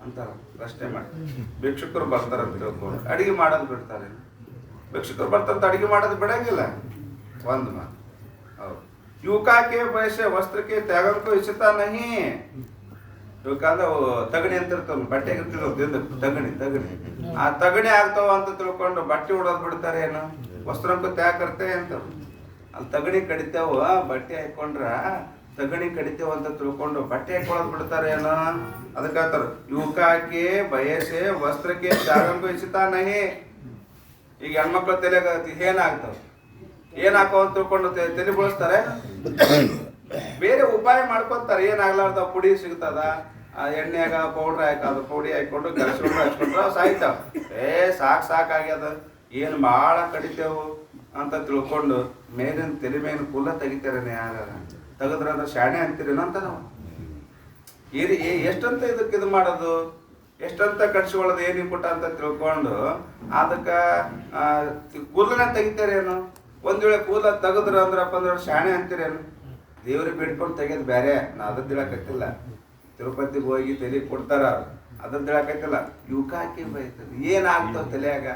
Speaker 1: ಅಂತಾರ ಪ್ರಶ್ನೆ ಮಾಡಿ. ಭಿಕ್ಷುಕರು ಬರ್ತಾರಂತ ತಿಳ್ಕೊಂಡು ಅಡಿಗೆ ಮಾಡೋದು ಬಿಡ್ತಾರೆ? ಭಿಕ್ಷುಕರು ಬರ್ತಾರಂತ ಅಡಿಗೆ ಮಾಡೋದು ಬಿಡಂಗಿಲ್ಲ. ಒಂದು ಮಾತು ಹೌದು. ಯುವಕಕ್ಕೆ ಬಯಸೆ ವಸ್ತ್ರಕ್ಕೆ ತ್ಯಾಗಕ್ಕೂ ಇಚ್ಛತಾ ನಹಿ. ಇವಾಗ ತಗಣಿ ಅಂತ ಇರ್ತಾವ, ಬಟ್ಟೆ ತಗಣಿ ಆ ತಗಣಿ ಆಗ್ತಾವ ಅಂತ ತಿಳ್ಕೊಂಡು ಬಟ್ಟೆ ಉಡೋದು ಬಿಡ್ತಾರೆ ಏನು? ವಸ್ತ್ರಕ್ಕೂ ತ್ಯಾಗ ಕರ್ತೆ ಅಂತ ಅಲ್ಲಿ ತಗಣಿ ಕಡಿತೇವ, ಬಟ್ಟೆ ಹಾಕೊಂಡ್ರ ತಗಣಿ ಕಡಿತೇವ ಅಂತ ತಿಳ್ಕೊಂಡು ಬಟ್ಟೆ ಹಾಕೊಳ್ಳೋದು ಬಿಡ್ತಾರೆ ಏನೋ? ಅದಕ್ಕೆ ಹೇಳ್ತಾರ ಯುವಕಕ್ಕೆ ಬಯಸೆ ವಸ್ತ್ರಕ್ಕೆ ತ್ಯಾಗಕ್ಕೂ ಇಚ್ಛತಾ ನಹಿ. ಈಗ ಹೆಣ್ಮಕ್ಳ ತಲೆಗ ಏನಾಗ್ತಾವ, ಏನ್ ಹಾಕೋ ಅಂತ ತಿಳ್ಕೊಂಡು ತಲೆ ಬಳಸ್ತಾರೆ, ಬೇರೆ ಉಪಾಯ ಮಾಡ್ಕೊಂತಾರೆ. ಏನಾಗ್ಲಾರ್ದ ಪುಡಿ ಸಿಗ್ತದ, ಎಣ್ಣೆಯಾಗ ಪೌಡ್ರ್ ಹಾಕೋದು, ಪೌಡಿ ಹಾಕೊಂಡು ಕಲಸ್ಕೊಂಡು ಹಚ್ಕೊಂಡ್ರ ಸಾಯ್ತಾವ. ಸಾಕಾಗ್ಯದ, ಏನು ಭಾಳ ಕಡಿತೇವು ಅಂತ ತಿಳ್ಕೊಂಡು ಮೇಲಿನ ತಲೆ ಮೇಲಿನ ಕುಲ್ಲ ತೆಗಿತಾರೇನೆ. ಯಾರ ತೆಗೆದ್ರ ಅಂದ್ರೆ ಶಾಣೆ ಅಂತೀರೇನೋ ಅಂತ ನಾವು ಎಷ್ಟಂತ ಇದಕ್ಕೆ ಇದು ಮಾಡೋದು, ಎಷ್ಟಂತ ಕಟ್ಸ್ಕೊಳ್ಳೋದು, ಏನು ಪುಟ್ಟ ಅಂತ ತಿಳ್ಕೊಂಡು ಅದಕ್ಕೆ ಕೂದಲನ್ನ ತೆಗಿತಾರೇನು? ಒಂದ್ ವೇಳೆ ಕೂದಲ ತೆಗೆದ್ರ ಅಂದ್ರಪ್ಪ ಅಂದ್ರೆ ಶಾಣೆ ಅಂತೀರೇನು? ದೇವ್ರಿಗೆ ಬಿಡ್ಕೊಂಡು ತೆಗೆದು ಬೇರೆ, ನಾ ಅದನ್ನ ಹೇಳಕತ್ತಿಲ್ಲ. ತಿರುಪತಿಗೆ ಹೋಗಿ ತಲೆ ಕೊಡ್ತಾರ, ಅದನ್ನ ಹೇಳಕತ್ತಿಲ್ಲ. ಯುವಕ ಹಾಕಿ ಬೈತದೆ, ಏನಾಗ್ತಾವ ತಲೆಯಾಗ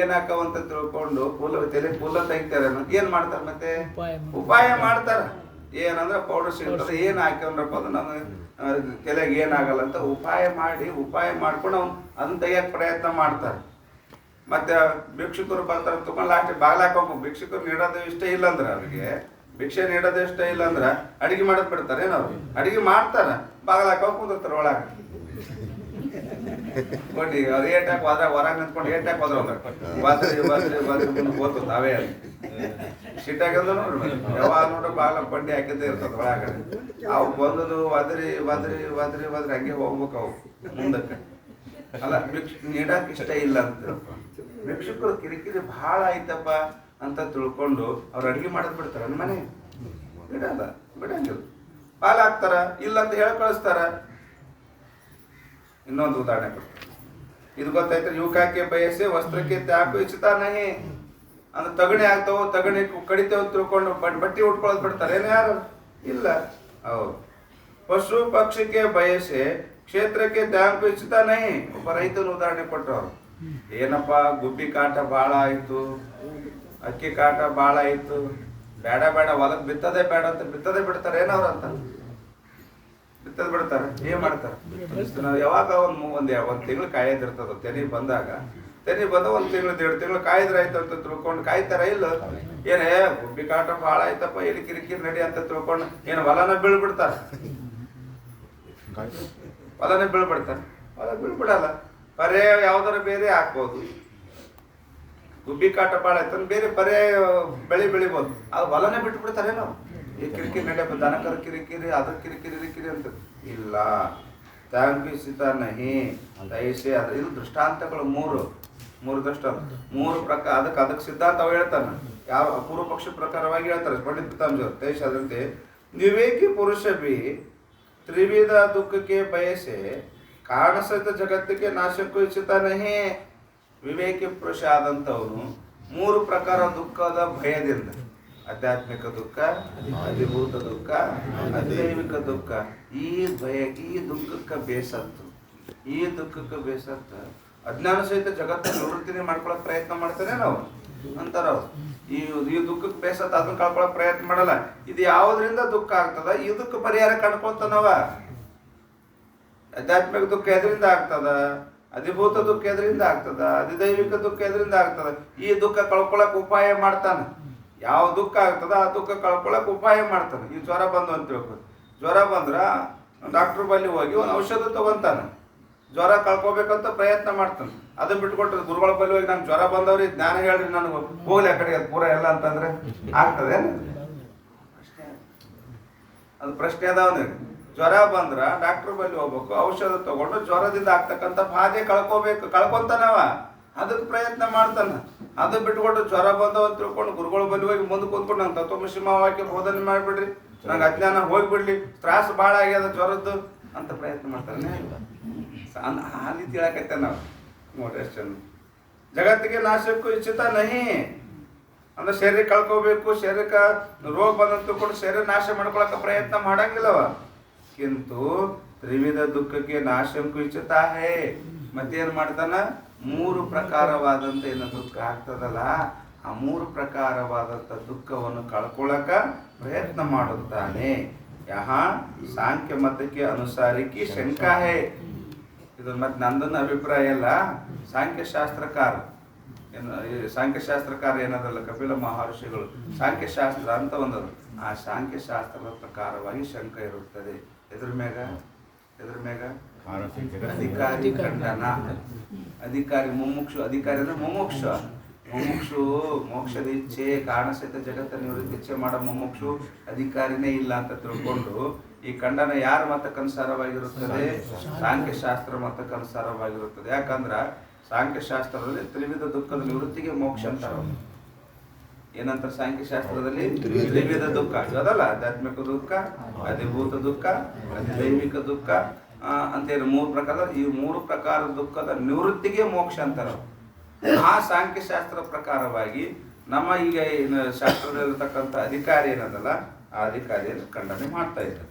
Speaker 1: ಏನಾಕವಂತ ತಿಳ್ಕೊಂಡು ತಲೆ ಕೂದಲ ತೆಗಿತಾರೇನು? ಏನ್ ಮಾಡ್ತಾರ ಮತ್ತೆ? ಉಪಾಯ ಮಾಡ್ತಾರ. ಏನಂದ್ರೆ ಪೌಡರ್ ಸಿಗ್ತದೆ, ಏನ್ ಹಾಕ್ಯವ್ರಪ್ಪ ಅದು ನಮ್ಮ ತಲೆಗೆ ಏನಾಗಲ್ಲ ಅಂತ ಉಪಾಯ ಮಾಡ್ಕೊಂಡು ಅದನ್ನ ತೆಗಿಯಕ್ ಪ್ರಯತ್ನ ಮಾಡ್ತಾರೆ. ಮತ್ತೆ ಭಿಕ್ಷುಕರು ಬರ್ತಾರೆ ತಗೊಂಡು ಲಾಸ್ಟ್ ಬಾಗ್ಲಾಕ್ ಹೋಗ್ಬೇಕು. ಭಿಕ್ಷುಕರು ನೀಡೋದು ಇಷ್ಟ ಇಲ್ಲ ಅಂದ್ರೆ, ಅವ್ರಿಗೆ ಭಿಕ್ಷೆ ನೀಡೋದು ಇಷ್ಟ ಇಲ್ಲ ಅಂದ್ರೆ ಅಡಿಗೆ ಮಾಡೋದ್ ಬಿಡ್ತಾರೆ ಏನೋ? ಅಡಿಗೆ ಮಾಡ್ತಾರ, ಬಾಗ್ಲಾಕ್ ಹೋಗಿ ಕುಂದಿರ್ತಾರೆ ಒಳಗೆ ಕೊಡಿ. ಅವ್ರು ಏಟಾಕ್ ಹೋದ್ರ ಹೊರಗೆ ನಿಂತ್ಕೊಂಡು ಏಟಾಕ್ ಹೋದ್ರ ಮುಂದೆ ಓದ್ತದ ಅವೇ ಸಿಟ್ಟಾಗಂದ ನೋಡ್ರಿ. ಯಾವಾಗ ನೋಡ್ರಿ ಬಾಗ್ಲ ಬಂಡಿ ಹಾಕಿದ್ದೇ ಇರ್ತದ ಒಳಗಡೆ. ಅವು ಬಂದದು ಒದರಿ ಹಂಗೆ ಹೋಗ್ಬೇಕು ಅವು ಮುಂದಕ್ಕೆ. ಅಲ್ಲ ನೀಡಕ್ ಇಷ್ಟ ಇಲ್ಲ ಅಂತ ಭಿಕ್ಷುಕರು ಕಿರಿಕಿರಿ ಭಾಳ ಆಯ್ತಪ್ಪ ಅಂತ ತಿಳ್ಕೊಂಡು ಅವ್ರು ಅಡಿಗೆ ಮಾಡೋದ್ ಬಿಡ್ತಾರ ಮನೆ ಬಿಡಂಗಿಲ್ಲ, ಪಾಲ ಹಾಕ್ತಾರ, ಇಲ್ಲ ಅಂತ ಹೇಳಿ ಕಳಿಸ್ತಾರ. ಇನ್ನೊಂದು ಉದಾಹರಣೆ ಕೊಡ್ತಾರೆ, ಇದು ಗೊತ್ತಾಯ್ತು. ಯುವಕಕ್ಕೆ ಬಯಸೆ ವಸ್ತ್ರಕ್ಕೆ ತ್ಯಾಗ ಇಚ್ಛತಾ ನಹಿ ಅಂದ್ರೆ ತಗಣಿ ಆಗ್ತಾವ, ತಗಣಿ ಕಡಿತೇವ ತಿಳ್ಕೊಂಡು ಬಟ್ಟೆ ಉಟ್ಕೊಳ್ಳೋದು ಬಿಡ್ತಾರೆ ಏನು? ಯಾರು ಇಲ್ಲ. ಹೌದು. ಪಶು ಪಕ್ಷಿಗೆ ಬಯಸೆ ಕ್ಷೇತ್ರಕ್ಕೆ ತ್ಯಾಗ ಇಚ್ಛತಾ ನಹಿ. ಒಬ್ಬ ರೈತನ ಉದಾಹರಣೆ ಕೊಟ್ಟರು. ಏನಪ್ಪ ಗುಬ್ಬಿ ಕಾಟ ಭಾಳ ಆಯ್ತು, ಅಕ್ಕಿ ಕಾಟ ಭಾಳ ಆಯ್ತು, ಬೇಡ ಹೊಲಕ್ಕೆ ಬಿತ್ತದೇ ಬೇಡ ಅಂತ ಬಿತ್ತದೇ ಬಿಡ್ತಾರೆ ಏನವ್ರ ಅಂತ ಬಿತ್ತದ್ ಬಿಡ್ತಾರೆ. ಏನ್ ಮಾಡ್ತಾರೆ? ಯಾವಾಗ ಒಂದ್ ತಿಂಗಳು ಕಾಯೋದಿರ್ತದ. ತೆನಿ ಬಂದಾಗ ಒಂದ್ ತಿಂಗಳು 1.5 ತಿಂಗಳು ಕಾಯ್ದ್ರ ಆಯ್ತು ಅಂತ ತಿಳ್ಕೊಂಡು ಕಾಯ್ತಾರ ಇಲ್ಲ? ಏನೇ ಗುಬ್ಬಿ ಕಾಟ ಭಾಳ ಆಯ್ತಪ್ಪ, ಇಲ್ಲಿ ಕಿರಿಕಿರಿ ನಡಿ ಅಂತ ತಿಳ್ಕೊಂಡು ಏನು ಹೊಲನ ಬೀಳ್ಬಿಡ್ತಾರ? ಹೊಲನೇ ಬೀಳ್ಬಿಡ್ತಾರೆ? ಹೊಲ ಬೀಳ್ಬಿಡಲ್ಲ. ಪರ್ಯಾಯ ಯಾವ್ದಾರ ಬೇರೆ ಹಾಕ್ಬೋದು. ಗುಬ್ಬಿ ಕಾಟ ಭಾಳ ಆಯ್ತು ಬೇರೆ ಪರ್ಯಾಯ ಬೆಳಿಬೋದು. ಅದು ಹೊಲನೇ ಬಿಟ್ಟು ಬಿಡ್ತಾರೇನೋ? ಈ ಕಿರಿಕಿರಿ ನಡೆಯಪ್ಪ, ದನಕರ ಕಿರಿಕಿರಿ, ಅದ್ರ ಕಿರಿಕಿರಿ ಅಂತ ಇಲ್ಲ. ತ್ಯಾಗಿಸಿತ ನಹಿ ದಯಸೆ. ಅದ್ರ ಇದು ದೃಷ್ಟಾಂತಗಳು ಮೂರು ದೃಷ್ಟಾಂತ, 3 ಪ್ರಕಾರ. ಅದಕ್ಕೆ ಸಿದ್ಧಾಂತ ಅವ ಹೇಳ್ತಾನ. ಯಾವ ಪೂರ್ವ ಪಕ್ಷ ಪ್ರಕಾರವಾಗಿ ಹೇಳ್ತಾರೆ ಪಂಡಿತ್ ಪಿತಾಂಬರ್ ತೈಷ. ಅದಂತೆ ವಿವೇಕಿ ಪುರುಷ ಬಿ ತ್ರಿವಿಧ ದುಃಖಕ್ಕೆ ಬಯಸೆ ಕಾರಣ ಸಹಿತ ಜಗತ್ತಿಗೆ ನಾಶಕ್ಕೂ ಇಚ್ಛತಾ ನಹಿ. ವಿವೇಕಿ ಪುರುಷ ಆದಂಥವನು 3 ಪ್ರಕಾರ ದುಃಖದ ಭಯದಿಂದ, ಆಧ್ಯಾತ್ಮಿಕ ದುಃಖ, ಅಧಿಭೂತ ದುಃಖ, ಅದೈವಿಕ ದುಃಖ, ಈ ದುಃಖಕ್ಕೆ ಬೇಸತ್ತು ಅಜ್ಞಾನ ಸಹಿತ ಜಗತ್ತನ್ನು ನಿವೃತ್ತಿನೇ ಮಾಡ್ಕೊಳಕ್ ಪ್ರಯತ್ನ ಮಾಡ್ತಾನೆ ನಾವು ಅಂತಾರ ಅವ್ರು. ಈ ದುಃಖಕ್ಕೆ ಬೇಸತ್ತ ಅದನ್ನ ಕಳ್ಕೊಳಕ್ ಪ್ರಯತ್ನ ಮಾಡಲ್ಲ. ಇದು ಯಾವುದರಿಂದ ದುಃಖ ಆಗ್ತದ, ಇದಕ್ಕೆ ಪರಿಹಾರ ಕಂಡ್ಕೊಳ್ತಾನವ. ಆಧ್ಯಾತ್ಮಿಕ ದುಃಖ ಎದರಿಂದ ಆಗ್ತದ, ಅಧಿಭೂತ ದುಃಖ ಎದರಿಂದ ಆಗ್ತದ, ಅಧಿದೈವಿಕ ದುಃಖ ಎದರಿಂದ ಆಗ್ತದ. ಈ ದುಃಖ ಕಳ್ಕೊಳಕ್ ಉಪಾಯ ಮಾಡ್ತಾನ. ಯಾವ ದುಃಖ ಆಗ್ತದ ಆ ದುಃಖ ಕಳ್ಕೊಳಕ್ ಉಪಾಯ ಮಾಡ್ತಾನೆ. ಈ ಜ್ವರ ಬಂದು ಅಂತ ತಿಳ್ಕೊಂಡು, ಜ್ವರ ಬಂದ್ರ ಡಾಕ್ಟರ್ ಬಳಿ ಹೋಗಿ ಒಂದು ಔಷಧ ತಗೊಂತಾನ, ಜ್ವರ ಕಳ್ಕೊಬೇಕಂತ ಪ್ರಯತ್ನ ಮಾಡ್ತಾನೆ. ಅದನ್ನ ಬಿಟ್ಕೊಟ್ರೆ ಗುರುಗಳ ಬಳಿ ಹೋಗಿ ನಂಗೆ ಜ್ವರ ಬಂದವ್ರಿ ಜ್ಞಾನ ಹೇಳ್ರಿ ನನಗೆ ಹೋಗ್ಲಿ ಆ ಕಡೆಗೆ ಪೂರ ಎಲ್ಲ ಅಂತಂದ್ರೆ ಆಗ್ತದೆ? ಅದು ಪ್ರಶ್ನೆ ಅದಾವನಿಗೆ. ಜ್ವರ ಬಂದ್ರ ಡಾಕ್ಟರ್ ಬಳಿ ಹೋಗ್ಬೇಕು, ಔಷಧ ತಗೊಂಡು ಜ್ವರದಿಂದ ಆಗ್ತಕ್ಕಂಥ ಬಾಧೆ ಕಳ್ಕೊಂತಾನವ. ಅದಕ್ಕೆ ಪ್ರಯತ್ನ ಮಾಡ್ತಾನ. ಅದು ಬಿಟ್ಕೊಟ್ಟು ಜ್ವರ ಬಂದವ ತಿಳ್ಕೊಂಡು ಗುರುಗಳು ಬಲ್ಲಿ ಹೋಗಿ ಮುಂದೆ ಕೂತ್ಕೊಂಡು ನಂಗೆ ತತ್ವಮಸಿ ವಾಕ್ಯ ಬೋಧನೆ ಮಾಡಿಬಿಡ್ರಿ, ನಂಗೆ ಅಜ್ಞಾನ ಹೋಗ್ಬಿಡ್ಲಿ, ತ್ರಾಸ ಭಾಳ ಆಗ್ಯದ ಜ್ವರದ್ದು ಅಂತ ಪ್ರಯತ್ನ ಮಾಡ್ತಾನೆ. ಆ ರೀತಿ ಹೇಳಕೈತೆ ನಾವು ನೋಡ್ರಿ ಎಷ್ಟು ಜನ. ಜಗತ್ತಿಗೆ ನಾಶಕ್ಕೂ ಇಚ್ಛಿತ ನಹಿ ಅಂದ್ರೆ ಶರೀರ ಕಳ್ಕೋಬೇಕು, ಶರೀರಕ್ಕೆ ರೋಗ ಬಂದಂತ ತಿಳ್ಕೊಂಡು ಶರೀರ ನಾಶ ಮಾಡ್ಕೊಳಕ ಪ್ರಯತ್ನ ಮಾಡಂಗಿಲ್ಲವ. ಕಿಂತು ತ್ರಿವಿಧ ದುಃಖಕ್ಕೆ ನಾಶಕ್ಕೂ ಇಚ್ಛಿತ ಹೇ. ಮತ್ತೇನು ಮಾಡ್ತಾನ, 3 ಪ್ರಕಾರವಾದಂಥ ಏನು ದುಃಖ ಆಗ್ತದಲ್ಲ, ಆ 3 ಪ್ರಕಾರವಾದಂಥ ದುಃಖವನ್ನು ಕಳ್ಕೊಳ್ಳಕ ಪ್ರಯತ್ನ ಮಾಡುತ್ತಾನೆ. ಯಹ ಸಾಂಖ್ಯ ಮತಕ್ಕೆ ಅನುಸಾರಕ್ಕೆ ಶಂಕಾ ಹೇ. ಇದು ಮತ್ತೆ ನಂದನ್ನ ಅಭಿಪ್ರಾಯ ಇಲ್ಲ, ಸಾಂಖ್ಯಶಾಸ್ತ್ರಕಾರ ಸಾಂಖ್ಯಶಾಸ್ತ್ರಕಾರ ಏನದಲ್ಲ ಕಪಿಲ ಮಹರ್ಷಿಗಳು ಸಾಂಖ್ಯಶಾಸ್ತ್ರ ಅಂತ ಒಂದದು. ಆ ಸಾಂಖ್ಯಶಾಸ್ತ್ರದ ಪ್ರಕಾರವಾಗಿ ಶಂಕ ಇರುತ್ತದೆ. ಎದ್ರ ಮ್ಯಾಗ ಅಧಿಕಾರಿ ಖಂಡನ. ಅಧಿಕಾರಿ ಮುಮುಕ್ಷು, ಅಧಿಕಾರಿ ಅಂದ್ರೆ ಮುಮುಕ್ಷು ಮೋಕ್ಷದ ಇಚ್ಛೆ ಕಾರಣ ಸಹಿತ ಜಗತ್ತ ನಿವೃತ್ತಿ ಇಚ್ಛೆ ಮಾಡೋ ಮುಮುಕ್ಷು ಅಧಿಕಾರಿನೇ ಇಲ್ಲ ಅಂತ ತಿಳ್ಕೊಂಡು ಈ ಖಂಡನ ಯಾರ ಮತಕ್ಕನುಸಾರವಾಗಿರುತ್ತದೆ? ಸಾಂಖ್ಯಶಾಸ್ತ್ರ ಮತಕ್ಕನುಸಾರವಾಗಿರುತ್ತದೆ. ಯಾಕಂದ್ರ ಸಾಂಖ್ಯಶಾಸ್ತ್ರದಲ್ಲಿ ತ್ರಿವಿಧ ದುಃಖದ ನಿವೃತ್ತಿಗೆ ಮೋಕ್ಷ ಅಂತಾರ. ಏನಂತಾರೆ ಸಾಂಖ್ಯಶಾಸ್ತ್ರದಲ್ಲಿ? ತ್ರಿವಿಧ ದುಃಖ ಅದಲ್ಲ, ಆಧ್ಯಾತ್ಮಿಕ ದುಃಖ, ಅಧಿಭೂತ ದುಃಖ, ದೈವಿಕ ದುಃಖ ಅಂತೇಳಿ 3 ಪ್ರಕಾರ. ಈ 3 ಪ್ರಕಾರದ ದುಃಖದ ನಿವೃತ್ತಿಗೆ ಮೋಕ್ಷ ಅಂತಾರ. ಆ ಸಾಂಖ್ಯಶಾಸ್ತ್ರ ಪ್ರಕಾರವಾಗಿ ನಮ್ಮ ಈಗ ಶಾಸ್ತ್ರದಲ್ಲಿರ್ತಕ್ಕಂಥ ಅಧಿಕಾರಿ ಏನದಲ್ಲ, ಆ ಅಧಿಕಾರಿಯನ್ನು ಖಂಡನೆ ಮಾಡ್ತಾ ಇದ್ದಾರೆ.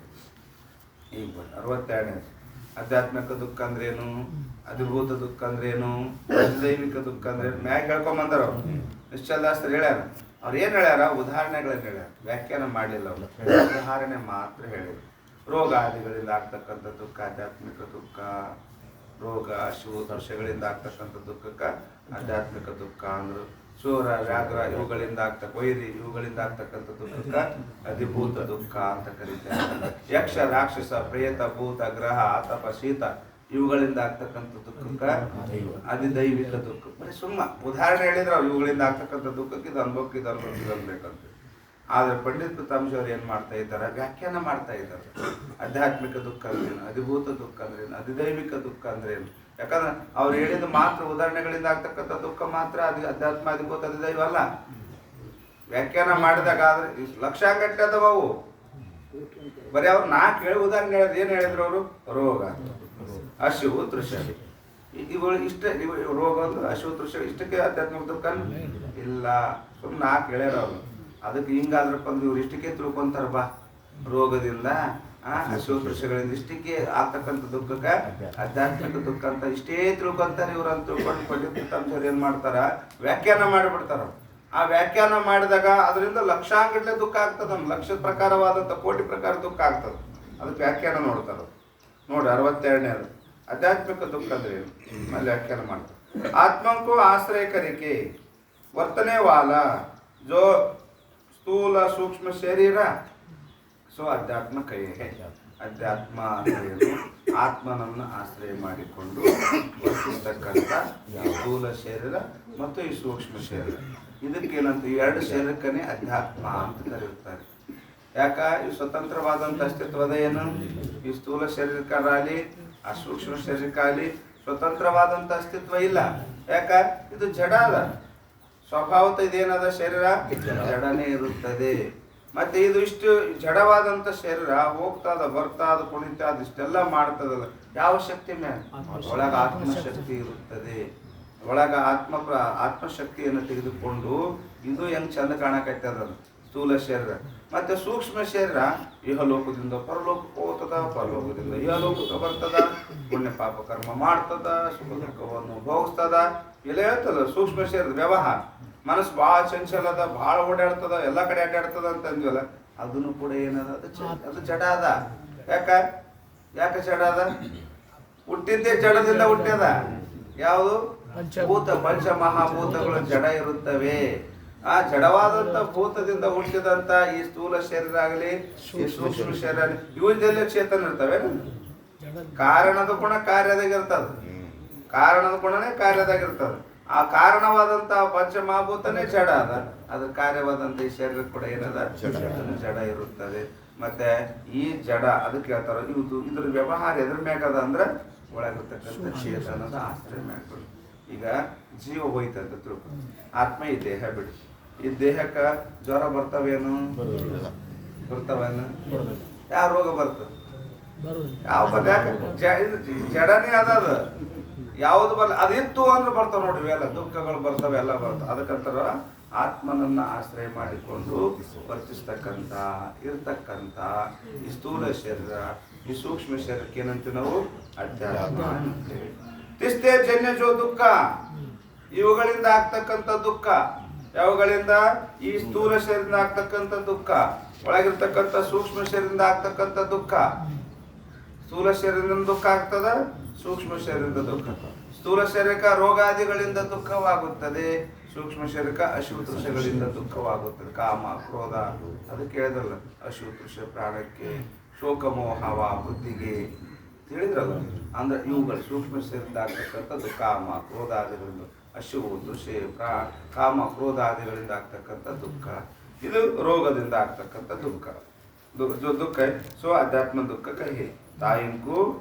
Speaker 1: ಈಗ 62ನೇ ಆಧ್ಯಾತ್ಮಿಕ ದುಃಖ ಅಂದ್ರೇನು, ಅಧಿಭೂತ ದುಃಖ ಅಂದ್ರೇನು, ದೈವಿಕ ದುಃಖ ಅಂದ್ರೇನು ಮ್ಯಾಗ ಹೇಳ್ಕೊಂಬಂದಾರ ಅವ್ರು. ನಿಶ್ಚಲದಾಸರು ಹೇಳ್ಯಾರ. ಅವ್ರು ಏನು ಹೇಳ್ಯಾರ? ಉದಾಹರಣೆಗಳನ್ನ ಹೇಳ್ಯಾರ, ವ್ಯಾಖ್ಯಾನ ಮಾಡಲಿಲ್ಲ ಅವರು, ಉದಾಹರಣೆ ಮಾತ್ರ ಹೇಳಿದ್ರು. ರೋಗಾದಿಗಳಿಂದ ಆಗ್ತಕ್ಕಂಥ ದುಃಖ ಆಧ್ಯಾತ್ಮಿಕ ದುಃಖ, ರೋಗ ಶಿವ ದೋಷಗಳಿಂದ ಆಗ್ತಕ್ಕಂಥ ದುಃಖಕ್ಕೆ ಆಧ್ಯಾತ್ಮಿಕ ದುಃಖ ಅಂದ್ರು. ಚೋರ ವ್ಯಾಘ್ರ ಇವುಗಳಿಂದ ವೈರಿ ಇವುಗಳಿಂದ ಆಗ್ತಕ್ಕಂಥ ದುಃಖಕ್ಕೆ ಅಧಿಭೂತ ದುಃಖ ಅಂತ ಕರೀತಾರೆ. ಯಕ್ಷ ರಾಕ್ಷಸ ಪ್ರೇತ ಭೂತ ಗ್ರಹ ಆತಪ ಶೀತ ಇವುಗಳಿಂದ ಆಗ್ತಕ್ಕಂಥ ದುಃಖಕ್ಕೆ ಅಧಿದೈವಿಕ ದುಃಖ. ಬರೀ ಸುಮ್ಮ ಉದಾಹರಣೆ ಹೇಳಿದ್ರೆ ಇವುಗಳಿಂದ ಆಗ್ತಕ್ಕಂಥ ದುಃಖಕ್ಕೆ ಇದು ಅನ್ಬೇಕು, ಇದು ಅನ್ಬೇಕಂತ. ಆದರೆ ಪಂಡಿತ್ ಪಿತಾಂಶ ಅವ್ರು ಏನು ಮಾಡ್ತಾ ಇದ್ದಾರೆ? ವ್ಯಾಖ್ಯಾನ ಮಾಡ್ತಾ ಇದ್ದಾರೆ. ಆಧ್ಯಾತ್ಮಿಕ ದುಃಖ ಅಂದ್ರೇನು, ಅಧಿಭೂತ ದುಃಖ ಅಂದ್ರೇನು, ಅಧಿದೈವಿಕ ದುಃಖ ಅಂದ್ರೇನು. ಯಾಕಂದ್ರೆ ಅವ್ರು ಹೇಳಿದ ಮಾತ್ರ ಉದಾಹರಣೆಗಳಿಂದ ಆಗ್ತಕ್ಕಂಥ ದುಃಖ ಮಾತ್ರ ಅಧ್ಯಾತ್ಮ ಅಧಿಭೂತ ಅಧಿದೈವ ಅಲ್ಲ. ವ್ಯಾಖ್ಯಾನ ಮಾಡಿದಾಗ ಆದ್ರೆ ಲಕ್ಷಾಂಗಟ್ಟಲೆ ಅದಾವ ಅವು. ಬರೀ ಅವ್ರು 4 ಹೇಳಿ ಉದಾಹರಣೆ ಹೇಳಿದ್ರು. ಏನು ಹೇಳಿದ್ರು ಅವರು? ರೋಗ, ಹಸಿವು, ತೃಷ ಇವುಗಳು ಇಷ್ಟ. ರೋಗ ಒಂದು ಹಸಿವು ತೃಷ ಇಷ್ಟಕ್ಕೆ ಆಧ್ಯಾತ್ಮಿಕ ದುಃಖ ಇಲ್ಲ. ಸುಮ್ಮನೆ 4 ಹೇಳ್ಯಾರ ಅವರು. ಅದಕ್ಕೆ ಹಿಂಗಾದ್ರಪ್ಪ ಅಂದ್ರೆ ಇವ್ರು ಇಷ್ಟಕ್ಕೆ ತಿಳ್ಕೊಂತಾರ. ಬಾ ರೋಗದಿಂದ ಹಸಿವು ತೃಷಗಳಿಂದ ಇಷ್ಟಕ್ಕೆ ಆಗ್ತಕ್ಕಂಥ ದುಃಖಕ್ಕೆ ಆಧ್ಯಾತ್ಮಿಕ ದುಃಖ ಅಂತ ಇಷ್ಟೇ ತಿಳ್ಕೊಂತಾರೆ ಇವ್ರು ಅಂತ ತಿಳ್ಕೊಂಡು ಪಂಡಿತ ಪಿತಾಂಶರು ಏನು ಮಾಡ್ತಾರ? ವ್ಯಾಖ್ಯಾನ ಮಾಡಿಬಿಡ್ತಾರ. ಆ ವ್ಯಾಖ್ಯಾನ ಮಾಡಿದಾಗ ಅದರಿಂದ ಲಕ್ಷಾಂಗಟ್ಟಲೆ ದುಃಖ ಆಗ್ತದೆ. ಲಕ್ಷ ಪ್ರಕಾರವಾದಂಥ ಕೋಟಿ ಪ್ರಕಾರ ದುಃಖ ಆಗ್ತದೆ. ಅದಕ್ಕೆ ವ್ಯಾಖ್ಯಾನ ನೋಡ್ತಾರ. ನೋಡಿ 62ನೇದು ಆಧ್ಯಾತ್ಮಿಕ ದುಃಖ ಅಂದ್ರೆ ಏನು ಅಲ್ಲಿ ವ್ಯಾಖ್ಯಾನ ಮಾಡ್ತಾರೆ. ಆತ್ಮಕ್ಕೂ ಆಶ್ರಯ ಕರಿಕೆ ವರ್ತನೆ ವಾಲ ಜೋ ಸ್ಥೂಲ ಸೂಕ್ಷ್ಮ ಶರೀರ ಸೊ ಅಧ್ಯಾತ್ಮ ಕೈ. ಅಧ್ಯಾತ್ಮ ಅಂದ್ರೇನು? ಆತ್ಮನನ್ನು ಆಶ್ರಯ ಮಾಡಿಕೊಂಡು ವರ್ತಿಸ್ತಕ್ಕಂಥ ಸ್ಥೂಲ ಶರೀರ ಮತ್ತು ಈ ಸೂಕ್ಷ್ಮ ಶರೀರ. ಇದಕ್ಕೇನಂತ ಈ 2 ಶರೀರಕ್ಕನೇ ಅಧ್ಯಾತ್ಮ ಅಂತ ಕರೆಯುತ್ತಾರೆ. ಯಾಕ? ಈ ಸ್ವತಂತ್ರವಾದಂಥ ಅಸ್ತಿತ್ವದ ಏನು? ಈ ಸ್ಥೂಲ ಶರೀರಕ್ಕಾಗಲಿ ಆ ಸೂಕ್ಷ್ಮ ಶರೀರಕ್ಕಾಗಲಿ ಸ್ವತಂತ್ರವಾದಂಥ ಅಸ್ತಿತ್ವ ಇಲ್ಲ. ಯಾಕ? ಇದು ಜಡ ಅದ. ಸ್ವಭಾವತ ಇದೇನದ ಶರೀರ ಜಡನೇ ಇರುತ್ತದೆ. ಮತ್ತೆ ಇದು ಇಷ್ಟು ಜಡವಾದಂಥ ಶರೀರ ಹೋಗ್ತದ ಬರ್ತದ ಕುಣಿತದ ಇಷ್ಟೆಲ್ಲ ಮಾಡ್ತದಲ್ಲ, ಯಾವ ಶಕ್ತಿ ಮೇಲೆ? ಒಳಗ ಆತ್ಮಶಕ್ತಿ ಇರುತ್ತದೆ. ಒಳಗ ಆತ್ಮಶಕ್ತಿಯನ್ನು ತೆಗೆದುಕೊಂಡು ಇದು ಹೆಂಗ್ ಚಂದ ಕಾಣಕೈತದ ಸ್ಥೂಲ ಶರೀರ. ಮತ್ತೆ ಸೂಕ್ಷ್ಮ ಶರೀರ ಇಹಲೋಕದಿಂದ ಪರಲೋಕಕ್ಕೆ ಹೋಗ್ತದ, ಪರಲೋಕದಿಂದ ಇಹಲೋಕಕ್ಕೆ ಬರ್ತದ, ಪುಣ್ಯ ಪಾಪ ಕರ್ಮ ಮಾಡ್ತದ, ಸುಖ ದುಃಖವನ್ನು ಭೋಗಿಸ್ತದ. ಇಲ್ಲ ಹೇಳ್ತದ ಸೂಕ್ಷ್ಮ ಶರೀರದ ವ್ಯವಹಾರ. ಮನಸ್ಸು ಭಾಳ ಚಂಚಲದ, ಭಾಳ ಓಡಾಡ್ತದ, ಎಲ್ಲ ಕಡೆ ಅಡ್ಡಾಡ್ತದ ಅಂತ ಅಂದ್ವಲ್ಲ, ಅದನ್ನು ಕೂಡ ಏನದ? ಅದು ಜಡ ಅದ. ಯಾಕ ಜಡ ಅದ? ಹುಟ್ಟಿದ್ದೇ ಜಡದಿಂದ ಹುಟ್ಟ್ಯದ. ಯಾವುದು? ಪಂಚ ಮಹಾಭೂತಗಳು ಜಡ ಇರುತ್ತವೆ. ಆ ಜಡವಾದಂತ ಭೂತದಿಂದ ಹುಟ್ಟಿದಂತ ಈ ಸ್ಥೂಲ ಶರೀರ ಆಗಲಿ ಈ ಸೂಕ್ಷ್ಮ ಶರೀರ ಇವನ್ನೆಲ್ಲ ಚೇತನ ಇರ್ತವೆ. ಕಾರಣದ ಗುಣ ಕಾರ್ಯದಾಗಿರ್ತದ. ಕಾರಣದ ಗುಣನೇ ಕಾರ್ಯದಾಗಿರ್ತದ. ಆ ಕಾರಣವಾದಂತ ಪಂಚಮಹಾಭೂತನೇ ಜಡ ಅದ. ಅದ್ರ ಕಾರ್ಯವಾದಂತ ಈ ಶರೀರ ಕೂಡ ಏನದ? ಜಡ ಇರುತ್ತದೆ. ಮತ್ತೆ ಈ ಜಡ ಅದಕ್ಕೆ ಹೇಳ್ತಾರ ಇದ್ರ ವ್ಯವಹಾರ ಎದ್ರ ಮ್ಯಾಗದ ಅಂದ್ರೆ ಒಳಗಿರ್ತಕ್ಕಂಥ ಚೇತನದ ಆಶ್ರಯ ಮ್ಯಾಗ. ಈಗ ಜೀವ ಹೋಯ್ತಂತ ತಿಳ್ಕೊ, ಆತ್ಮ ಈ ದೇಹ ಬಿಡು. ಈ ದೇಹಕ್ಕೆ ಜ್ವರ ಬರ್ತಾವೇನು? ಬರ್ತಾವೇನು? ಯಾವ ರೋಗ ಬರ್ತದೆ? ಯಾವ ಜಡನೇ ಅದ. ಯಾವ್ದು ಬರಲ್ಲ, ಅದಿತ್ತು ಅಂದ್ರೆ ಬರ್ತಾವ ನೋಡಿ, ಇವೆಲ್ಲ ದುಃಖಗಳು ಬರ್ತವೆ, ಎಲ್ಲ ಬರ್ತವೆ. ಅದಕ್ಕಂತಾರ ಆತ್ಮನನ್ನ ಆಶ್ರಯ ಮಾಡಿಕೊಂಡು ವರ್ತಿಸ್ತಕ್ಕಂಥ ಇರ್ತಕ್ಕಂಥ ಈ ಸ್ಥೂಲ ಶರೀರ, ಈ ಸೂಕ್ಷ್ಮ ಶರೀರಕ್ಕೆ ಏನಂತೀವಿ ನಾವು? ಅಧ್ಯಾತ್ಮ ಅಂತೇಳಿ. ತಿಷ್ಟೇ ಜನ್ಯಜೋ ದುಃಖ, ಇವುಗಳಿಂದ ಆಗ್ತಕ್ಕಂಥ ದುಃಖ. ಯಾವುಗಳಿಂದ? ಈ ಸ್ಥೂಲ ಶರೀರದಿಂದ ಆಗ್ತಕ್ಕಂಥ ದುಃಖ, ಒಳಗಿರ್ತಕ್ಕಂಥ ಸೂಕ್ಷ್ಮ ಶರೀರದಿಂದ ಆಗ್ತಕ್ಕಂಥ ದುಃಖ. ಸ್ಥೂಲ ಶರೀರದಿಂದ ದುಃಖ ಆಗ್ತದ, ಸೂಕ್ಷ್ಮ ಶರೀರದ ದುಃಖ. ಸ್ಥೂಲ ಶರೀರಕ ರೋಗಾದಿಗಳಿಂದ ದುಃಖವಾಗುತ್ತದೆ, ಸೂಕ್ಷ್ಮ ಶರೀರಕ ಅಶುತೃಷಗಳಿಂದ ದುಃಖವಾಗುತ್ತದೆ. ಕಾಮ ಕ್ರೋಧ, ಅದಕ್ಕೆ ಹೇಳಿದ್ರಲ್ಲ, ಅಶುತೃಷ ಪ್ರಾಣಕ್ಕೆ, ಶೋಕಮೋಹವ ಬುದ್ಧಿಗೆ, ತಿಳಿದ್ರಲ್ಲ. ಅಂದ್ರೆ ಇವುಗಳು ಸೂಕ್ಷ್ಮ ಶರೀರದಿಂದ ಆಗ್ತಕ್ಕಂಥದ್ದು ಕಾಮ ಕ್ರೋಧಾದಿಗಳಿಂದ, ಅಶುವು ದೃಶ್ಯ ಕಾಮ ಕ್ರೋಧಾದಿಗಳಿಂದ ಆಗ್ತಕ್ಕಂಥ ದುಃಖ. ಇದು ರೋಗದಿಂದ ಆಗ್ತಕ್ಕಂಥ ದುಃಖ. जो दुख है सो अध्यात्म दुख कहे ताइंको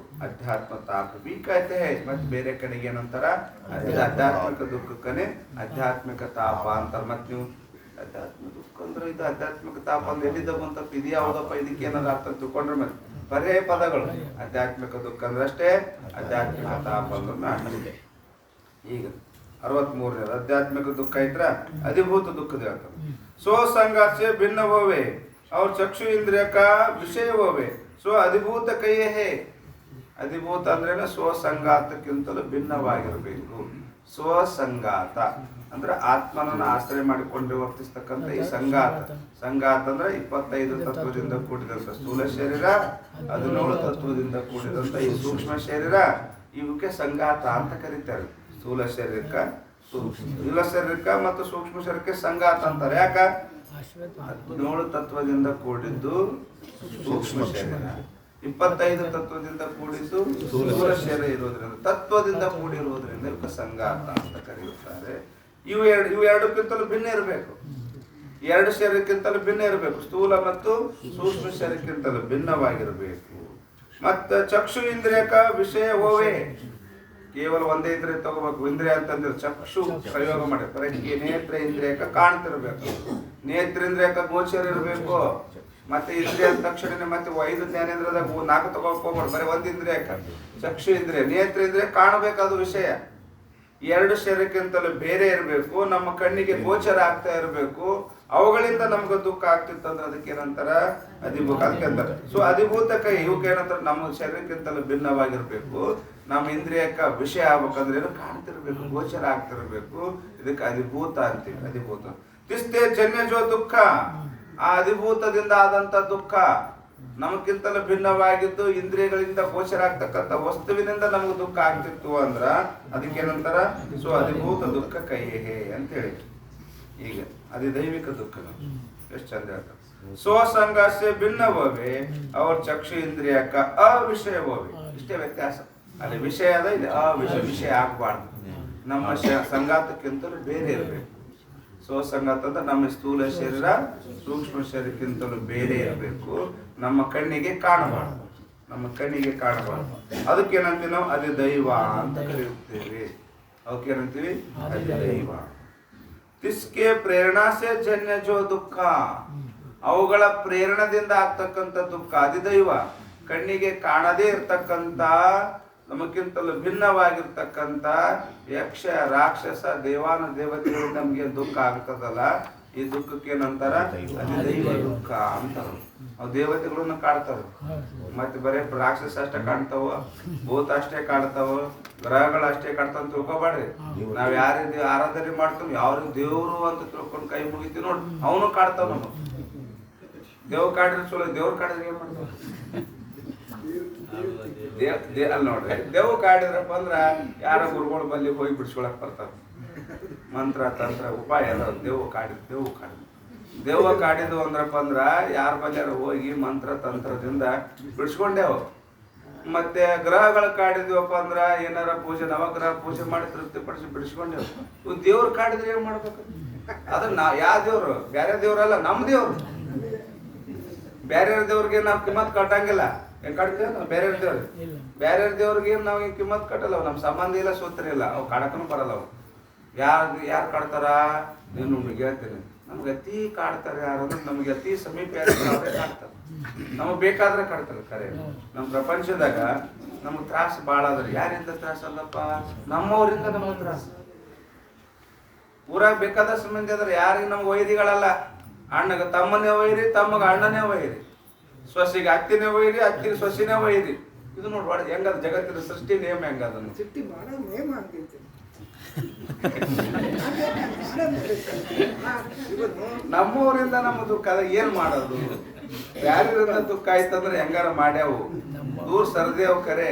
Speaker 1: अध्यात्म ताप भी कहते हैं. मत ಬೇರೆ ಕಡೆಗೆ ಏನಂತಾರ? ಆಧ್ಯಾತ್ಮಿಕ ದುಃಖಕ್ಕನೆ ಆಧ್ಯಾತ್ಮಿಕ ತಾಪ ಅಂತಾರೆ. ಮತ್ತೆ ನೀವು ಆಧ್ಯಾತ್ಮ ದುಃಖ ಅಂದ್ರೆ ಇದು ಆಧ್ಯಾತ್ಮಿಕ ತಾಪ ಅಂದ್ರೆ ಎಲ್ಲಿದ್ದ ಬಂತಪ್ಪ, ಇದು ಯಾವುದಪ್ಪ, ಇದಕ್ಕೆ ಏನಾದ್ರು ಅರ್ಥ ತಿಳ್ಕೊಂಡ್ರೆ ಮತ್ತೆ ಬರೇ ಪದಗಳು. ಆಧ್ಯಾತ್ಮಿಕ ದುಃಖ ಅಂದ್ರೆ ಅಷ್ಟೇ, ಆಧ್ಯಾತ್ಮಿಕ ತಾಪ ಅಂದ್ರೆ ಈಗ 63ನೇ ಆಧ್ಯಾತ್ಮಿಕ ದುಃಖ ಇದ್ರ ಅಧಿಭೂತ ದುಃಖದ ಹೇಳ್ತಾರೆ. सो संघात से भिन्न होवे और चक्षु इंद्रिय का विषय होवे सो अधिभूತ ಕೈಯೇ ಹೇ. ಅಧಿಭೂತ ಅಂದ್ರೆ ಸ್ವಸಂಗಾತಕ್ಕಿಂತಲೂ ಭಿನ್ನವಾಗಿರಬೇಕು. ಸ್ವಸಂಗಾತ ಅಂದ್ರೆ ಆತ್ಮನನ್ನು ಆಶ್ರಯ ಮಾಡಿಕೊಂಡು ವರ್ತಿಸ್ತಕ್ಕಂಥ ಈ ಸಂಗಾತ. ಸಂಗಾತ ಅಂದ್ರೆ 25 ತತ್ವದಿಂದ ಕೂಡಿದಂತ ಸ್ಥೂಲ ಶರೀರ, 17 ತತ್ವದಿಂದ ಕೂಡಿದಂತ ಈ ಸೂಕ್ಷ್ಮ ಶರೀರ, ಇವಕ್ಕೆ ಸಂಗಾತ ಅಂತ ಕರೀತಾರೆ. ಸ್ಥೂಲ ಶರೀರಕ್ಕೆ, ಸ್ಥೂಲ ಶರೀರಕ್ಕೆ ಮತ್ತು ಸೂಕ್ಷ್ಮ ಶರೀರಕ್ಕೆ ಸಂಗಾತ ಅಂತಾರೆ. ಯಾಕ? 17 ತತ್ವದಿಂದ ಕೂಡಿದ್ದು ಸೂಕ್ಷ್ಮ ಶರೀರ, 25 ತತ್ವದಿಂದ ಕೂಡಿದ್ದು ಸ್ಥೂಲ ಶರೀರ ಇರೋದ್ರಿಂದ, ತತ್ವದಿಂದ ಕೂಡಿರುವುದರಿಂದ ಇವಕ್ಕೆ ಸಂಗಾತ ಅಂತ ಕರೆಯುತ್ತಾರೆ. ಇವು ಎರಡಕ್ಕಿಂತಲೂ ಭಿನ್ನ ಇರಬೇಕು. 2 ಶರೀರಕ್ಕಿಂತಲೂ ಭಿನ್ನ ಇರಬೇಕು. ಸ್ಥೂಲ ಮತ್ತು ಸೂಕ್ಷ್ಮ ಶರೀರಕ್ಕಿಂತಲೂ ಭಿನ್ನವಾಗಿರಬೇಕು. ಮತ್ತು ಚಕ್ಷು ಇಂದ್ರಿಯಕ ವಿಷಯ ಹೋವೆ, ಕೇವಲ ಒಂದೇ ಇಂದ್ರಿಯ ತಗೋಬೇಕು. ಇಂದ್ರಿಯ ಅಂತಂದ್ರೆ ಚಕ್ಷು ಪ್ರಯೋಗ ಮಾಡಿ ಪರಕ್ಕೆ ನೇತ್ರ ಇಂದ್ರಿಯಕ ಕಾಣ್ತಿರ್ಬೇಕು, ನೇತ್ರೇಂದ್ರಿಯಕ ಗೋಚರ ಇರಬೇಕು. ಮತ್ತೆ ಇಂದ್ರಿಯ ತಕ್ಷಣ ಮತ್ತೆ 5 ಜ್ಞಾನೇಂದ್ರದಾಗ 4 ತಗೋಕ್ ಹೋಗ್ಬಾರ್ದು, ಬರೀ 1 ಇಂದ್ರಿಯಕ ಚಕ್ಷು ಇಂದ್ರಿಯ, ನೇತ್ರೇಂದ್ರಿಯ ಕಾಣಬೇಕಾದ ವಿಷಯ. 2 ಶರೀರಕ್ಕಿಂತಲೂ ಬೇರೆ ಇರಬೇಕು, ನಮ್ಮ ಕಣ್ಣಿಗೆ ಗೋಚರ ಆಗ್ತಾ ಇರಬೇಕು. ಅವುಗಳಿಂದ ನಮ್ಗೆ ದುಃಖ ಆಗ್ತಿತ್ತಂದ್ರೆ ಅದಕ್ಕೇನಂತಾರ? ಅಧಿಭೂತ. ಅದಕ್ಕೆ ಅಂತಾರೆ ಸೊ ಅಧಿಭೂತ ಕೈ. ಇವಕ್ಕೆ ಏನಂತಾರೆ? ನಮ್ಮ ಶರೀರಕ್ಕಿಂತಲೂ ಭಿನ್ನವಾಗಿರ್ಬೇಕು. ನಮ್ಮ ಇಂದ್ರಿಯಕ್ಕ ವಿಷಯ ಆಗ್ಬೇಕಂದ್ರೆ ಏನು? ಕಾಣ್ತಿರ್ಬೇಕು, ಗೋಚರ ಆಗ್ತಿರ್ಬೇಕು. ಇದಕ್ಕೆ ಅಧಿಭೂತ ಅಂತೀವಿ. ಅಧಿಭೂತ ತಿಷ್ಟೇ ಜನ್ಯಜೋ ದುಃಖ, ಆ ಅಧಿಭೂತದಿಂದ ಆದಂತ ದುಃಖ ನಮಗಿಂತಲೂ ಭಿನ್ನವಾಗಿದ್ದು ಇಂದ್ರಿಯಗಳಿಂದ ಗೋಚರ ಆಗ್ತಕ್ಕಂಥ ವಸ್ತುವಿನಿಂದ ನಮಗೆ ದುಃಖ ಆಗ್ತಿತ್ತು ಅಂದ್ರ ಅದಕ್ಕೇನಂತಾರ? ಸೊ ಅಧಿಭೂತ ದುಃಖ ಕೈಯೇ ಅಂತ ಹೇಳಿ. ಈಗ ಅಧಿದೈವಿಕ ದುಃಖ ಎಷ್ಟು ಚಂದ ಹೇಳ್ತಾರೆ. ಸ್ವಸಂಗಾಸ್ಯ ಭಿನ್ನ ಹೋವೆ ಅವ್ರ ಚಕ್ಷು ಇಂದ್ರಿಯ ಅವಿಷಯ ಹೋವೆ. ಇಷ್ಟೇ ವ್ಯತ್ಯಾಸ. ಅಲ್ಲಿ ವಿಷಯ ಅದ, ಇಲ್ಲಿ ವಿಷಯ ಆಗ್ಬಾರ್ದು. ನಮ್ಮ ಸಂಗಾತಕ್ಕಿಂತಲೂ ಬೇರೆ ಇರಬೇಕು. ಸ್ವಸಂಗಾತ ಅಂದ್ರೆ ನಮ್ಮ ಸ್ಥೂಲ ಶರೀರ ಸೂಕ್ಷ್ಮ ಶರೀರಕ್ಕಿಂತಲೂ ಬೇರೆ ಇರಬೇಕು. ನಮ್ಮ ಕಣ್ಣಿಗೆ ಕಾಣಬಾರ್ದು, ನಮ್ಮ ಕಣ್ಣಿಗೆ ಕಾಣಬಾರ್ದು. ಅದಕ್ಕೇನಂತೀವಿ ನಾವು? ಅಧಿದೈವ ಅಂತ ಕರೆಯುತ್ತೇವೆ. ಅವಕ್ಕೇನಂತೀವಿ? ಅಧಿದೈವ. ತಿಸ್ಕೆ ಪ್ರೇರಣಾ ಸೆ ಜನ್ಯ ಜೋ ದುಃಖ, ಅವುಗಳ ಪ್ರೇರಣದಿಂದ ಆಗ್ತಕ್ಕಂಥ ದುಃಖ ಅಧಿದೈವ. ಕಣ್ಣಿಗೆ ಕಾಣದೇ ಇರ್ತಕ್ಕಂಥ ನಮಗಿಂತಲೂ ಭಿನ್ನವಾಗಿರ್ತಕ್ಕಂಥ ಯಕ್ಷ ರಾಕ್ಷಸ ದೇವಾನ ದೇವತೆಗಳು ನಮ್ಗೆ ದುಃಖ ಆಗ್ತದಲ್ಲ, ಈ ದುಃಖಕ್ಕೆ ಏನಂತಾರ? ಅಧಿದೈವ ದುಃಖ ಅಂತಾರ. ಅವು ದೇವತೆಗಳನ್ನ ಕಾಡ್ತಾವ. ಮತ್ತೆ ಬರೀ ರಾಕ್ಷಸ ಅಷ್ಟೇ ಕಾಣ್ತಾವ, ಭೂತ ಅಷ್ಟೇ ಕಾಡ್ತಾವ, ಗ್ರಹಗಳು ಅಷ್ಟೇ ಕಾಡ್ತಾವ ಅಂತ ತಿಳ್ಕೊಬಾಡ್ರಿ. ನಾವ್ ಯಾರಿದ್ದೀವಿ ಆರಾಧನೆ ಮಾಡ್ತೀವಿ, ಯಾವ ದೇವ್ರು ಅಂತ ತಿಳ್ಕೊಂಡು ಕೈ ಮುಗಿತೀವಿ ನೋಡಿ, ಅವನು ಕಾಡ್ತಾವ. ನಮ್ಮ ದೇವ್ ಕಾಡ್ರಿ ಚಲೋ, ದೇವ್ರು ಕಾಡಿದ್ರೆ ಏನ್ ಮಾಡ್ತಾವ? ಅಲ್ಲಿ ನೋಡ್ರಿ, ದೇವ್ ಕಾಡಿದ್ರಪ್ಪ ಅಂದ್ರ ಯಾರ ಗುರುಗಳ ಬಲ್ಲಿ ಹೋಗಿ ಬಿಡ್ಸ್ಕೊಳಕ್ ಬರ್ತಾರ. ಮಂತ್ರ ತಂತ್ರ ಉಪಾಯ ಎಲ್ಲ ದೇವ್ ಕಾಡಿದ್ದು ಅಂದ್ರಪ್ಪ ಅಂದ್ರ ಯಾರ ಬಲ್ಯಾರ ಹೋಗಿ ಮಂತ್ರ ತಂತ್ರದಿಂದ ಬಿಡ್ಸ್ಕೊಂಡೇವು. ಮತ್ತೆ ಗ್ರಹಗಳ ಕಾಡಿದ್ವಪ್ಪ ಅಂದ್ರ ಏನಾರ ಪೂಜೆ ನವಗ್ರಹ ಪೂಜೆ ಮಾಡಿ ತೃಪ್ತಿಪಡಿಸಿ ಬಿಡಿಸ್ಕೊಂಡೇವು. ಇವ್ ದೇವ್ರ ಕಾಡಿದ್ರೆ ಏನ್ ಮಾಡ್ಬೇಕು? ಅದನ್ನ ಯಾವ ದೇವ್ರು? ಬೇರೆ ದೇವ್ರಲ್ಲ, ನಮ್ ದೇವ್ರು. ಬೇರೆ ದೇವ್ರಿಗೆ ನಾವು ಕಿಮ್ಮತ್ ಕಟ್ಟಂಗಿಲ್ಲ. ಕಡ್ಕ ಬೇರೆ ದೇವ್ರಿ ಬೇರೆ ದೇವ್ರಿಗೆ ನಾವು ಕಿಮ್ಮತ್ ಕಟ್ಟಲ್ಲ, ನಮ್ಮ ಸಂಬಂಧ ಇಲ್ಲ, ಸೂತ್ರ ಇಲ್ಲ, ಅವು ಕಾಡಕ್ಕೂ ಬರಲ್ಲ. ಅವು ಯಾರು ಕಾಡ್ತಾರ ನೀನು ಹೇಳ್ತೀನಿ. ನಮ್ಗೆ ಅತಿ ಕಾಡ್ತಾರೆ ಯಾರು ಅಂದ್ರೆ ನಮ್ಗೆ ಅತಿ ಸಮೀಪ ಅವರೇ ಕಾಡ್ತಾರೆ. ನಮಗೆ ಬೇಕಾದ್ರೆ ಕಾಡ್ತಾರೆ. ಕರೆ ನಮ್ಮ ಪ್ರಪಂಚದಾಗ ನಮ್ಗೆ ತ್ರಾಸ ಭಾಳ ಅದ್ರಿ. ಯಾರಿಂದ ತ್ರಾಸ ಅಲ್ಲಪ್ಪ? ನಮ್ಮವರಿಂದ ನಮಗೆ ತ್ರಾಸ. ಊರಾಗ ಬೇಕಾದ ಸಂಬಂಧಿ ಅದ್ರ ಯಾರಿಗೆ ನಮ್ಗೆ ವೈರಿಗಳಲ್ಲ. ಅಣ್ಣಗೆ ತಮ್ಮನೇ ವೈರಿ, ತಮ್ಮಗ ಅಣ್ಣನೇ ವೈರಿ, ಸೊಸಿಗೆ ಅತ್ತಿನೇ ವೈರಿ, ಅತ್ತಿಗೆ ಸೊಸಿನೇ ವೈರಿ. ಇದು ನೋಡ್ಬಾರ್ದು ಹೆಂಗದ ಜಗತ್ತಿನ ಸೃಷ್ಟಿ ನೇಮ ಹೆಂಗದನ್ನು
Speaker 3: ಸೃಷ್ಟಿ ಮಾಡೋ ನೇಮ ಆಗ್ತೈತಿ.
Speaker 1: ನಮ್ಮೂರಿಂದ ನಮ್ಮ ದುಃಖ ಅದ ಏನ್ ಮಾಡೋದು? ಯಾರಿಂದ ದುಃಖ ಆಯ್ತಂದ್ರೆ ಹೆಂಗಾರ ಮಾಡ್ಯಾವು, ದೂರ ಸರ್ದೇವ್. ಕರೆ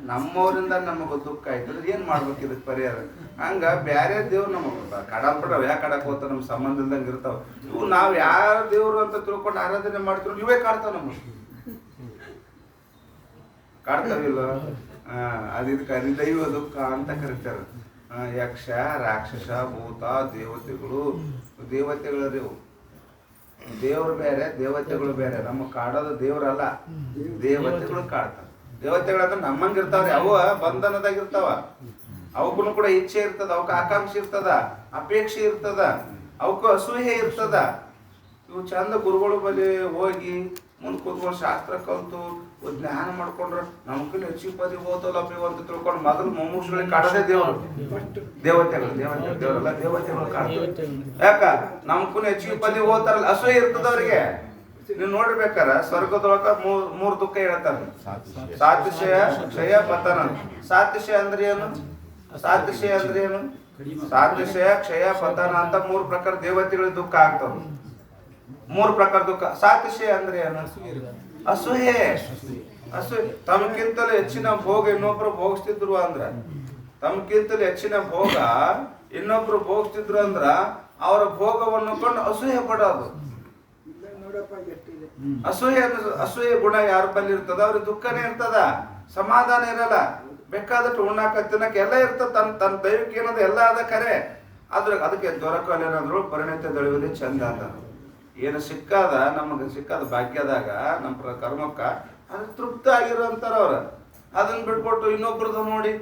Speaker 1: ನಮ್ಮೂರಿಂದ ನಮಗ ದುಃಖ ಆಯ್ತಂದ್ರೆ ಏನ್ ಮಾಡ್ಬೇಕು ಇದಕ್ಕೆ ಪರಿಹಾರ? ಹಂಗ ಬ್ಯಾರೆ ದೇವ್ರು ನಮಗ ಕಡಾಪಡ ಯಾಕೆ ಕಡಕ್ ಹೋಗ್ತಾವ, ನಮ್ ಸಂಬಂಧ ಇಲ್ದಂಗ ಇರ್ತಾವ. ಇವು ನಾವ್ ಯಾರ ದೇವ್ರು ಅಂತ ತಿಳ್ಕೊಂಡು ಆರಾಧನೆ ಮಾಡ್ತಿರೋ ಇವೇ ಕಾಡ್ತಾವ ನಮಗ್. ಕಾಡ್ತಾವಿಲ್ಲ? ಅದು ಇದಕ್ಕೆ ಅಧಿದೈವ ದುಃಖ ಅಂತ ಕರೀತಾರ. ಯಕ್ಷ, ರಾಕ್ಷಸ, ಭೂತ, ದೇವತೆಗಳು ದೇವ್ರು ಬೇರೆ, ದೇವತೆಗಳು ಬೇರೆ. ನಮ್ಮ ಕಾಡೋದು ದೇವ್ರಲ್ಲ, ದೇವತೆಗಳು ಕಾಡ್ತಾವ. ದೇವತೆಗಳಂದ್ರೆ ನಮ್ಮಂಗ ಇರ್ತಾವ್ರಿ. ಅವ ಬಂಧನದಾಗ ಇರ್ತಾವ. ಅವಕ್ಕೂ ಕೂಡ ಇಚ್ಛೆ ಇರ್ತದ, ಅವಕ್ಕೆ ಆಕಾಂಕ್ಷೆ ಇರ್ತದ, ಅಪೇಕ್ಷೆ ಇರ್ತದ, ಅವಕ್ಕೂ ಅಸೂಹೆ ಇರ್ತದ. ಇವು ಚಂದ ಗುರುಗಳು ಬಳಿ ಹೋಗಿ ಮುಂದೆ ಕೂತ್ಕೊಂಡು ಶಾಸ್ತ್ರ ಕಲ್ತು ಜ್ಞಾನ ಮಾಡ್ಕೊಂಡ್ರ ನಮ್ಕಿನ್ನ ಹೆಚ್ಚಿಗೆ ಪದಿ ಓದಲ್ಲಪ್ಪ ಅಂತ ತಿಳ್ಕೊಂಡು ಮೊದಲು ಮೊಮ್ಮುಷಗಳಿಗೆ ಕಾಡೋದೇ ದೇವರು. ದೇವತೆಗಳು ದೇವರಲ್ಲ, ದೇವತೆಗಳು ಕಾಡ್ತಾರೆ. ಯಾಕ ನಮ್ಕಿನ್ನ ಹೆಚ್ಚಿಗೆ ಪದಿ ಓದ್ತಾರಲ್ಲ, ಅಸೂಯೆ ಇರ್ತದ ಅವ್ರಿಗೆ. ನೀವು ನೋಡ್ಬೇಕಾರ ಸ್ವರ್ಗದೊಳಗ ಮೂರ್ ದುಃಖ ಹೇಳ್ತಾರ. ಸಾತಿಶಯ, ಕ್ಷಯ, ಪತನ. ಸಾತಿಶಯ ಅಂದ್ರೆ ಏನು? ಸಾತಿಶಯ ಅಂದ್ರೆ ಏನು? ಸಾತಿಶಯ, ಕ್ಷಯ, ಪತನ ಅಂತ 3 ಪ್ರಕಾರ ದೇವತೆಗಳಿಗೆ ದುಃಖ ಆಗ್ತಾವ. 3 ಪ್ರಕಾರ ದುಃಖ. ಸಾತಿಶಯ ಅಂದ್ರೆ ಏನು? ಅಸೂಯೆ. ಅಸೂಯೆ. ತಮ್ಗಿಂತಲೂ ಹೆಚ್ಚಿನ ಭೋಗ ಇನ್ನೊಬ್ರು ಭೋಗಿಸ್ತಿದ್ರು ಅಂದ್ರ, ತಮ್ಗಿಂತಲೂ ಹೆಚ್ಚಿನ ಭೋಗ ಇನ್ನೊಬ್ರು ಭೋಗಿಸ್ತಿದ್ರು ಅಂದ್ರ ಅವರ ಭೋಗವನ್ನು ಕೊಂಡು ಅಸೂಯೆ ಪಡೋದು. ಅಸೂಯೆ ಗುಣ ಯಾರ ಬಲ್ಲಿ ಇರ್ತದ ಅವ್ರಿಗೆ ದುಃಖನೇ ಇರ್ತದ, ಸಮಾಧಾನ ಇರಲ್ಲ. ಬೇಕಾದಷ್ಟು ಉಣ್ಣಾಕ ತಿನ್ನಕ ಎಲ್ಲ ಇರ್ತದ. ತನ್ನ ದೈವಕ್ಕೆ ಏನದ ಎಲ್ಲ ಅದ ಕರೆ. ಅದಕ್ಕೆ ದೊರಕಲೇನಾದ್ರು ಪರಿಣತಿ ದಳಿಯುವುದೇ ಚಂದ ಅಂತ. ಏನು ಸಿಕ್ಕಾದ ನಮಗೆ ಸಿಕ್ಕಾದ ಭಾಗ್ಯದಾಗ ನಮ್ಮ ಕರ್ಮಕ್ಕ ಅದ್ರ ತೃಪ್ತ ಆಗಿರೋಂತಾರ ಅವ್ರ. ಅದನ್ನ ಬಿಟ್ಕೊಟ್ಟು ಇನ್ನೊಬ್ರದ್ದು ನೋಡಿ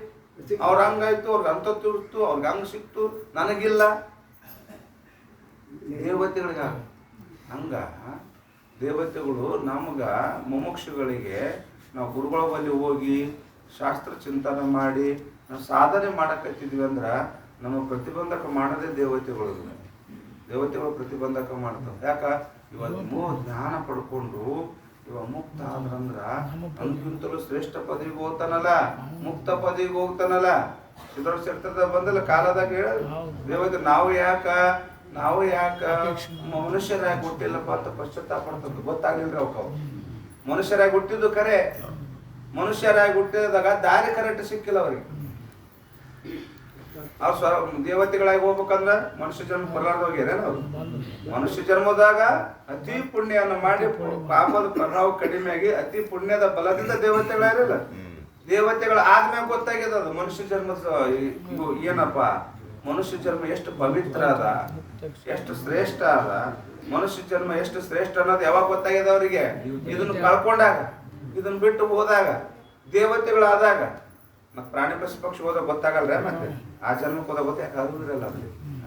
Speaker 1: ಅವ್ರ ಹಂಗಾಯ್ತು, ಅವ್ರಿಗೆ ಅಂತ ತಿರುತ್ತು, ಅವ್ರಿಗೆ ಹಂಗ ಸಿಕ್ತು, ನನಗಿಲ್ಲ. ದೇವತೆಗಳಿಗೆ ಹಂಗ ದೇವತೆಗಳು ನಮ್ಗ ಮುಮುಕ್ಷುಗಳಿಗೆ ನಾವು ಗುರುಗಳ ಬಳಿ ಹೋಗಿ ಶಾಸ್ತ್ರ ಚಿಂತನೆ ಮಾಡಿ ನಾವು ಸಾಧನೆ ಮಾಡಕತ್ತಿದ್ವಿ ಅಂದ್ರ ನಮಗೆ ಪ್ರತಿಬಂಧಕ ಮಾಡೋದೇ ದೇವತೆಗಳು. ದೇವತೆಗಳು ಪ್ರತಿಬಂಧಕ ಮಾಡ್ತಾವ. ಯಾಕ? ಇವತ್ತು ಜ್ಞಾನ ಪಡ್ಕೊಂಡು ಇವ ಮುಕ್ತ ಆದ್ರಂದ್ರ ನಮ್ಗಿಂತಲೂ ಶ್ರೇಷ್ಠ ಪದವಿಗೆ ಹೋಗ್ತಾನಲ್ಲ, ಮುಕ್ತ ಪದವಿಗೆ ಹೋಗ್ತಾನಲ್ಲ. ಸಿದ್ಧರ ಬಂದಲ್ಲ ಕಾಲದಾಗ ದೇವತೆ ನಾವು ಯಾಕ ಮನುಷ್ಯರಾಗಿ ಹುಟ್ಟಿಲ್ಲಪ್ಪ ಅಂತ ಪಶ್ಚಾತ್ತಾಪ ಪಡ್ತದ್ದು ಗೊತ್ತಾಗ್ಲಿಲ್ರಿ ಅವಕ್ಕ. ಮನುಷ್ಯರಾಗಿ ಹುಟ್ಟಿದ್ದು ಕರೆ, ಮನುಷ್ಯರಾಗಿ ಹುಟ್ಟಿದಾಗ ದಾರಿ ಕರೆಕ್ಟ್ ಸಿಕ್ಕಿಲ್ಲ ಅವ್ರಿಗೆ. ದೇವತೆಗಳಾಗಿ ಹೋಗ್ಬೇಕಂದ್ರ ಮನುಷ್ಯ ಜನ್ಮ ಬರಲಾರ್ದ ಹೋಗ್ಯಾರೇನ ಅವ್ರು. ಮನುಷ್ಯ ಜನ್ಮದಾಗ ಅತಿ ಪುಣ್ಯವನ್ನು ಮಾಡಿ ಪಾಪದ ಪ್ರಭಾವ ಕಡಿಮೆ ಆಗಿ ಅತಿ ಪುಣ್ಯದ ಬಲದಿಂದ ದೇವತೆಗಳಾಗಿರಲ್ಲ. ದೇವತೆಗಳ ಆದ್ಮೇಲೆ ಗೊತ್ತಾಗ್ಯದ ಅದು ಮನುಷ್ಯ ಜನ್ಮದ ಏನಪ್ಪ, ಮನುಷ್ಯ ಜನ್ಮ ಎಷ್ಟು ಪವಿತ್ರ ಅದ, ಎಷ್ಟು ಶ್ರೇಷ್ಠ ಅದ, ಮನುಷ್ಯ ಜನ್ಮ ಎಷ್ಟು ಶ್ರೇಷ್ಠ ಅನ್ನೋದು ಯಾವಾಗ ಗೊತ್ತಾಗ್ಯದ ಅವರಿಗೆ? ಇದನ್ನು ಕಳ್ಕೊಂಡಾಗ, ಇದನ್ನ ಬಿಟ್ಟು ಹೋದಾಗ, ದೇವತೆಗಳಾದಾಗ. ಮತ್ತೆ ಪ್ರಾಣಿ ಪಶು ಹೋದಾಗ ಗೊತ್ತಾಗಲ್ರ. ಮತ್ತೆ ಆ ಜನ್ಮಕ್ಕೆ ಹೋದಾಗ ಗೊತ್ತಾಗ ಅರಿವು ಇರಲ್ಲ.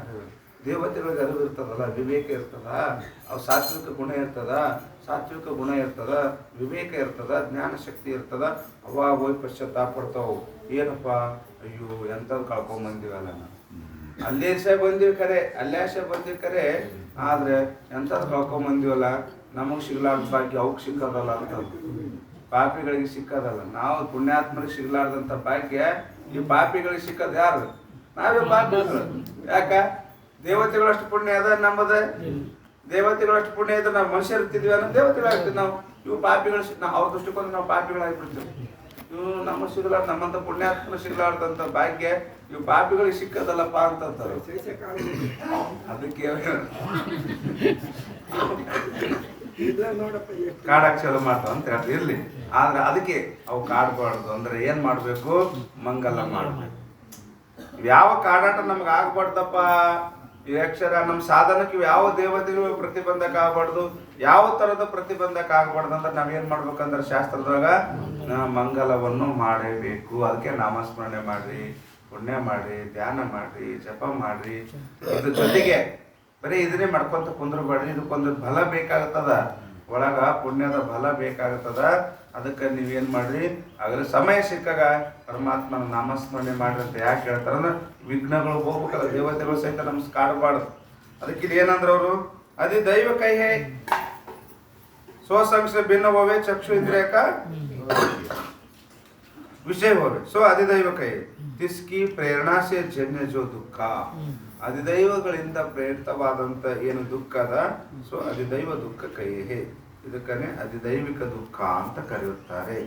Speaker 1: ಅಲ್ಲಿ ದೇವತೆಗಳಿಗೆ ಅರಿವು ಇರ್ತದಲ್ಲ, ವಿವೇಕ ಇರ್ತದ, ಅವು ಸಾತ್ವಿಕ ಗುಣ ಇರ್ತದ, ವಿವೇಕ ಇರ್ತದ, ಜ್ಞಾನ ಶಕ್ತಿ ಇರ್ತದ. ಅವಾಗ ಹೋಗಿ ಪಶ್ಚಾತ್ತಾಪ ಪಡ್ತಾವು. ಏನಪ್ಪ, ಅಯ್ಯೋ ಎಂಥದ್ದು ಕಳ್ಕೊಂಡ್ ಬಂದಿವಲ್ಲ, ಅಲ್ಲೇಸೆ ಬಂದಿವಿ ಕರೆ, ಆದ್ರೆ ಎಂಥದ್ದು ಕಳ್ಕೊಂಡ್ ಬಂದಿವಲ್ಲ, ನಮಗ್ ಸಿಗ್ಲಾರ್ದ ಭಾಗ್ಯ ಅವಕ್ ಸಿಕ್ಕದಲ್ಲ ಅಂತ. ಪಾಪಿಗಳಿಗೆ ಸಿಕ್ಕದಲ್ಲ, ನಾವು ಪುಣ್ಯಾತ್ಮರಿಗೆ ಸಿಗ್ಲಾರ್ದಂತ ಭಾಗ್ಯ ಈ ಪಾಪಿಗಳಿಗೆ ಸಿಕ್ಕದ ಯಾರು? ನಾವೇ ಪಾಪಿಗಳು. ಯಾಕ? ದೇವತೆಗಳಷ್ಟು ಪುಣ್ಯ ಅದ ನಮ್ಮದ. ದೇವತೆಗಳಷ್ಟು ಪುಣ್ಯ ಇದ್ರೆ ನಾವು ಮನುಷ್ಯರು ಇರ್ತಿದ್ವಿ ಅನ್ನೋ ದೇವತೆಗಳಾಗ್ತೀವಿ ನಾವು. ಇವು ಪಾಪಿಗಳು ಅವ್ರ ದೃಷ್ಟಿಕೋನ ನಾವು ಪಾಪಿಗಳಾಗ್ಬಿಡ್ತೀವಿ. ಇವು ನಮ್ಮ ಸಿಗ್ಲಾರ್ದ, ನಮ್ಮಂತ ಪುಣ್ಯಾತ್ಮ ಸಿಗ್ಲಾರ್ದಂತ ಭಾಗ್ಯ ಇವು ಪಾಪಿಗಳಿಗೆ ಸಿಕ್ಕದಲ್ಲಪ್ಪ ಅಂತಂತಾರೆ. ಅದಕ್ಕೆ ಕಾಡಕ್ ಚಲೋ ಮಾಡ್ತಾವ ಅಂತ ಹೇಳ್ತಾರೆ. ಇರ್ಲಿ, ಆದ್ರೆ ಅದಕ್ಕೆ ಅವು ಕಾಡ್ಬಾರ್ದು ಅಂದ್ರೆ ಏನ್ ಮಾಡ್ಬೇಕು? ಮಂಗಲ ಮಾಡ್ಬೇಕು. ಯಾವ ಕಾಡಾಟ ನಮ್ಗೆ ಆಗ್ಬಾರ್ದಪ್ಪ? ಈ ಅಕ್ಷರ ನಮ್ಮ ಸಾಧನಕ್ಕೆ ಯಾವ ದೇವತೆಗಳು ಪ್ರತಿಬಂಧಕ ಆಗಬಾರ್ದು, ಯಾವ ತರದ ಪ್ರತಿಬಂಧಕ ಆಗಬಾರ್ದು ಅಂತ ನಾವೇನ್ ಮಾಡ್ಬೇಕಂದ್ರೆ ಶಾಸ್ತ್ರದಾಗ ಮಂಗಲವನ್ನು ಮಾಡಬೇಕು. ಅದಕ್ಕೆ ನಾಮಸ್ಮರಣೆ ಮಾಡ್ರಿ, ಪುಣ್ಯ ಮಾಡ್ರಿ, ಧ್ಯಾನ ಮಾಡ್ರಿ, ಜಪ ಮಾಡ್ರಿ. ಇದ್ರ ಜೊತೆಗೆ ಬರೀ ಇದನ್ನೇ ಮಾಡ್ಕೊಂತ ಕುಂದ್ರಬೇಡ್ರಿ. ಇದಕ್ಕೊಂದು ಬಲ ಬೇಕಾಗ್ತದ, ಒಳಗ ಪುಣ್ಯದ ಬಲ ಬೇಕಾಗ್ತದ. ಅದಕ್ಕೆ ನೀವೇನ್ ಮಾಡ್ರಿ, ಆಗಲೇ ಸಮಯ ಸಿಕ್ಕಾಗ ಪರಮಾತ್ಮನ ನಾಮಸ್ಮರಣೆ ಮಾಡ್ರಿ ಅಂತ ಯಾಕೆ ಹೇಳ್ತಾರಂದ್ರೆ ವಿಘ್ನಗಳು ಹೋಗ್ಬೇಕಲ್ಲ, ದೇವತೆಗಳು ಸಹಿತ ನಮಸ್ಕಾರಬಾರ್ದು. ಅದಕ್ಕೆ ಇಲ್ಲಿ ಏನಂದ್ರೆ ಅವರು ಅದಿ ದೈವ ಕೈ ಹೇ ಸ್ವಸಂಶ ಭಿನ್ನ ಹೋವೆ ಚಕ್ಷು ಇಂದ್ರಿಯಕ ವಿಷಯ ಹೋವೆ. ಸೊ ಅಧಿದೈವ ಕೈ ತಿಸ್ಕಿ ಪ್ರೇರಣಾ ಸೇ ಜನ್ಯ ಜೋ ದುಃಖ. ಅಧಿದೈವಗಳಿಂದ ಪ್ರೇರಿತವಾದಂತ ಏನು ದುಃಖ ಅದ, ಸೊ ಅಧಿದೈವ ದುಃಖ ಕೈ ಹೇ. ಇದಕ್ಕನೆ ಅಧಿದೈವಿಕ ದುಃಖ ಅಂತ ಕರೆಯುತ್ತಾರೆ.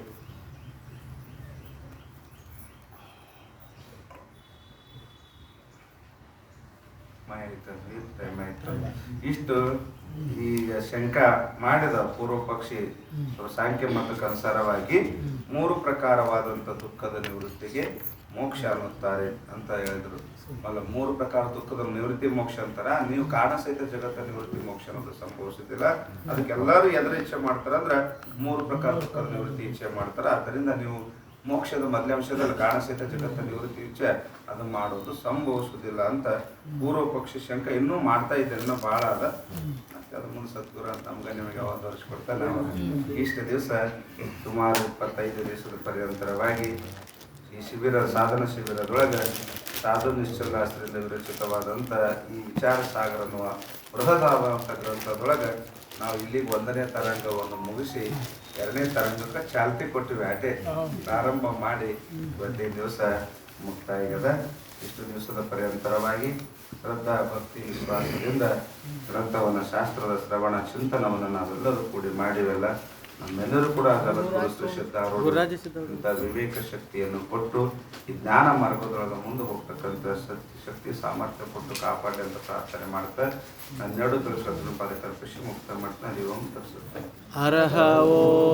Speaker 1: ಇಷ್ಟು ಈಗ ಶಂಕ ಮಾಡಿದ ಪೂರ್ವ ಪಕ್ಷಿ ಸಾಂಖ್ಯ ಮತಕ್ಕನುಸಾರವಾಗಿ 3 ಪ್ರಕಾರವಾದಂಥ ದುಃಖದ ನಿವೃತ್ತಿಗೆ ಮೋಕ್ಷ ಅನ್ನುತ್ತಾರೆ ಅಂತ ಹೇಳಿದ್ರು. ಅಲ್ಲ, 3 ಪ್ರಕಾರ ದುಃಖದ ನಿವೃತ್ತಿ ಮೋಕ್ಷ ಅಂತಾರ. ನೀವು ಕಾರಣ ಸಹಿತ ಜಗತ್ತ ನಿವೃತ್ತಿ ಮೋಕ್ಷ ಅನ್ನೋದು ಸಂಭವಿಸುತ್ತಿಲ್ಲ. ಅದಕ್ಕೆಲ್ಲರೂ ಎದುರು ಇಚ್ಛೆ ಮಾಡ್ತಾರ ಅಂದ್ರೆ 3 ಪ್ರಕಾರ ದುಃಖದ ನಿವೃತ್ತಿ ಇಚ್ಛೆ ಮಾಡ್ತಾರ. ಆದ್ದರಿಂದ ನೀವು ಮೋಕ್ಷದ ಮೊದಲನೇ ಅಂಶದಲ್ಲಿ ಕಾರಣ ಸಹಿತ ಜಗತ್ತ ನಿವೃತ್ತಿ ಇಚ್ಛೆ ಅದು ಮಾಡೋದು ಸಂಭವಿಸುವುದಿಲ್ಲ ಅಂತ ಪೂರ್ವ ಪಕ್ಷಿ ಶಂಕ ಇನ್ನೂ ಮಾಡ್ತಾ ಇದ್ದೆ, ಇನ್ನೂ ಬಹಳ ಅದ. ಅದ್ರ ಮುಂದೆ ಸದ್ಗುರು ಅಂತ ನಮ್ಗೆ ನಿಮಗೆ ಯಾವ್ದು ವರ್ಷ ಕೊಡ್ತಾರೆ. ನಾವು ಇಷ್ಟು ದಿವಸ ಸುಮಾರು 25 ದಿವಸದ ಪರ್ಯಂತರವಾಗಿ ಈ ಶಿಬಿರ ಸಾಧನ ಶಿಬಿರದೊಳಗೆ ಸಾಧು ನಿಶ್ಚಲಾಸ್ತ್ರಿಂದ ವಿರಚಿತವಾದಂಥ ಈ ವಿಚಾರ ಸಾಗರ ಅನ್ನುವ ಬೃಹದಾದಂಥ ಗ್ರಂಥದೊಳಗೆ ನಾವು ಇಲ್ಲಿಗೆ 1ನೇ ತರಂಗವನ್ನು ಮುಗಿಸಿ 2ನೇ ತರಂಗಕ್ಕೆ ಚಾಲ್ತಿ ಕೊಟ್ಟಿವಿ. ಆಟೆ ಪ್ರಾರಂಭ ಮಾಡಿ 15 ದಿವಸ ಮುಕ್ತಾಯದ. ಇಷ್ಟು ದಿವಸದ ಪರ್ಯಂತರವಾಗಿ ಶ್ರದ್ಧಾ ಭಕ್ತಿ ವಿಶ್ವಾಸದಿಂದ ಗ್ರಂಥವನ್ನು ಶಾಸ್ತ್ರದ ಶ್ರವಣ ಚಿಂತನವನ್ನು ನಾವೆಲ್ಲರೂ ಕೂಡಿ ಮಾಡಿವೆಲ್ಲ. ನಮ್ಮೆಲ್ಲರೂ ಕೂಡ ಇಂಥ ವಿವೇಕ ಶಕ್ತಿಯನ್ನು ಕೊಟ್ಟು ಈ ಜ್ಞಾನ ಮಾರ್ಗದೊಳಗೆ ಮುಂದೆ ಹೋಗ್ತಕ್ಕಂಥ ಶಕ್ತಿ ಸಾಮರ್ಥ್ಯ ಕೊಟ್ಟು ಕಾಪಾಡಿ ಅಂತ ಪ್ರಾರ್ಥನೆ ಮಾಡ್ತಾ ನನ್ನ 2 ಶ್ರದ್ಧಾಪಾದ ಕಲ್ಪಿಸಿ ಮುಕ್ತ ಮಾಡ್ತಾ ನೀವು ತರಿಸುತ್ತೆ.